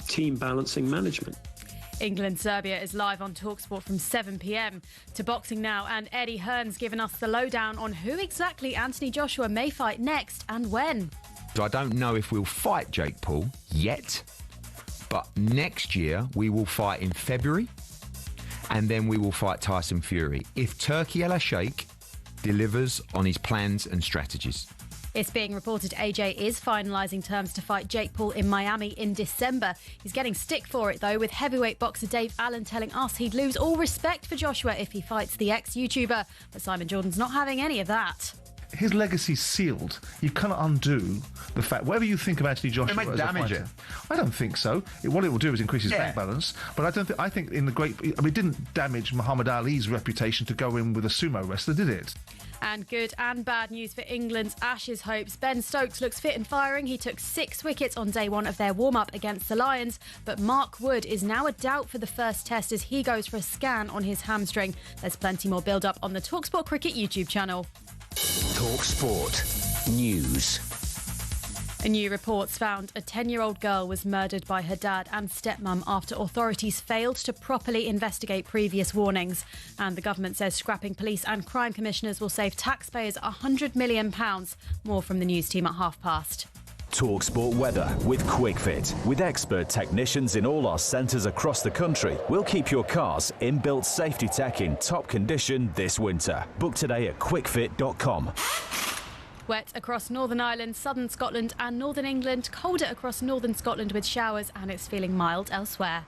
S7: team balancing management.
S5: England-Serbia is live on talkSPORT from 7 p.m. To boxing now, and Eddie Hearn's given us the lowdown on who exactly Anthony Joshua may fight next and when.
S2: I don't know if we'll fight Jake Paul yet, But next year, we will fight in February, and then we will fight Tyson Fury if Turki Al-Sheikh delivers on his plans and strategies.
S5: It's being reported AJ is finalising terms to fight Jake Paul in Miami in December. He's getting stick for it, though, with heavyweight boxer Dave Allen telling us he'd lose all respect for Joshua if he fights the ex-YouTuber. But Simon Jordan's not having any of that.
S1: His legacy's sealed. You cannot undo the fact. Whatever you think of Anthony Joshua,
S2: It might damage it.
S1: I don't think so. What it will do is increase his bank balance. But I don't think. I think in the great. I mean, it didn't damage Muhammad Ali's reputation to go in with a sumo wrestler, did it?
S5: And good and bad news for England's Ashes hopes. Ben Stokes looks fit and firing. He took 6 wickets on day one of their warm-up against the Lions. But Mark Wood is now a doubt for the first test as he goes for a scan on his hamstring. There's plenty more build-up on the talkSPORT Cricket YouTube channel.
S8: talkSPORT News.
S5: A new report's found a 10-year-old girl was murdered by her dad and stepmum after authorities failed to properly investigate previous warnings. And the government says scrapping police and crime commissioners will save taxpayers £100 million. More from the news team at past.
S8: talkSPORT weather with QuickFit. With expert technicians in all our centres across the country, we'll keep your car's inbuilt safety tech in top condition this winter. Book today at quickfit.com.
S5: Wet across Northern Ireland, southern Scotland and northern England. Colder across northern Scotland with showers, and it's feeling mild elsewhere.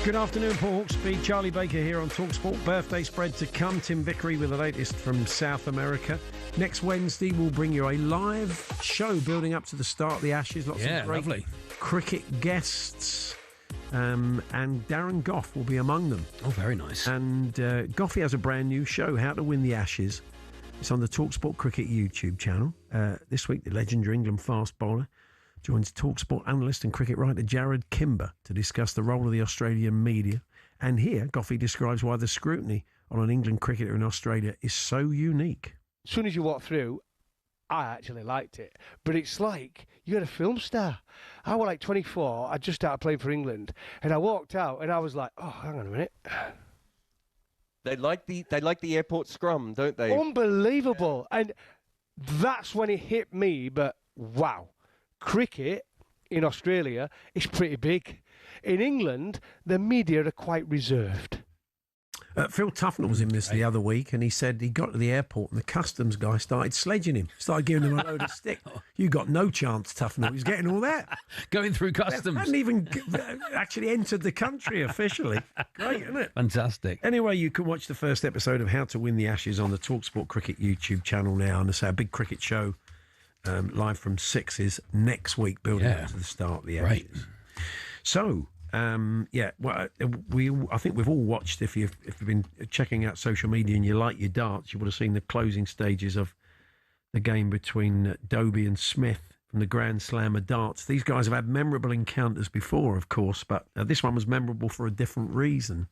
S10: Good afternoon, Paul Hawksbee. Charlie Baker here on talkSPORT. Birthday spread to come. Tim Vickery with the latest from South America. Next Wednesday, we'll bring you a live show building up to the start of the Ashes. Lots of great
S11: lovely
S10: cricket guests. And Darren Gough will be among them.
S11: Oh, very nice.
S10: And Goughy has a brand new show, How to Win the Ashes. It's on the talkSPORT Cricket YouTube channel. This week, the legendary England fast bowler joins talkSPORT analyst and cricket writer Jared Kimber to discuss the role of the Australian media. And here, Goughy describes why the scrutiny on an England cricketer in Australia is so unique.
S20: As soon as you walk through, I actually liked it. But it's like you're a film star. I was like 24, I just started playing for England, and I walked out and I was like, oh, hang on a minute.
S21: They like the airport scrum, don't they?
S20: Unbelievable. And that's when it hit me, but wow. Cricket in Australia is pretty big. In England, the media are quite reserved.
S10: Phil Tufnell was in this the other week, and he said he got to the airport and the customs guy started sledging him, started giving him a load of stick. You got no chance, Tufnell. He's getting all that.
S11: Going through customs.
S10: Hadn't even actually entered the country officially. Great, isn't it?
S11: Fantastic.
S10: Anyway, you can watch the first episode of How to Win the Ashes on the talkSPORT Cricket YouTube channel now. And I say a big cricket show live from 6's next week, building up to the start of the Ashes.
S11: Right.
S10: So, I think we've all watched. If you've been checking out social media and you like your darts, you would have seen the closing stages of the game between Dobie and Smith from the Grand Slam of darts. These guys have had memorable encounters before, of course, but this one was memorable for a different reason.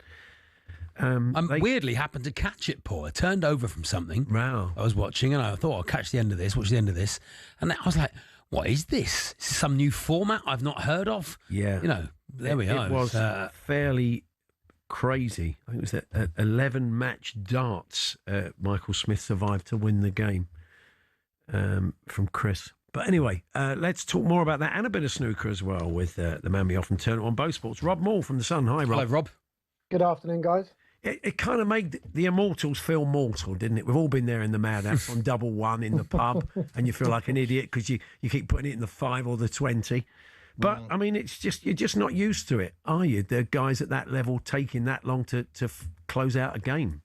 S11: Weirdly happened to catch it, Paul. I turned over from something.
S10: Wow.
S11: I was watching and I thought I'll catch the end of this, watch the end of this. And I was like, what is this? Is this some new format I've not heard of?
S10: Yeah.
S11: You know, there we are.
S10: It was fairly crazy. I think it was at 11 match darts. Michael Smith survived to win the game from Chris. But anyway, let's talk more about that and a bit of snooker as well with the man we often turn on both sports. Rob Moore from The Sun. Hi, Rob.
S11: Hello, Rob.
S22: Good afternoon, guys.
S10: It kind of made the immortals feel mortal, didn't it? We've all been there in the madhouse on double one in the pub, and you feel like an idiot because you keep putting it in the 5 or the 20. But, I mean, it's just you're just not used to it, are you? The guys at that level taking that long to close out a game.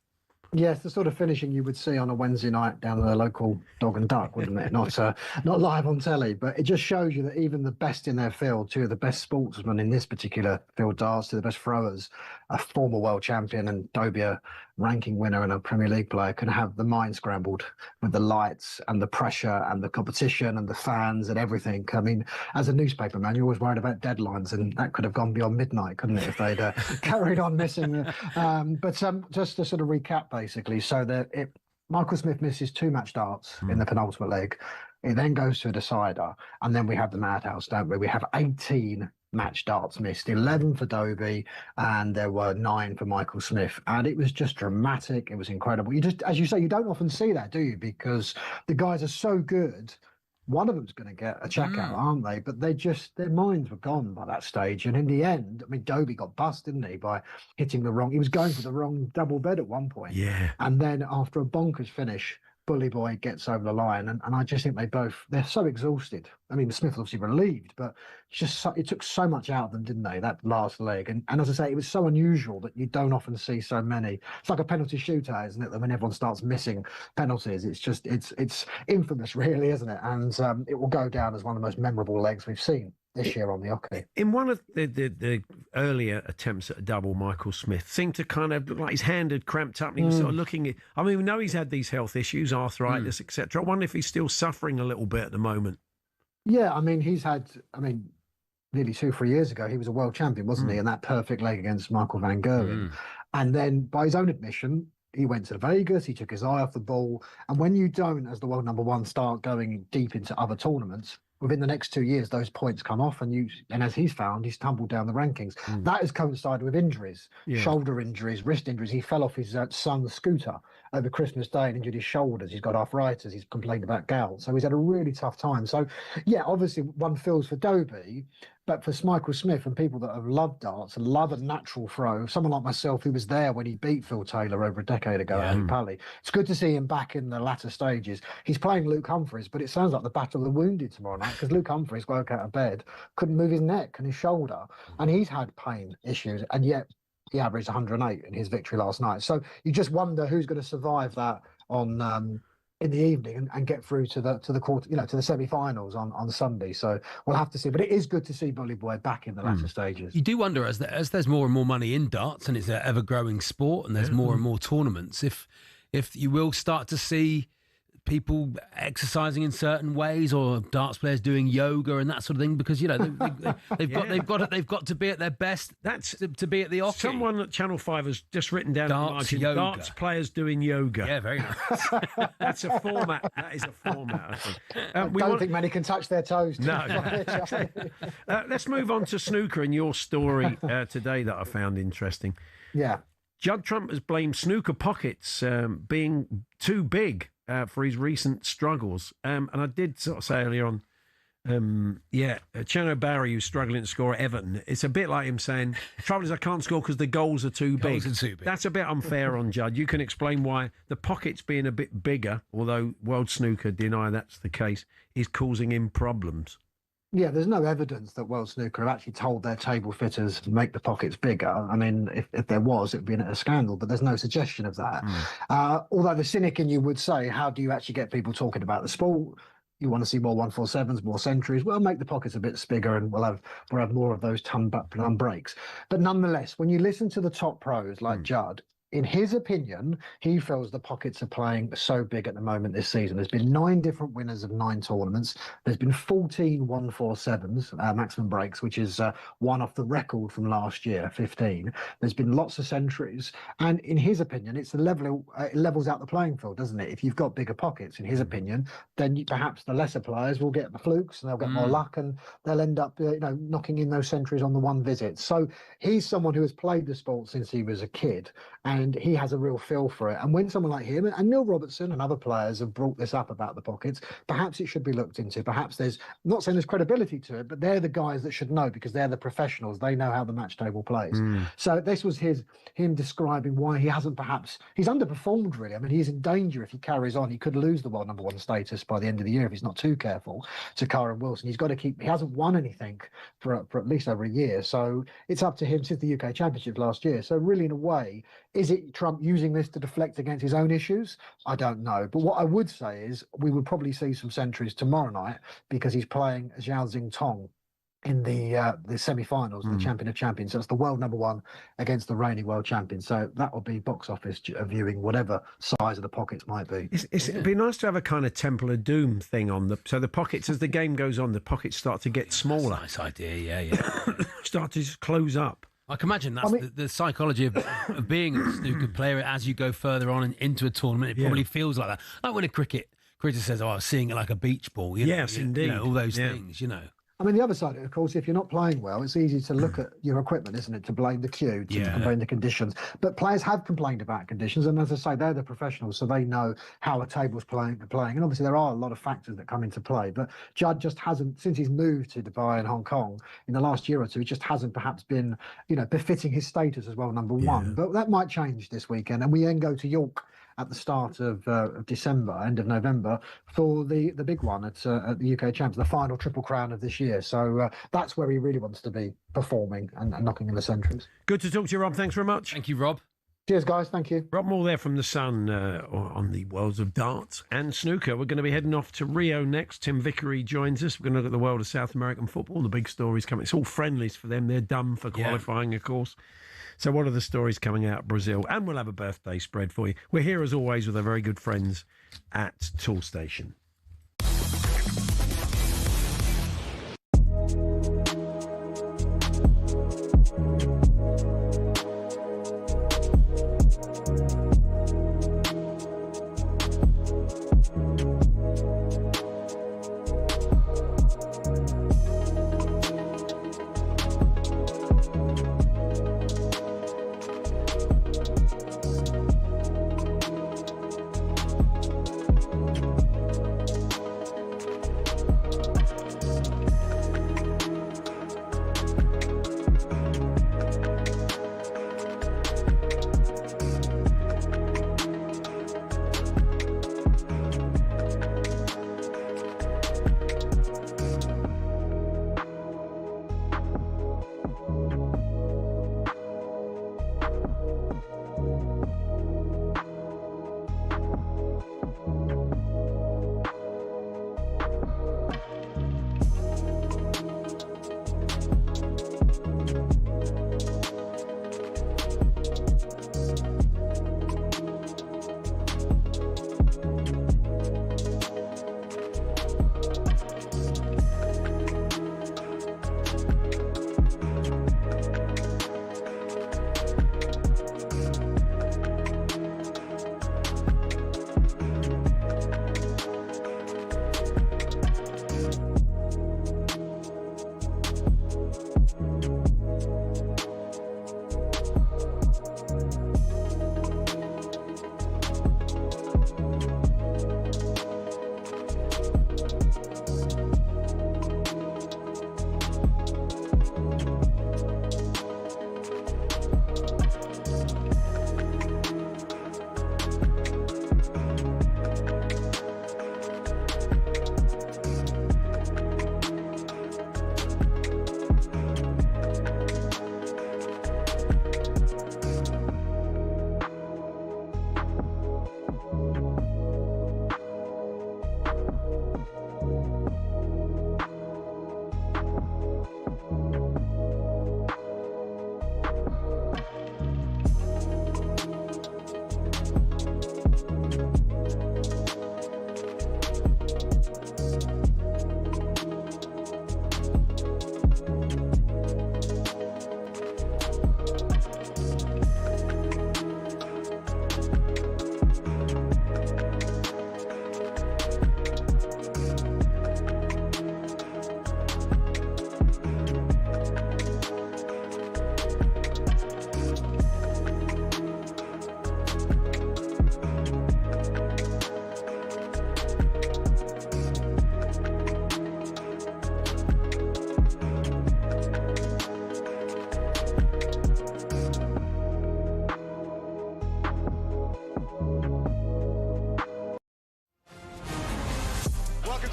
S22: Yes, the sort of finishing you would see on a Wednesday night down at the local Dog and Duck, wouldn't it? Not live on telly, but it just shows you that even the best in their field, two of the best sportsmen in this particular field, darts, two of the best throwers, a former world champion and Dobie, a ranking winner and a Premier League player, can have the mind scrambled with the lights and the pressure and the competition and the fans and everything. I mean, as a newspaper man, you're always worried about deadlines, and that could have gone beyond midnight, couldn't it, if they'd carried on missing. But just to sort of recap, basically. So Michael Smith misses 2 match darts in the penultimate leg. It then goes to a decider, and then we have the madhouse, don't we? We have 18 match darts missed, 11 for Dobie, and there were 9 for Michael Smith. And it was just dramatic. It was incredible. You just, as you say, you don't often see that, do you? Because the guys are so good. One of them's going to get a check out, aren't they? But their minds were gone by that stage. And in the end, I mean, Dobie got bust, didn't he, by hitting he was going for the wrong double bed at one point.
S10: Yeah.
S22: And then after a bonkers finish, Bully Boy gets over the line. And I just think they're so exhausted. I mean, Smith was obviously relieved, but it took so much out of them, didn't they, that last leg? And as I say, it was so unusual that you don't often see so many. It's like a penalty shootout, isn't it? That when everyone starts missing penalties, it's infamous, really, isn't it? And it will go down as one of the most memorable legs we've seen this year on the hockey.
S10: In one of the earlier attempts at a double, Michael Smith seemed to kind of look like his hand had cramped up and he was sort of looking at... I mean, we know he's had these health issues, arthritis, etc. I wonder if he's still suffering a little bit at the moment.
S22: Yeah, I mean, nearly 2-3 years ago, he was a world champion, wasn't he? And that perfect leg against Michael van Gerwen. And then, by his own admission, he went to Vegas, he took his eye off the ball. And when you don't, as the world number one, start going deep into other tournaments, within the next 2 years, those points come off, and as he's found, he's tumbled down the rankings. That has coincided with injuries, shoulder injuries, wrist injuries. He fell off his son's scooter over Christmas Day and injured his shoulders. He's got arthritis. He's complained about gout. So he's had a really tough time. So, yeah, obviously one feels for Dobie, but for Michael Smith and people that have loved darts and love a natural throw, someone like myself who was there when he beat Phil Taylor over a decade ago at Pally, it's good to see him back in the latter stages. He's playing Luke Humphries, but it sounds like the battle of the wounded tomorrow night, because Luke Humphries woke out of bed, couldn't move his neck and his shoulder, and he's had pain issues, and yet he averaged 108 in his victory last night. So you just wonder who's going to survive that on in the evening and get through to the quarter, to the semi-finals on Sunday. So we'll have to see. But it is good to see Bully Boy back in the latter stages.
S11: You do wonder, as there's more and more money in darts, and it's an ever-growing sport, and there's more and more tournaments, if you will start to see people exercising in certain ways, or darts players doing yoga and that sort of thing, because they've got to be at their best. That's to be at the hockey.
S10: Someone at Channel 5 has just written down darts players doing yoga.
S11: Yeah, very nice.
S10: That's a format. That is a format, I think.
S22: I don't think many can touch their toes.
S10: No. Let's move on to snooker and your story today that I found interesting.
S22: Yeah.
S10: Judd Trump has blamed snooker pockets being too big for his recent struggles. And I did sort of say earlier on, Chano Barry, who's struggling to score at Everton, it's a bit like him saying, trouble is I can't score because the goals are too big. That's a bit unfair on Judd. You can explain why the pockets being a bit bigger, although World Snooker deny that's the case, is causing him problems.
S22: Yeah, there's no evidence that World Snooker have actually told their table fitters to make the pockets bigger. I mean, if there was, it would be a scandal, but there's no suggestion of that. Although the cynic in you would say, how do you actually get people talking about the sport? You want to see more 147s, more centuries? Well, make the pockets a bit bigger and we'll have more of those ton breaks. But nonetheless, when you listen to the top pros like Judd, in his opinion, he feels the pockets are playing so big at the moment this season. There's been 9 different winners of 9 tournaments. There's been 14 147s, maximum breaks, which is one off the record from last year, 15. There's been lots of centuries. And in his opinion, it levels out the playing field, doesn't it? If you've got bigger pockets, in his opinion, then perhaps the lesser players will get the flukes and they'll get more luck and they'll end up knocking in those centuries on the one visit. So he's someone who has played the sport since he was a kid, and he has a real feel for it. And when someone like him and Neil Robertson and other players have brought this up about the pockets, perhaps it should be looked into. Perhaps I'm not saying there's credibility to it, but they're the guys that should know, because they're the professionals. They know how the match table plays. So this was him describing why he's underperformed, really. I mean, he's in danger if he carries on. He could lose the world number one status by the end of the year if he's not too careful to Karen Wilson. He's got to he hasn't won anything for at least over a year. So it's up to him since the UK Championship last year. So really, in a way, is it Trump using this to deflect against his own issues? I don't know. But what I would say is we would probably see some centuries tomorrow night, because he's playing Zhao Xing in the semi-finals, the champion of champions. So it's the world number one against the reigning world champion. So that will be box office viewing, whatever size of the pockets might be.
S10: It'd be nice to have a kind of Temple of Doom thing on so the pockets, as the game goes on, the pockets start to get smaller.
S11: That's a nice idea, yeah.
S10: Start to just close up.
S11: I can imagine that's the psychology of being a snooker player as you go further on and into a tournament. It probably feels like that. Like when a cricketer says, I was seeing it like a beach ball.
S10: Yes, indeed.
S11: All those things,
S22: I mean, the other side, of course, if you're not playing well, it's easy to look at your equipment, isn't it, to blame the cue, to complain the conditions. But players have complained about conditions, and as I say, they're the professionals, so they know how a table's playing. And obviously, there are a lot of factors that come into play. But Judd just hasn't, since he's moved to Dubai and Hong Kong in the last year or two, it just hasn't perhaps been, befitting his status as well, number one. But that might change this weekend, and we then go to York at the start of December, end of November, for the big one at the UK Champs, the final Triple Crown of this year. So that's where he really wants to be performing and knocking in the centuries.
S10: Good to talk to you, Rob. Thanks very much.
S11: Thank you, Rob.
S22: Cheers, guys. Thank you.
S10: Rob Moore there from The Sun on the worlds of darts and snooker. We're going to be heading off to Rio next. Tim Vickery joins us. We're going to look at the world of South American football. The big stories coming. It's all friendlies for them. They're done for qualifying, of course. So what are the stories coming out of Brazil? And we'll have a birthday spread for you. We're here, as always, with our very good friends at Tool Station.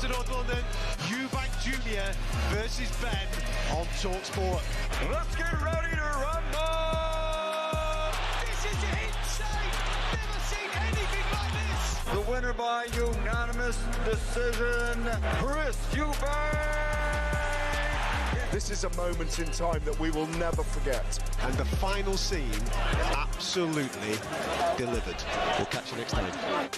S9: to North London, Eubank Jr. versus Benn on talkSPORT. Let's get ready to rumble! This is insane! Never seen anything like this!
S4: The winner by unanimous decision, Chris Eubank!
S18: This is a moment in time that we will never forget.
S9: And the final scene absolutely delivered. We'll catch you next time.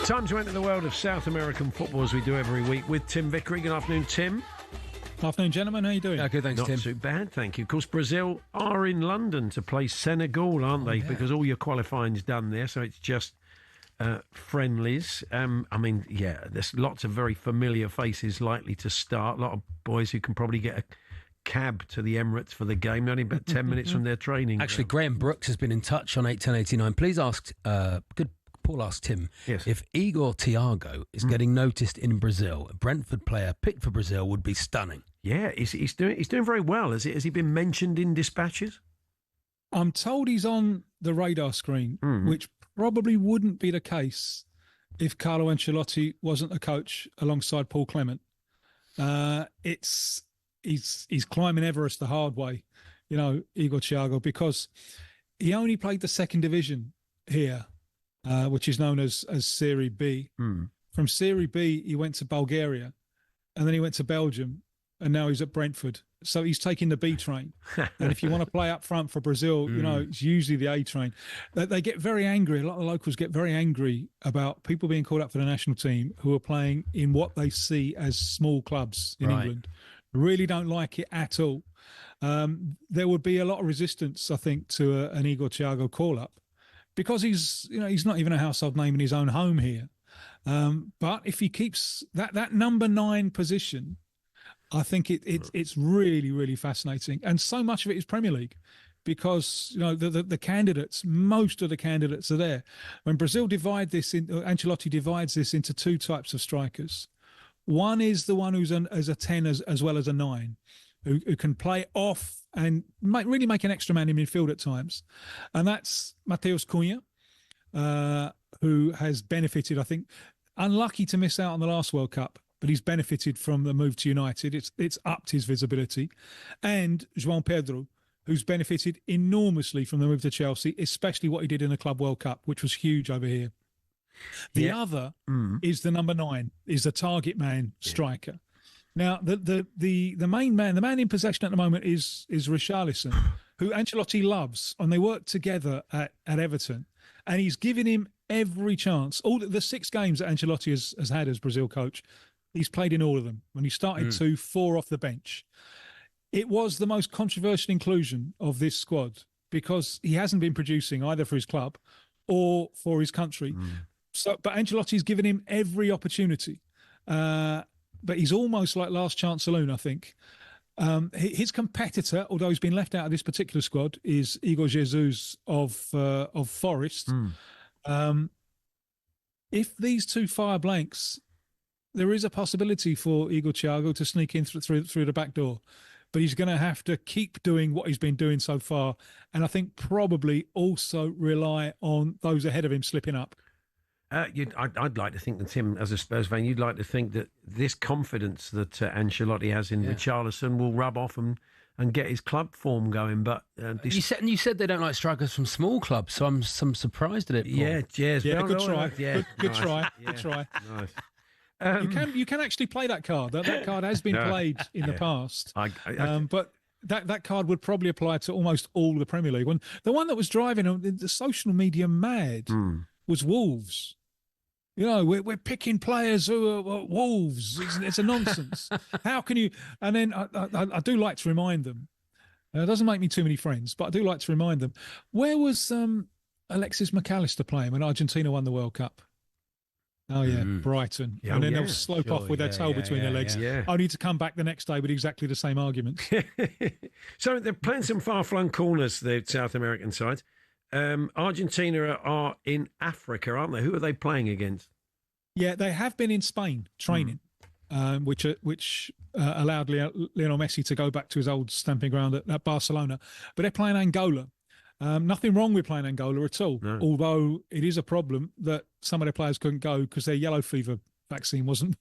S10: Time to enter the world of South American football as we do every week with Tim Vickery. Good afternoon, Tim.
S6: Afternoon, gentlemen. How you doing?
S11: Okay, thanks,
S10: Not
S11: Tim.
S10: too bad, thank you. Of course, Brazil are in London to play Senegal, aren't they?
S6: Yeah.
S10: Because all your qualifying's done there, so it's just friendlies. I mean, yeah, there's lots of very familiar faces likely to start. A lot of boys who can probably get a cab to the Emirates for the game. Only about 10 minutes from their training.
S11: Actually, Graham Brooks has been in touch on 81089. Please ask, Paul asked Tim, if Igor Thiago is getting noticed in Brazil, a Brentford player picked for Brazil would be stunning.
S10: Yeah, he's doing very well. Has he been mentioned in dispatches?
S6: I'm told he's on the radar screen, which probably wouldn't be the case if Carlo Ancelotti wasn't a coach alongside Paul Clement. He's climbing Everest the hard way, Igor Thiago, because he only played the second division here, which is known as Serie B. From Serie B, he went to Bulgaria, and then he went to Belgium, and now he's at Brentford. So he's taking the B train. And if you want to play up front for Brazil, it's usually the A train. They get very angry. A lot of locals get very angry about people being called up for the national team who are playing in what they see as small clubs in England. Really don't like it at all. There would be a lot of resistance, I think, to an Igor Thiago call-up because he's not even a household name in his own home here. But if he keeps that number 9 position, I think it's really, really fascinating. And so much of it is Premier League because, the candidates, most of the candidates are there. When Brazil Ancelotti divides this into 2 types of strikers. One is the one who's as a 10 as well as a 9, who can play off and really make an extra man in midfield at times. And that's Mateus Cunha, who has benefited, I think, unlucky to miss out on the last World Cup, but he's benefited from the move to United. It's upped his visibility. And João Pedro, who's benefited enormously from the move to Chelsea, especially what he did in the Club World Cup, which was huge over here. The other is the number 9, is the target man striker. Now, the main man, the man in possession at the moment is Richarlison, who Ancelotti loves, and they work together at Everton. And he's given him every chance. All the 6 games that Ancelotti has had as Brazil coach, he's played in all of them. When he started 4 off the bench. It was the most controversial inclusion of this squad because he hasn't been producing either for his club or for his country. But Ancelotti's given him every opportunity. But he's almost like last chance saloon, I think. His competitor, although he's been left out of this particular squad, is Igor Jesus of Forest. If these 2 fire blanks, there is a possibility for Igor Thiago to sneak in through the back door. But he's going to have to keep doing what he's been doing so far. And I think probably also rely on those ahead of him slipping up.
S10: I'd like to think that, Tim, as a Spurs fan, you'd like to think that this confidence that Ancelotti has in Richarlison will rub off and get his club form going. But
S11: you said they don't like strikers from small clubs, so I'm surprised at it, Paul.
S6: Good try. Good try.
S10: Nice.
S6: You can actually play that card. That card has been played in the past. But that card would probably apply to almost all the Premier League. The one that was driving the social media mad was Wolves. We're picking players who are Wolves. It's a nonsense. How can you? And then I do like to remind them. It doesn't make me too many friends, but I do like to remind them. Where was Alexis McAllister playing when Argentina won the World Cup? Oh, yeah, Brighton. And then they'll slope off with their tail between their legs, only to come back the next day with exactly the same arguments.
S10: So they're playing some far-flung corners, the South American side. Argentina are in Africa, aren't they? Who are they playing against?
S6: Yeah, they have been in Spain training, which allowed Lionel Messi to go back to his old stamping ground at Barcelona. But they're playing Angola. Nothing wrong with playing Angola at all, although it is a problem that some of their players couldn't go because their yellow fever vaccine wasn't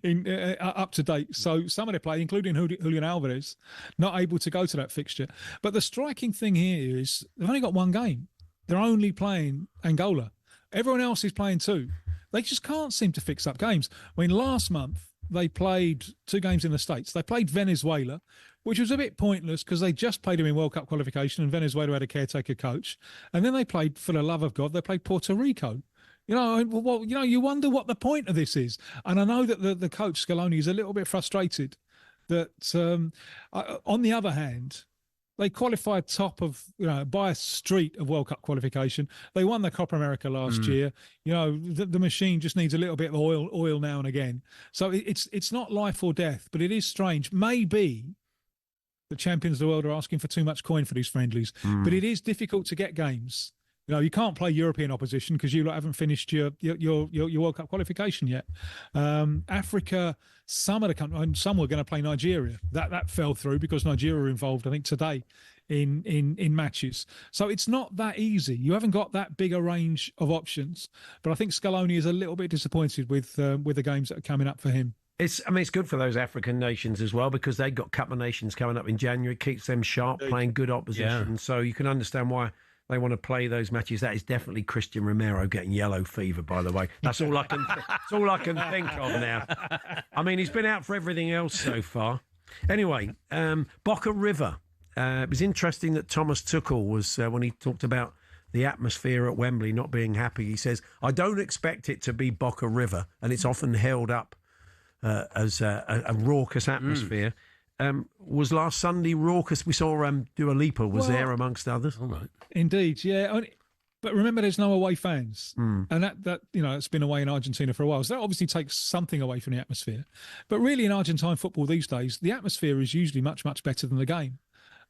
S6: in up to date. So some of their players, including Julian Alvarez, not able to go to that fixture. But the striking thing here is they've only got 1 game. They're only playing Angola. Everyone else is playing 2. They just can't seem to fix up games. Last month they played 2 games in the States. They played Venezuela, which was a bit pointless because they just played him in World Cup qualification and Venezuela had a caretaker coach. And then they played, for the love of God, they played Puerto Rico, You wonder what the point of this is. And I know that the coach Scaloni is a little bit frustrated that, on the other hand, they qualified top of, by a street of World Cup qualification. They won the Copa America last year. The machine just needs a little bit of oil now and again. So it's not life or death, but it is strange. Maybe the champions of the world are asking for too much coin for these friendlies, but it is difficult to get games. You can't play European opposition because you haven't finished your World Cup qualification yet. Africa, some were going to play Nigeria. That fell through because Nigeria were involved, I think, today in matches. So it's not that easy. You haven't got that big a range of options. But I think Scaloni is a little bit disappointed with the games that are coming up for him.
S10: It's good for those African nations as well because they've got Cup of Nations coming up in January. Keeps them sharp, playing good opposition. Yeah. So you can understand why they want to play those matches. That is definitely Christian Romero getting yellow fever, by the way. That's all I can. That's all I can think of now. I mean, he's been out for everything else so far. Anyway, Boca River. It was interesting that Thomas Tuchel was when he talked about the atmosphere at Wembley not being happy. He says, "I don't expect it to be Boca River," and it's often held up as a raucous atmosphere. Was last Sunday raucous? We saw Dua Lipa was there amongst others.
S11: All right.
S6: Indeed, yeah. But remember, there's no away fans, and that it's been away in Argentina for a while. So that obviously takes something away from the atmosphere. But really, in Argentine football these days, the atmosphere is usually much better than the game.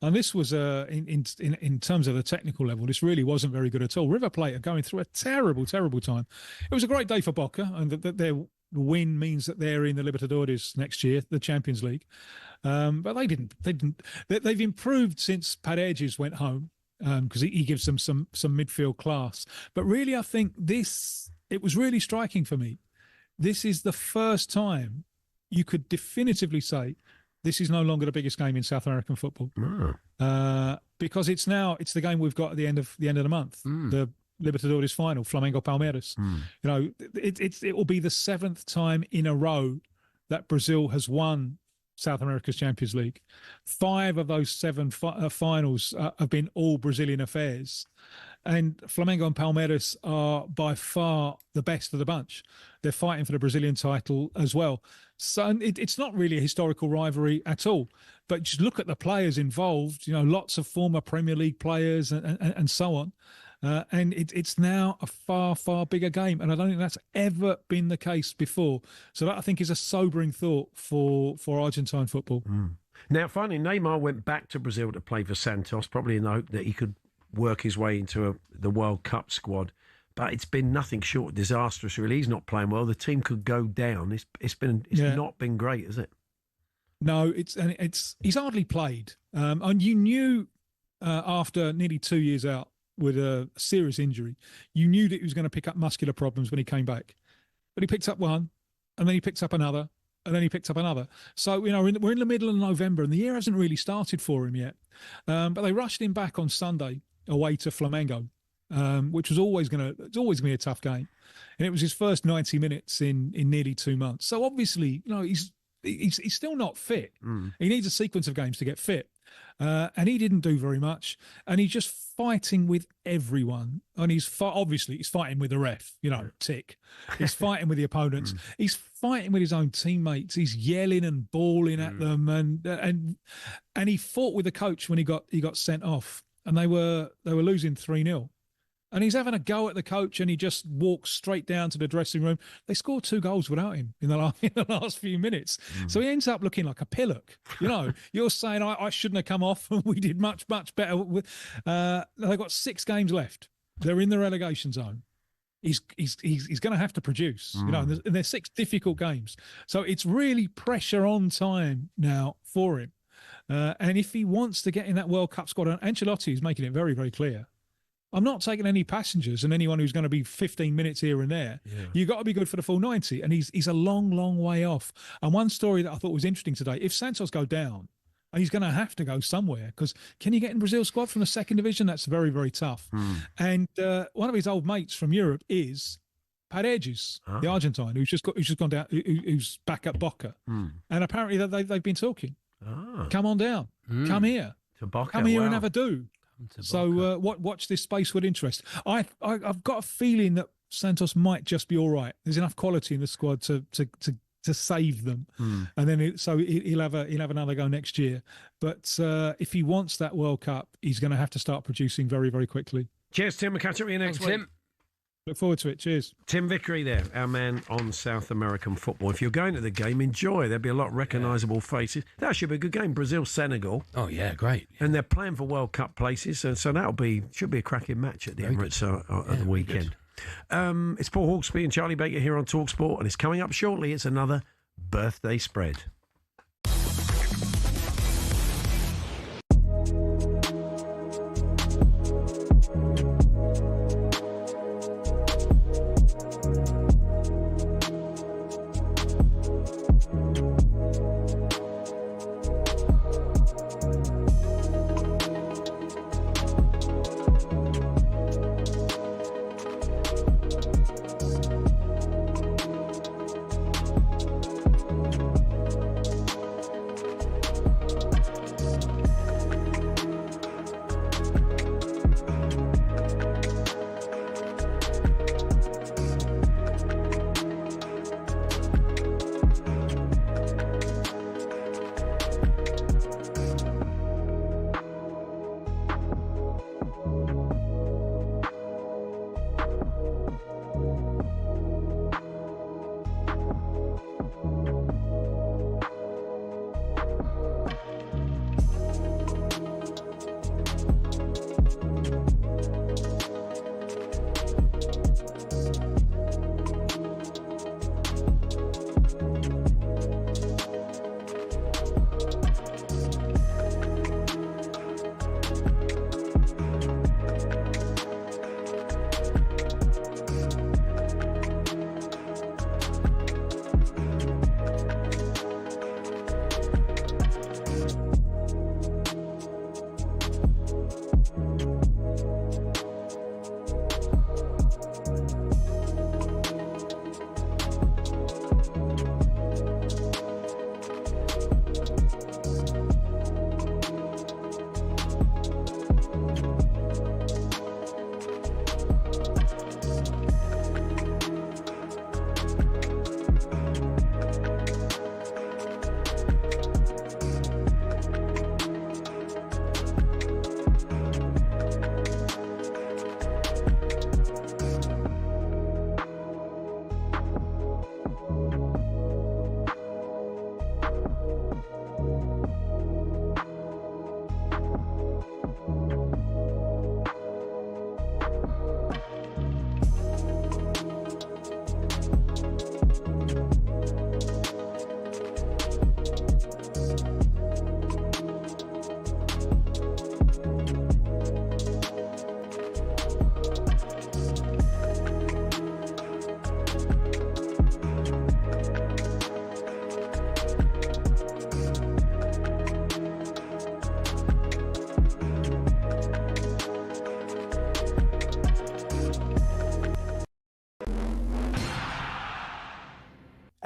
S6: And this was in terms of the technical level, this really wasn't very good at all. River Plate are going through a terrible time. It was a great day for Boca, and their win means that they're in the Libertadores next year, the Champions League. But they've improved since Paredes went home because he gives them some midfield class. But really, I think it was really striking for me. This is the first time you could definitively say this is no longer the biggest game in South American football. Because it's the game we've got at the end of the month. The Libertadores final, Flamengo Palmeiras. It will be the 7th time in a row that Brazil has won South America's Champions League. 5 of those 7 finals have been all Brazilian affairs. And Flamengo and Palmeiras are by far the best of the bunch. They're fighting for the Brazilian title as well. So it's not really a historical rivalry at all. But just look at the players involved, lots of former Premier League players and so on. And it's now a far bigger game, and I don't think that's ever been the case before. So that, I think, is a sobering thought for Argentine football.
S10: Now, finally, Neymar went back to Brazil to play for Santos, probably in the hope that he could work his way into the World Cup squad. But it's been nothing short of disastrous, really. He's not playing well. The team could go down. It's not been great, has it?
S6: No, he's hardly played. And you knew after nearly 2 years out with a serious injury, you knew that he was going to pick up muscular problems when he came back. But he picked up one, and then he picked up another, and then he picked up another. So, we're in the middle of November, and the year hasn't really started for him yet. But they rushed him back on Sunday away to Flamengo, which was always going to be a tough game. And it was his first 90 minutes in nearly 2 months. So obviously, he's still not fit. He needs a sequence of games to get fit. And he didn't do very much. And he's just fighting with everyone. And he's fighting with the ref, tick. He's fighting with the opponents. He's fighting with his own teammates. He's yelling and bawling at them. And he fought with the coach when he got sent off. And they were losing 3-0. And he's having a go at the coach, and he just walks straight down to the dressing room. They scored 2 goals without him in the last few minutes. So he ends up looking like a pillock. You're saying I shouldn't have come off, and we did much better. They've got 6 games left. They're in the relegation zone. He's going to have to produce. And there's 6 difficult games. So it's really pressure on time now for him. And if he wants to get in that World Cup squad, and Ancelotti is making it very, very clear, I'm not taking any passengers and anyone who's going to be 15 minutes here and there. You've got to be good for the full 90. And he's a long way off. And one story that I thought was interesting today, if Santos go down, he's going to have to go somewhere, because can you get in Brazil's squad from the 2nd division? That's very, very tough. And one of his old mates from Europe is Paredes, the Argentine, who's just gone down, who's back at Boca. And apparently they've been talking. Come on down. Come here.
S10: To Boca.
S6: Come here and have a do. So watch this space with interest. I've got a feeling that Santos might just be all right. There's enough quality in the squad to save them, and then he'll have another go next year. But if he wants that World Cup, he's going to have to start producing very, very quickly.
S10: Cheers, Tim. We'll catch up with you next week.
S11: Tim.
S6: Look forward to it. Cheers.
S10: Tim Vickery there, our man on South American football. If you're going to the game, enjoy. There'll be a lot of recognisable faces. That should be a good game. Brazil-Senegal.
S11: Oh, yeah, great.
S10: And they're playing for World Cup places, so should be a cracking match at the Emirates at the weekend. It's Paul Hawksbee and Charlie Baker here on talkSPORT, and it's coming up shortly. It's another birthday spread.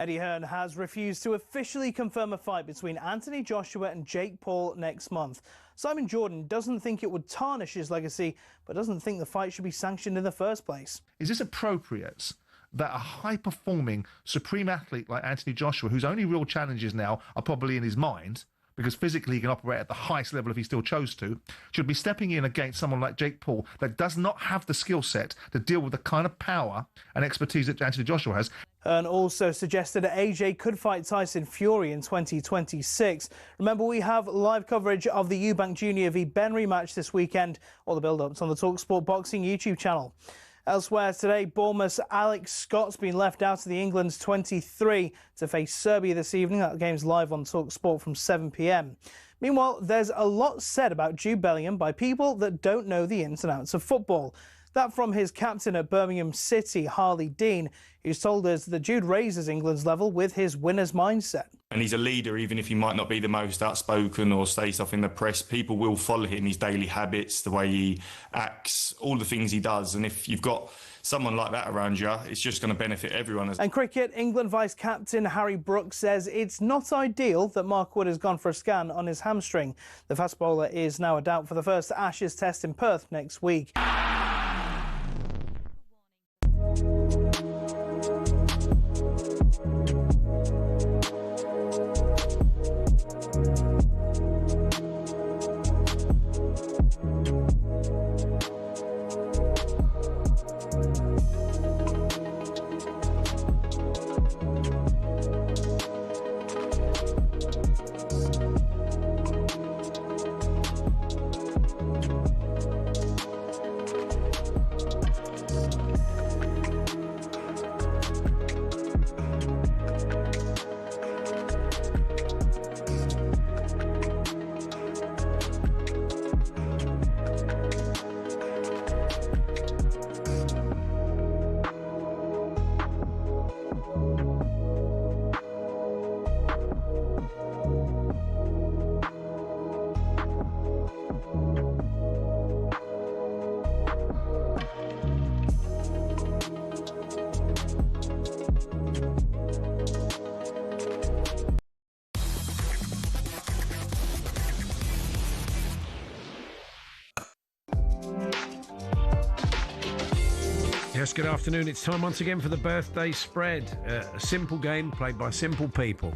S15: Eddie Hearn has refused to officially confirm a fight between Anthony Joshua and Jake Paul next month. Simon Jordan doesn't think it would tarnish his legacy, but doesn't think the fight should be sanctioned in the first place.
S1: Is this appropriate that a high-performing supreme athlete like Anthony Joshua, whose only real challenges now are probably in his mind, because physically he can operate at the highest level if he still chose to, should be stepping in against someone like Jake Paul that does not have the skill set to deal with the kind of power and expertise that Anthony Joshua has?
S15: Hearn also suggested that AJ could fight Tyson Fury in 2026. Remember, we have live coverage of the Eubank Jr. v Benn rematch this weekend. All the build-ups on the talkSPORT Boxing YouTube channel. Elsewhere today, Bournemouth's Alex Scott's been left out of the England's 23 to face Serbia this evening. That game's live on talkSPORT from 7 p.m. Meanwhile, there's a lot said about Jude Bellingham by people that don't know the ins and outs of football. That from his captain at Birmingham City, Harley Dean, who's told us that Jude raises England's level with his winner's mindset.
S17: And he's a leader, even if he might not be the most outspoken or stay stuff in the press. People will follow him, his daily habits, the way he acts, all the things he does. And if you've got someone like that around you, it's just going to benefit everyone.
S15: And cricket, England vice-captain Harry Brooks says it's not ideal that Mark Wood has gone for a scan on his hamstring. The fast bowler is now a doubt for the first Ashes test in Perth next week.
S10: Yes, good afternoon. It's time once again for the birthday spread. A simple game played by simple people.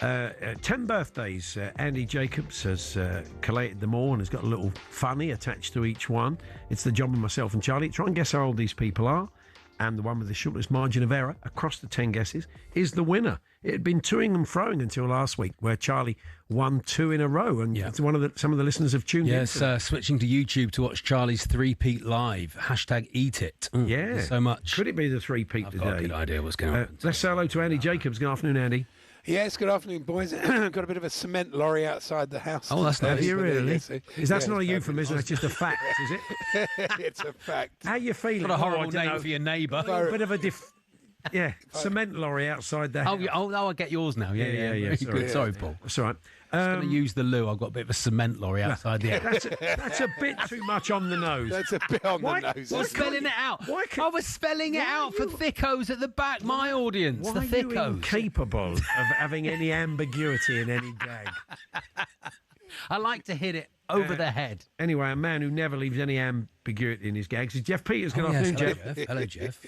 S10: 10 birthdays. Andy Jacobs has collated them all and has got a little funny attached to each one. It's the job of myself and Charlie. Try and guess how old these people are. And the one with the shortest margin of error across the 10 guesses is the winner. It had been toing and froing until last week, where Charlie won 2 in a row, and it's some of the listeners have tuned in.
S11: Yes, switching to YouTube to watch Charlie's three-peat live. #EatIt.
S10: Yeah,
S11: so much.
S10: Could it be the three-peat today?
S11: I've got a good idea what's going on.
S10: Let's say hello to Andy Jacobs. Good afternoon, Andy.
S12: Yes, good afternoon, boys. Got a bit of a cement lorry outside the house.
S10: Oh, that's nice. Have you really? That's not a euphemism,
S12: it's
S10: that's just a fact, is it?
S12: It's a fact.
S10: How you feeling?
S11: What a horrible name for your neighbour.
S10: A bit of a cement lorry outside the house.
S11: I get yours now. Yeah. Very good. Sorry, Paul.
S10: That's all right.
S11: I was going to use the loo. I've got a bit of a cement lorry outside the house.
S10: That's a bit too much on the nose.
S12: That's a bit on the nose.
S11: I was spelling it out. I was spelling it out for thickos at the back, my audience. The thickos.
S10: Why are you incapable of having any ambiguity in any gag?
S11: I like to hit it over the head.
S10: Anyway, a man who never leaves any ambiguity in his gags is Jeff Peters. Good afternoon, Jeff.
S11: Hello, Jeff.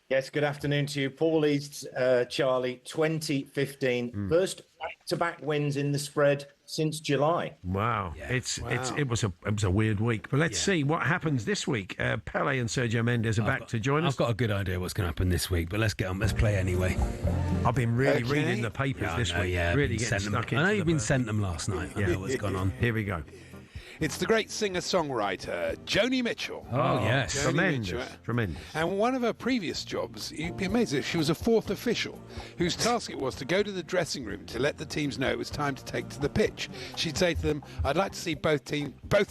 S14: Yes, good afternoon to you. Paul East, Charlie, 2015. First back-to-back wins in the spread since July.
S10: Wow. It was a weird week. But let's see what happens this week. Pele and Sergio Mendes are back to join us.
S11: I've got a good idea what's going to happen this week, but let's get on. Let's play anyway.
S10: I've been reading the papers this week.
S11: Yeah,
S10: really getting stuck into
S11: I know you've been sent them last night. I know what's gone on.
S10: Here we go.
S12: It's the great singer-songwriter, Joni Mitchell.
S11: Oh, yes.
S10: Tremendous.
S12: And one of her previous jobs, you'd be amazed if she was a fourth official, whose task it was to go to the dressing room to let the teams know it was time to take to the pitch. She'd say to them, I'd like to see both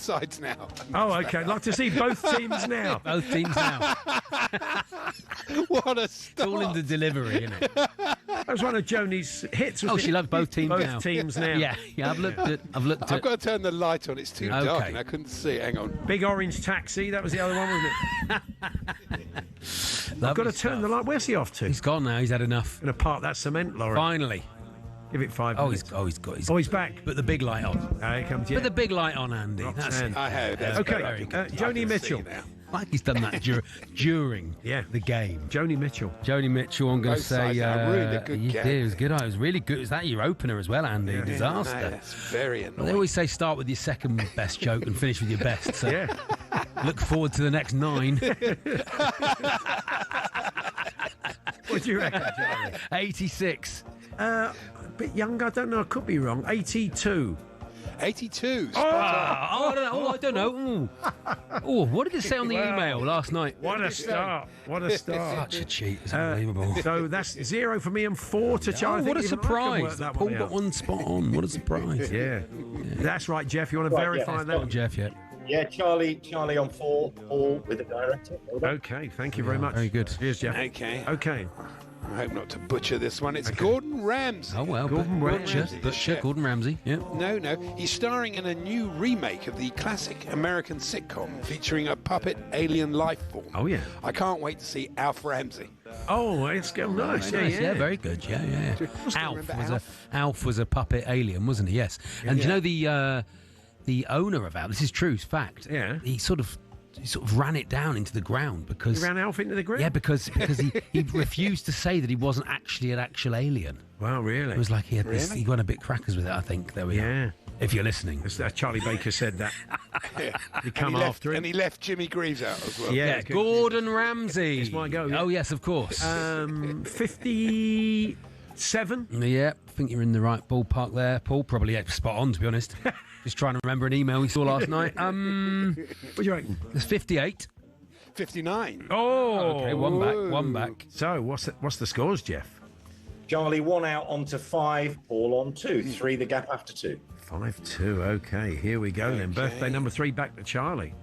S12: sides now.
S10: Oh, OK. I'd like to see both teams now.
S11: Both teams now.
S12: What a start.
S11: It's all in the delivery, isn't it?
S10: That was one of Joni's hits.
S11: She loved both teams now.
S10: Both teams now.
S11: Yeah, I've looked at
S12: I've got to turn the light on. It's too dark and I couldn't see it. Hang on.
S10: Big Orange Taxi. That was the other one, wasn't it? I've got to turn the light. Where's he off to?
S11: He's gone now. He's had enough.
S10: Going to park that cement lorry.
S11: Finally.
S10: Give it 5 minutes.
S11: He's
S10: back.
S11: Put the big light on.
S10: Here comes
S11: Put the big light on, Andy. That's it.
S12: I heard.
S10: Okay. Joni Mitchell.
S11: Like he's done that during the game.
S10: Joni Mitchell.
S11: I'm going to say.
S12: Really good
S11: you
S12: gag.
S11: did. It was good. It was really good. Was that your opener as well, Andy? Disaster.
S12: That's very annoying.
S11: Well, they always say start with your second best joke and finish with your best. So look forward to the next 9.
S10: What do you reckon, Charlie?
S11: 86.
S10: A bit younger. I don't know. I could be wrong. 82.
S12: 82.
S11: I don't know. What did it say on the email last night?
S10: What a start.
S11: Such a cheat. It's unbelievable.
S10: So that's 0 for me and 4 to Charlie.
S11: What a surprise. Paul got one spot on. What a surprise.
S10: Yeah. That's right, Jeff. You want to verify that?
S11: Jeff,
S14: Yeah, Charlie on 4, Paul with the director.
S10: Okay, thank you very much.
S11: Very good.
S10: Cheers, Jeff.
S12: Okay. I hope not to butcher this one. It's Gordon Ramsay.
S11: Oh, well. Gordon Ramsay. Yeah.
S12: No. He's starring in a new remake of the classic American sitcom featuring a puppet alien life form.
S10: Oh, yeah.
S12: I can't wait to see Alf Ramsey.
S10: Oh, it's nice. Yeah,
S11: very good. Yeah. Alf was a puppet alien, wasn't he? Yes. And you know the owner of Alf, this is true, fact.
S10: Yeah.
S11: He sort of ran it down into the ground because...
S10: He ran Alf into the ground?
S11: Yeah, because he refused to say that he wasn't actually an actual alien.
S10: Wow, really?
S11: It was like he had this... He went a bit crackers with it, I think. There we are. If you're listening.
S10: Charlie Baker said that. He come after him.
S12: And he left Jimmy Greaves out as well.
S11: Yeah, Gordon Ramsay.
S10: It's my go. Yeah.
S11: Oh, yes, of course.
S10: 57?
S11: Yeah, I think you're in the right ballpark there. Paul probably spot on, to be honest. Just trying to remember an email we saw last night.
S10: What do you reckon?
S11: It's 58.
S12: 59.
S10: Oh,
S11: okay, one back.
S10: So, what's the scores, Jeff?
S14: Charlie 1 out onto 5, Paul on 2. 3 the gap after 2.
S10: 5-2. Okay, here we go then. Birthday number 3 back to Charlie.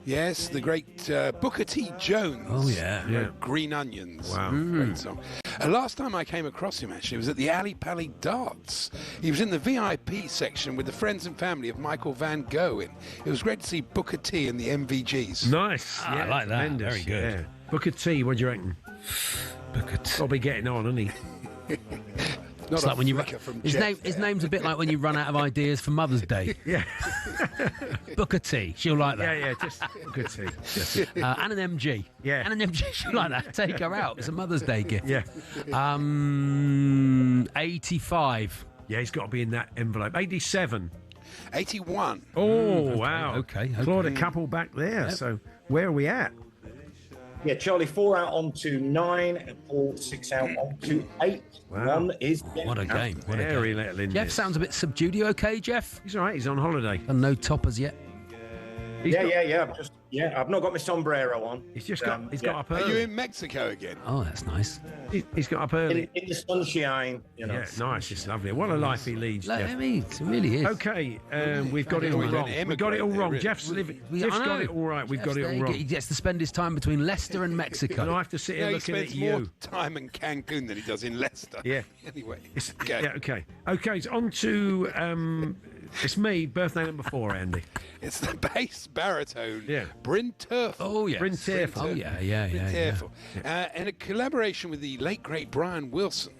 S12: Yes, the great Booker T. Jones.
S11: Oh, yeah.
S12: Green Onions.
S10: Wow.
S12: Great song. Last time I came across him, actually, was at the Alley Pally Darts. He was in the VIP section with the friends and family of Michael Van Gogh. It was great to see Booker T in the MVGs.
S10: Nice.
S11: I like that.
S10: Tremendous.
S11: Very good.
S10: Yeah. Booker T, what do you reckon?
S11: Booker T.
S10: He'll be getting on, isn't he?
S12: Not
S11: It's
S12: a
S11: like when you
S12: flicker from
S11: his
S12: Jeff
S11: name's a bit like when you run out of ideas for Mother's Day.
S10: Yeah.
S11: Booker T, she'll like that.
S10: Yeah, just Booker T.
S11: And an MG.
S10: Yeah.
S11: And an MG, she'll like that. Take her out. It's a Mother's Day gift.
S10: Yeah.
S11: 85.
S10: Yeah, he's got to be in that envelope. 87.
S12: 81.
S10: Oh, wow.
S11: Okay.
S10: Clawed a couple back there.
S11: Yep.
S10: So where are we at?
S14: Yeah, Charlie 4 out onto 9, and Paul 6 out onto 8.
S10: Wow.
S14: One is
S11: What a game. What a
S10: Very
S11: game.
S10: little in
S11: Jeff
S10: this.
S11: sounds a bit subdued. You okay, Jeff?
S10: He's all right. He's on holiday.
S11: And no toppers yet.
S14: I've not got my sombrero on.
S10: He's just got. He's got up
S12: Are
S10: early.
S12: you in Mexico again?
S11: Oh, that's nice.
S10: He's got up early.
S14: In the sunshine,
S10: Yeah, nice. It's lovely. What a life he leads. Jeff.
S11: I mean, it really is.
S10: Okay, we've got it all wrong. We've got it all wrong. Jeff's got it all right. We've got it all wrong.
S11: He gets to spend his time between Leicester and Mexico.
S10: And I have to sit here
S12: He
S10: looking at
S12: spends more
S10: you.
S12: time in Cancun than he does in Leicester.
S10: Yeah.
S12: Anyway.
S10: Yeah, okay. Okay, it's on to it's me, birthday number 4, Andy.
S12: It's the bass baritone,
S10: Yeah.
S12: Bryn Turf.
S11: Oh, yeah.
S10: Bryn Tearful.
S11: Oh, yeah.
S12: In a collaboration with the late, great Brian Wilson,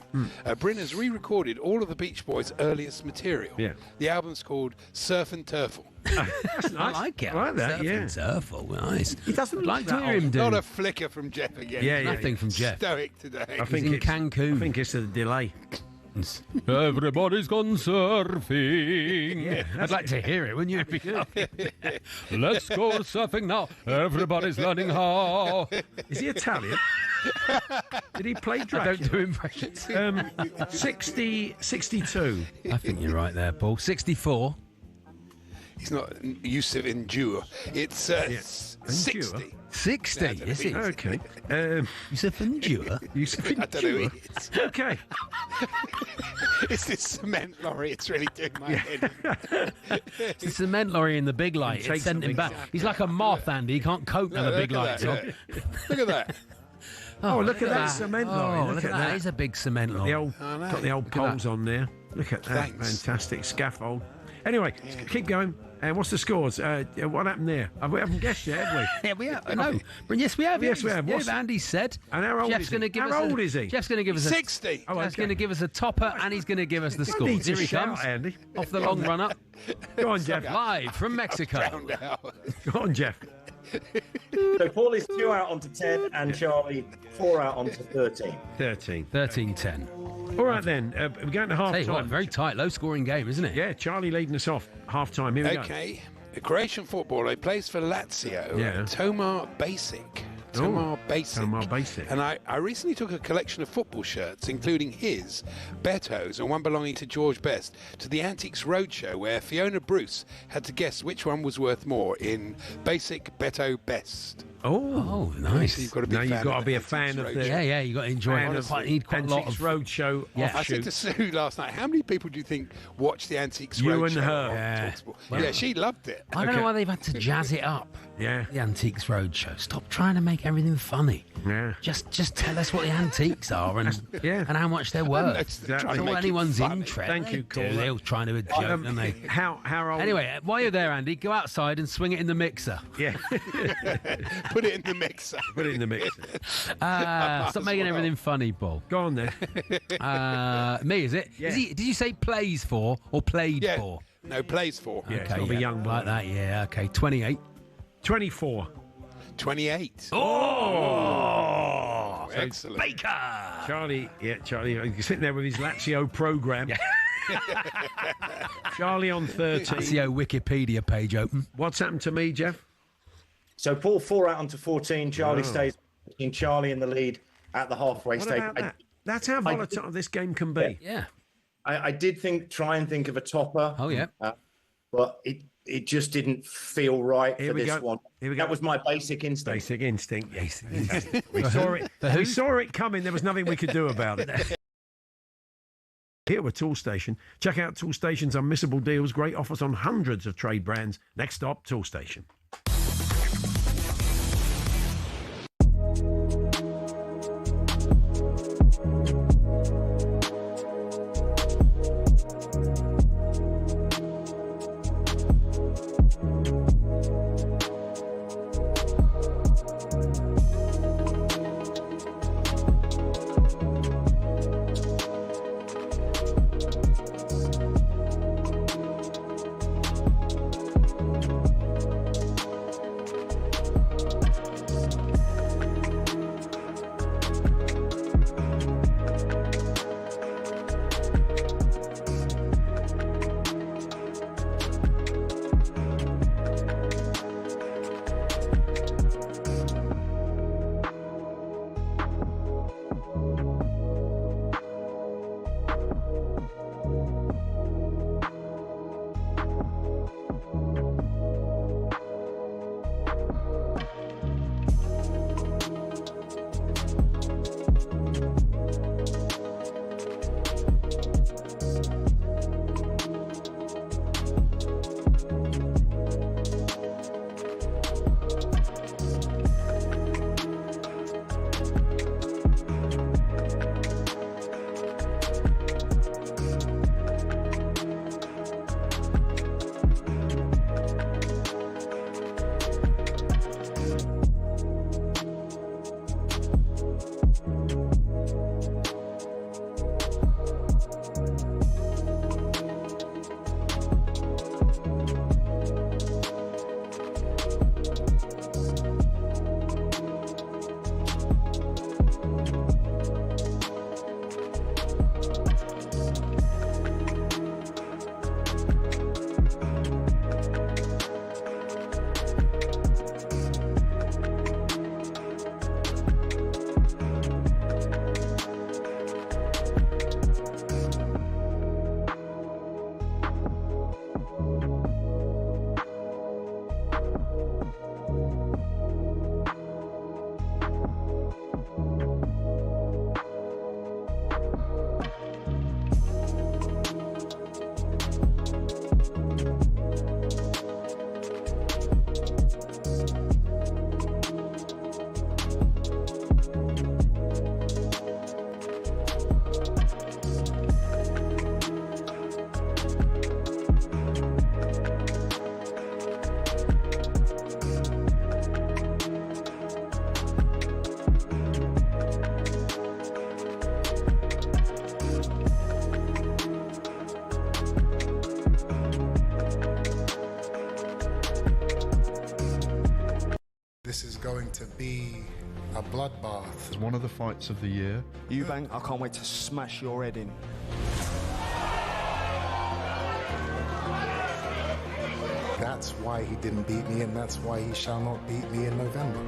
S12: Bryn has re-recorded all of the Beach Boys' earliest material.
S10: Yeah.
S12: The album's called Surf and Turfle.
S10: That's nice.
S11: I like it.
S10: I like that, yeah.
S11: Surfle, nice.
S10: He doesn't
S11: like to
S10: look
S11: hear
S10: that
S11: him do.
S12: Not a flicker from Jeff again.
S10: Yeah,
S11: Nothing from Jeff.
S12: Stoic today.
S10: I think
S11: in
S10: it's
S11: Cancun.
S10: I think it's a delay.
S11: Everybody's gone surfing.
S10: Yeah,
S11: I'd like to hear it, wouldn't you? Let's go surfing now. Everybody's learning how.
S10: Is he Italian? Did he play
S11: I
S10: Dracula?
S11: don't do impressions.
S10: 62.
S11: I think you're right there, Paul. 64.
S12: He's not Yusuf Endure. It's 60.
S11: 60, is it?
S10: Okay.
S11: Yusuf Endure?
S10: Yusuf
S12: I don't know who he is.
S10: Okay.
S12: It's this cement lorry. It's really doing my head.
S11: It's the cement lorry in the big light. It
S10: Takes
S11: sent him
S10: something
S11: back. He's like a moth, Andy. He can't cope when the big light's on.
S12: Look at that.
S10: Oh, look at that cement lorry.
S11: Oh, look at that. It's a big cement lorry.
S10: Got the old poles on there. Look at that.
S12: Thanks.
S10: Fantastic scaffold. Anyway, keep going. And what's the scores? What happened there? We haven't guessed yet, have we?
S11: Yeah, we have. No, but yes, we have.
S10: Yes, we have.
S11: Yeah, Andy said.
S10: And how old
S11: Jeff's
S10: is he?
S11: gonna give
S10: How
S11: us
S10: old is he?
S11: Jeff's going to give us
S12: 60.
S10: Oh,
S11: Jeff's
S10: okay.
S11: going to give us a topper, and he's going to give us the
S10: Don't
S11: scores.
S10: need to
S11: Here he
S10: shout,
S11: comes,
S10: Andy.
S11: off the long run up.
S10: Go on, Jeff.
S11: Live from Mexico.
S12: Drowned out.
S10: Go on, Jeff.
S14: So Paul is 2 out onto 10, and Charlie 4 out onto 13.
S10: 13.
S11: 13-10.
S10: All right, then. We're going to half
S11: Hey, what,
S10: time.
S11: very tight, low-scoring game, isn't it?
S10: Yeah, Charlie leading us off. Half time. Here we go.
S12: Okay. A Croatian footballer. He plays for Lazio.
S10: Yeah.
S12: Tomar Basic. Tomar Basic. And I recently took a collection of football shirts, including his, Beto's, and one belonging to George Best, to the Antiques Roadshow, where Fiona Bruce had to guess which one was worth more in Basic, Beto, Best.
S11: Oh, nice.
S12: So you've got to be
S10: Now
S12: a fan
S10: you've got
S12: of
S10: to be a
S12: Antiques
S10: fan of the.
S11: Yeah, you got to enjoy
S10: fan
S11: it.
S10: of
S11: You need quite a lot
S10: Antiques
S11: of.
S10: Roadshow
S11: Yeah.
S12: I said
S10: offshoot.
S12: to Sue last night, how many people do you think watch the Antiques
S10: You
S12: Roadshow
S10: and her.
S12: on
S11: Yeah.
S12: TalkSport?
S11: Well,
S12: Yeah, she loved it.
S11: I don't know why they've had to jazz it up.
S10: Yeah.
S11: The Antiques Roadshow. Stop trying to make everything funny.
S10: Yeah.
S11: Just tell us what the antiques are and
S10: Yeah.
S11: how much they're worth.
S12: Exactly.
S11: That's
S12: Trying to
S11: all
S12: make it
S11: anyone's
S12: funny.
S11: interest.
S10: Thank you,
S11: They do.
S10: caller.
S11: They're all trying to be a joke, don't they?
S10: How old?
S11: Anyway, while you're there, Andy, go outside and swing it in the mixer.
S10: Yeah.
S12: Put it in the mixer.
S10: Put it in the mix.
S11: Stop making everything funny, Paul.
S10: Go on then.
S11: Me, is it?
S10: Yeah.
S11: Did you say plays for or played
S12: Yeah.
S11: for?
S12: No, plays for.
S10: Yeah, it's gotta be young boy.
S11: like that. Yeah, okay. 28.
S10: 24.
S12: 28.
S11: Oh,
S12: excellent.
S11: Baker.
S10: Charlie, he's sitting there with his Lazio program. Charlie on 13.
S11: Lazio Wikipedia page open.
S10: What's happened to me, Jeff?
S14: So Paul 4 out onto 14. Charlie stays in. Charlie in the lead at the halfway
S10: What
S14: stage.
S10: about that? That's how volatile this game can be.
S11: Yeah.
S14: I did try and think of a topper.
S11: Oh, yeah.
S14: But it just didn't feel right
S10: Here
S14: for
S10: we
S14: this
S10: go.
S14: one.
S10: Here we go.
S14: That was my basic instinct.
S10: Basic instinct. Yes. We saw it. We saw it coming. There was nothing we could do about it. Here we're Toolstation. Check out Toolstation's unmissable deals. Great offers on hundreds of trade brands. Next stop, Toolstation.
S13: a bloodbath.
S16: It's one of the fights of the year.
S23: Eubank, I can't wait to smash your head in.
S13: That's why he didn't beat me, and that's why he shall not beat me in November.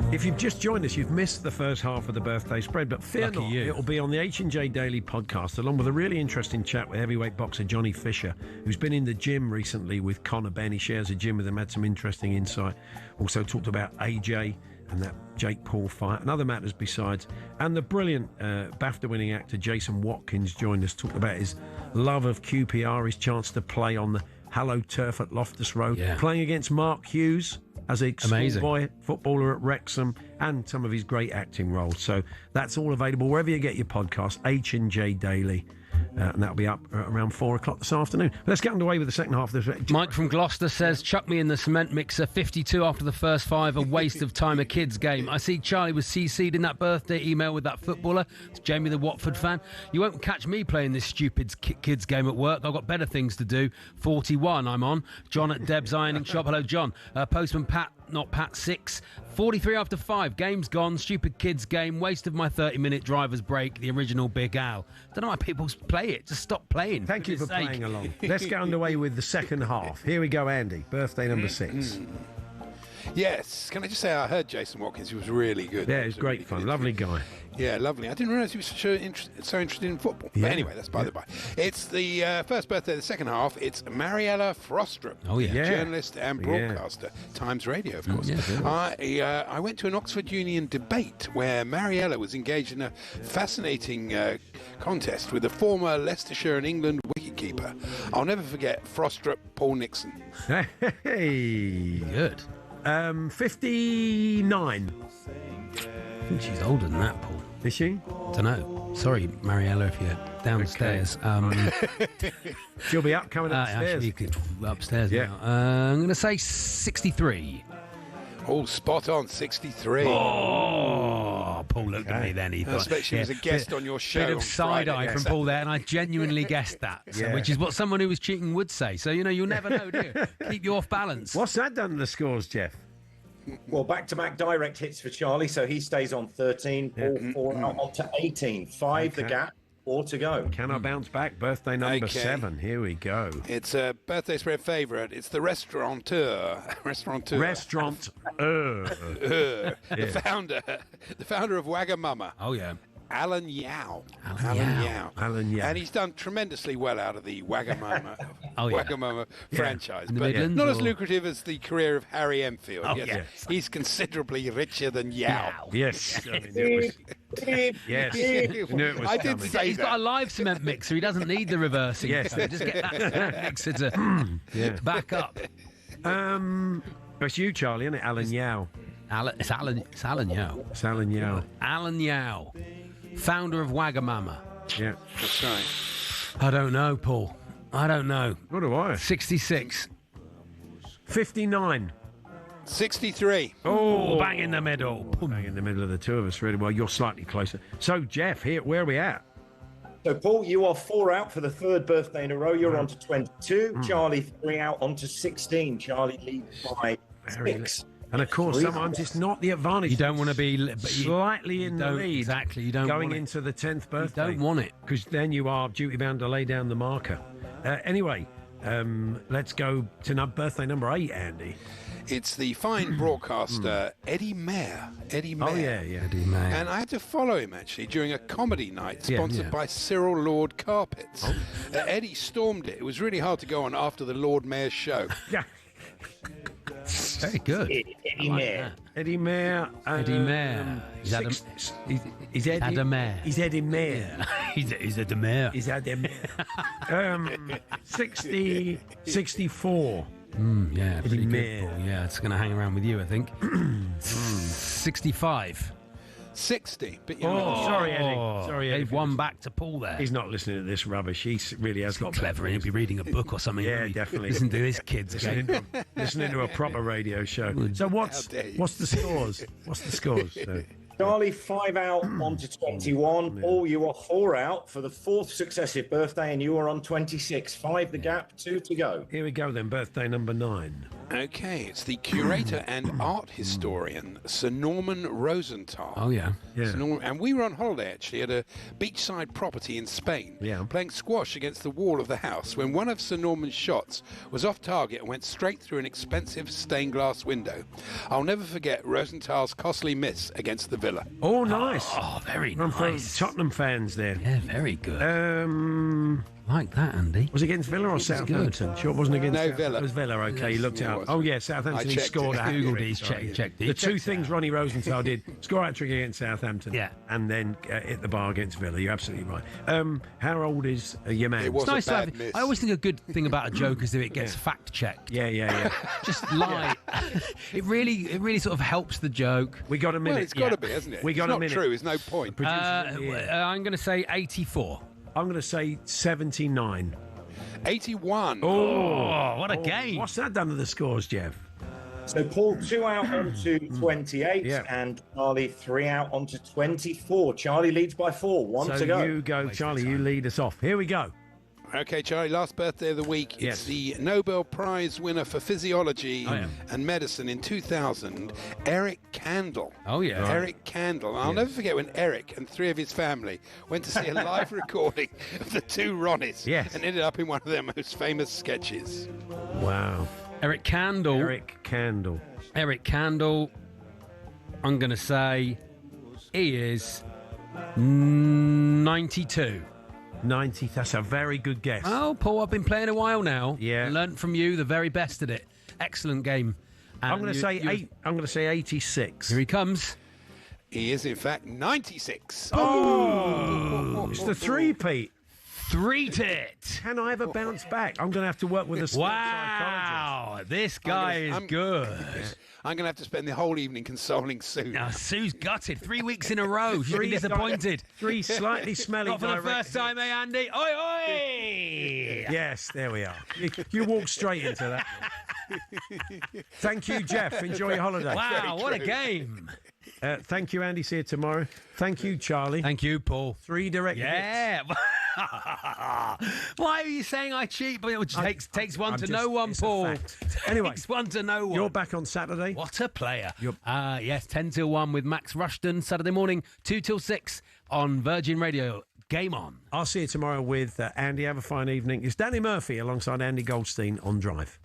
S10: If you've just joined us, you've missed the first half of the birthday spread, but fear
S11: Lucky
S10: not,
S11: you.
S10: it'll be on the H&J Daily podcast, along with a really interesting chat with heavyweight boxer Johnny Fisher, who's been in the gym recently with Conor Benn. He shares a gym with him, had some interesting insight. Also talked about AJ and that Jake Paul fight and other matters besides. And the brilliant BAFTA-winning actor Jason Watkins joined us, talked about his love of QPR, his chance to play on the Hallow Turf at Loftus Road, playing against Mark Hughes as a schoolboy footballer at Wrexham, and some of his great acting roles. So that's all available wherever you get your podcast, H&J Daily. And that'll be up around 4 o'clock this afternoon. Let's get underway with the second half of this.
S11: Mike from Gloucester says, chuck me in the cement mixer. 52 after the first 5, a waste of time, a kid's game. I see Charlie was CC'd in that birthday email with that footballer. It's Jamie, the Watford fan. You won't catch me playing this stupid kid's game at work. I've got better things to do. 41 I'm on. John at Deb's Ironing Shop. Hello, John. Postman Pat, not Pat 6. 43 after 5. Game's gone. Stupid kids game. Waste of my 30-minute driver's break. The original Big Al. Don't know why people play it. Just stop playing.
S10: Thank you for playing along. Let's get underway with the second half. Here we go, Andy. Birthday number 6.
S12: Yes. Can I just say I heard Jason Watkins. He was really good.
S10: Yeah, he was great fun. Lovely guy.
S12: Yeah, lovely. I didn't realise he was so interested in football.
S10: Yeah.
S12: But anyway, that's by the by. It's the first birthday of the second half. It's Mariella Frostrup, journalist and broadcaster, Times Radio, of course. I went to an Oxford Union debate where Mariella was engaged in a fascinating contest with a former Leicestershire and England wicketkeeper. I'll never forget Frostrup, Paul Nixon.
S10: Hey,
S11: good.
S10: 59.
S11: I think she's older than that, Paul.
S10: Is she?
S11: Don't know. Sorry, Mariella, if you're downstairs.
S10: She'll be up coming upstairs.
S11: Actually, upstairs now. I'm going to say 63.
S12: Oh, spot on, 63.
S11: Oh, Paul looked at me then. He thought,
S12: I expect she was a guest on your show.
S11: Bit of side eye from Paul there, and I genuinely guessed that, which is what someone who was cheating would say. So, you'll never know, do you? Keep you off balance.
S10: What's that done to the scores, Jeff?
S14: Well, back-to-back direct hits for Charlie, so he stays on 13. Paul 4 out on to 18. 5 the gap, 4 to go.
S10: Can I bounce back? Birthday number 7. Here we go.
S12: It's a birthday spread favourite. It's the restaurateur. The founder of Wagamama.
S11: Oh, yeah.
S12: Alan Yao.
S10: Alan Yao.
S12: And he's done tremendously well out of the Wagamama, Wagamama franchise.
S11: The
S12: But
S11: Midlands,
S12: not as
S11: or-
S12: lucrative as the career of Harry Enfield.
S11: Oh,
S12: yes.
S11: yes.
S12: He's considerably richer than Yao.
S10: Yes.
S12: Yes.
S11: I
S12: did say
S11: He's got a live cement mixer. He doesn't need the reversing.
S10: Yes.
S11: So just get that cement mixer to back up.
S10: It's you, Charlie, isn't it? Alan Yao.
S11: It's Alan Yao.
S10: It's Alan Yao.
S11: Alan Yao, founder of Wagamama.
S10: Yeah.
S12: That's right.
S11: I don't know, Paul. I don't know.
S10: What do I?
S11: 66.
S10: 59.
S12: 63.
S10: Oh,
S11: bang in the middle.
S10: Bang in the middle of the two of us, really. Well, you're slightly closer. So, Jeff, here, where are we at?
S14: So, Paul, you are 4 out for the 3rd birthday in a row. You're on to 22. Charlie, 3 out on to 16. Charlie leads by 6.
S10: And of course, sometimes it's not the advantage.
S11: You don't want to be
S10: slightly in the lead.
S11: Exactly. You don't
S10: going
S11: want
S10: into the 10th birthday.
S11: You don't want it,
S10: because then you are duty bound to lay down the marker. Anyway, let's go to birthday number 8, Andy.
S12: It's the fine broadcaster Eddie Mayer. Eddie Mayer.
S10: Oh, yeah.
S11: Eddie Mayer.
S12: And I had to follow him, actually, during a comedy night sponsored by Cyril Lord Carpets.
S10: Oh.
S12: Eddie stormed it. It was really hard to go on after the Lord Mayor's show.
S10: Yeah.
S11: Very good.
S14: Eddie Mayer.
S10: Eddie Mayer.
S11: Eddie Mayer.
S10: He's Eddie.
S11: He's Eddie Mayer.
S10: He's Eddie Mayer.
S11: He's Eddie Mayer.
S10: He's Eddie Mayer. 64.
S11: Yeah, pretty good.
S10: Mayer.
S11: Yeah, it's going to hang around with you, I think. 65.
S12: 60. But
S10: sorry, Eddie. Sorry, Eddie.
S11: Gave one back to Paul there.
S10: He's not listening to this rubbish. He really has got
S11: clever, and he'll be reading a book or something.
S10: Yeah, definitely.
S11: Listen to his kids.
S10: Listening to a proper radio show. So what's the scores? What's the scores? So.
S14: Charlie, 5 out onto 21. Paul, you are 4 out for the 4th successive birthday, and you are on 26. 5 the gap, 2 to go.
S10: Here we go then, birthday number 9.
S12: Okay, it's the curator and art historian, Sir Norman Rosenthal.
S11: Oh, yeah.
S12: And we were on holiday, actually, at a beachside property in Spain, playing squash against the wall of the house, when one of Sir Norman's shots was off target and went straight through an expensive stained glass window. I'll never forget Rosenthal's costly miss against the Villa.
S10: Oh, nice.
S11: Oh, very
S10: nice. Tottenham fans there.
S11: Yeah, very good. Like that, Andy.
S10: Was it against Villa or Southampton? Sure, it wasn't against
S12: No, Villa.
S10: It was Villa, okay. You looked it up. Oh, yeah, Southampton. He scored a hat-trick.
S11: Googled it, checked
S10: The two things Ronnie Rosenthal did, score a hat-trick against Southampton, and then hit the bar against Villa. You're absolutely right. How old is your man?
S12: It was
S11: it's nice
S12: a bad
S11: to
S12: miss.
S11: I always think a good thing about a joke is that it gets fact-checked.
S10: Yeah.
S11: Just lie. It really sort of helps the joke.
S10: We got a minute.
S12: Well, it's got to be, hasn't it?
S10: We got
S12: it's
S10: a minute.
S12: Not true. There's no point.
S11: I'm going to say 84.
S10: I'm going to say 79.
S12: 81.
S11: Oh, what a game.
S10: What's that done to the scores, Jeff?
S14: So Paul, 2 out onto 28, and Charlie 3 out onto 24. Charlie leads by 4. 1 to go.
S10: So you go, Charlie. You lead us off. Here we go.
S12: Okay, Charlie, last birthday of the week. It's the Nobel Prize winner for physiology and medicine in 2000, Eric Kandel.
S11: Oh, yeah.
S12: Eric Kandel. I'll never forget when Eric and 3 of his family went to see a live recording of the 2 Ronnies and ended up in one of their most famous sketches.
S10: Wow.
S11: Eric Kandel. Eric Kandel, I'm going to say he is 92.
S10: 90, that's a very good guess.
S11: Oh, Paul, I've been playing a while now.
S10: Yeah.
S11: Learnt from you, the very best at it. Excellent game. And
S10: I'm going to say I'm going to say 86.
S11: Here he comes.
S12: He is, in fact, 96.
S10: Oh! It's the 3-peat.
S11: 3-tit.
S10: Can I ever bounce back? I'm going to have to work with a sports psychologist.
S11: This guy is good.
S12: I'm going to have to spend the whole evening consoling Sue.
S11: Now, Sue's gutted. 3 weeks in a row. She's been disappointed.
S10: 3 slightly smelly
S11: Not for the first time, eh, Andy? Oi, oi!
S10: Yes, there we are. You walk straight into that. Thank you, Jeff. Enjoy your holiday.
S11: Wow, what a game.
S10: Thank you, Andy. See you tomorrow. Thank you, Charlie.
S11: Thank you, Paul.
S10: 3 direct
S11: hits. Why are you saying I cheat? But it takes one to know one, Paul.
S10: Anyway,
S11: takes one to know one.
S10: You're back on Saturday.
S11: What a player. Yes, 10 till 1 with Max Rushton. Saturday morning, 2 till 6 on Virgin Radio. Game on.
S10: I'll see you tomorrow with Andy. Have a fine evening. It's Danny Murphy alongside Andy Goldstein on Drive.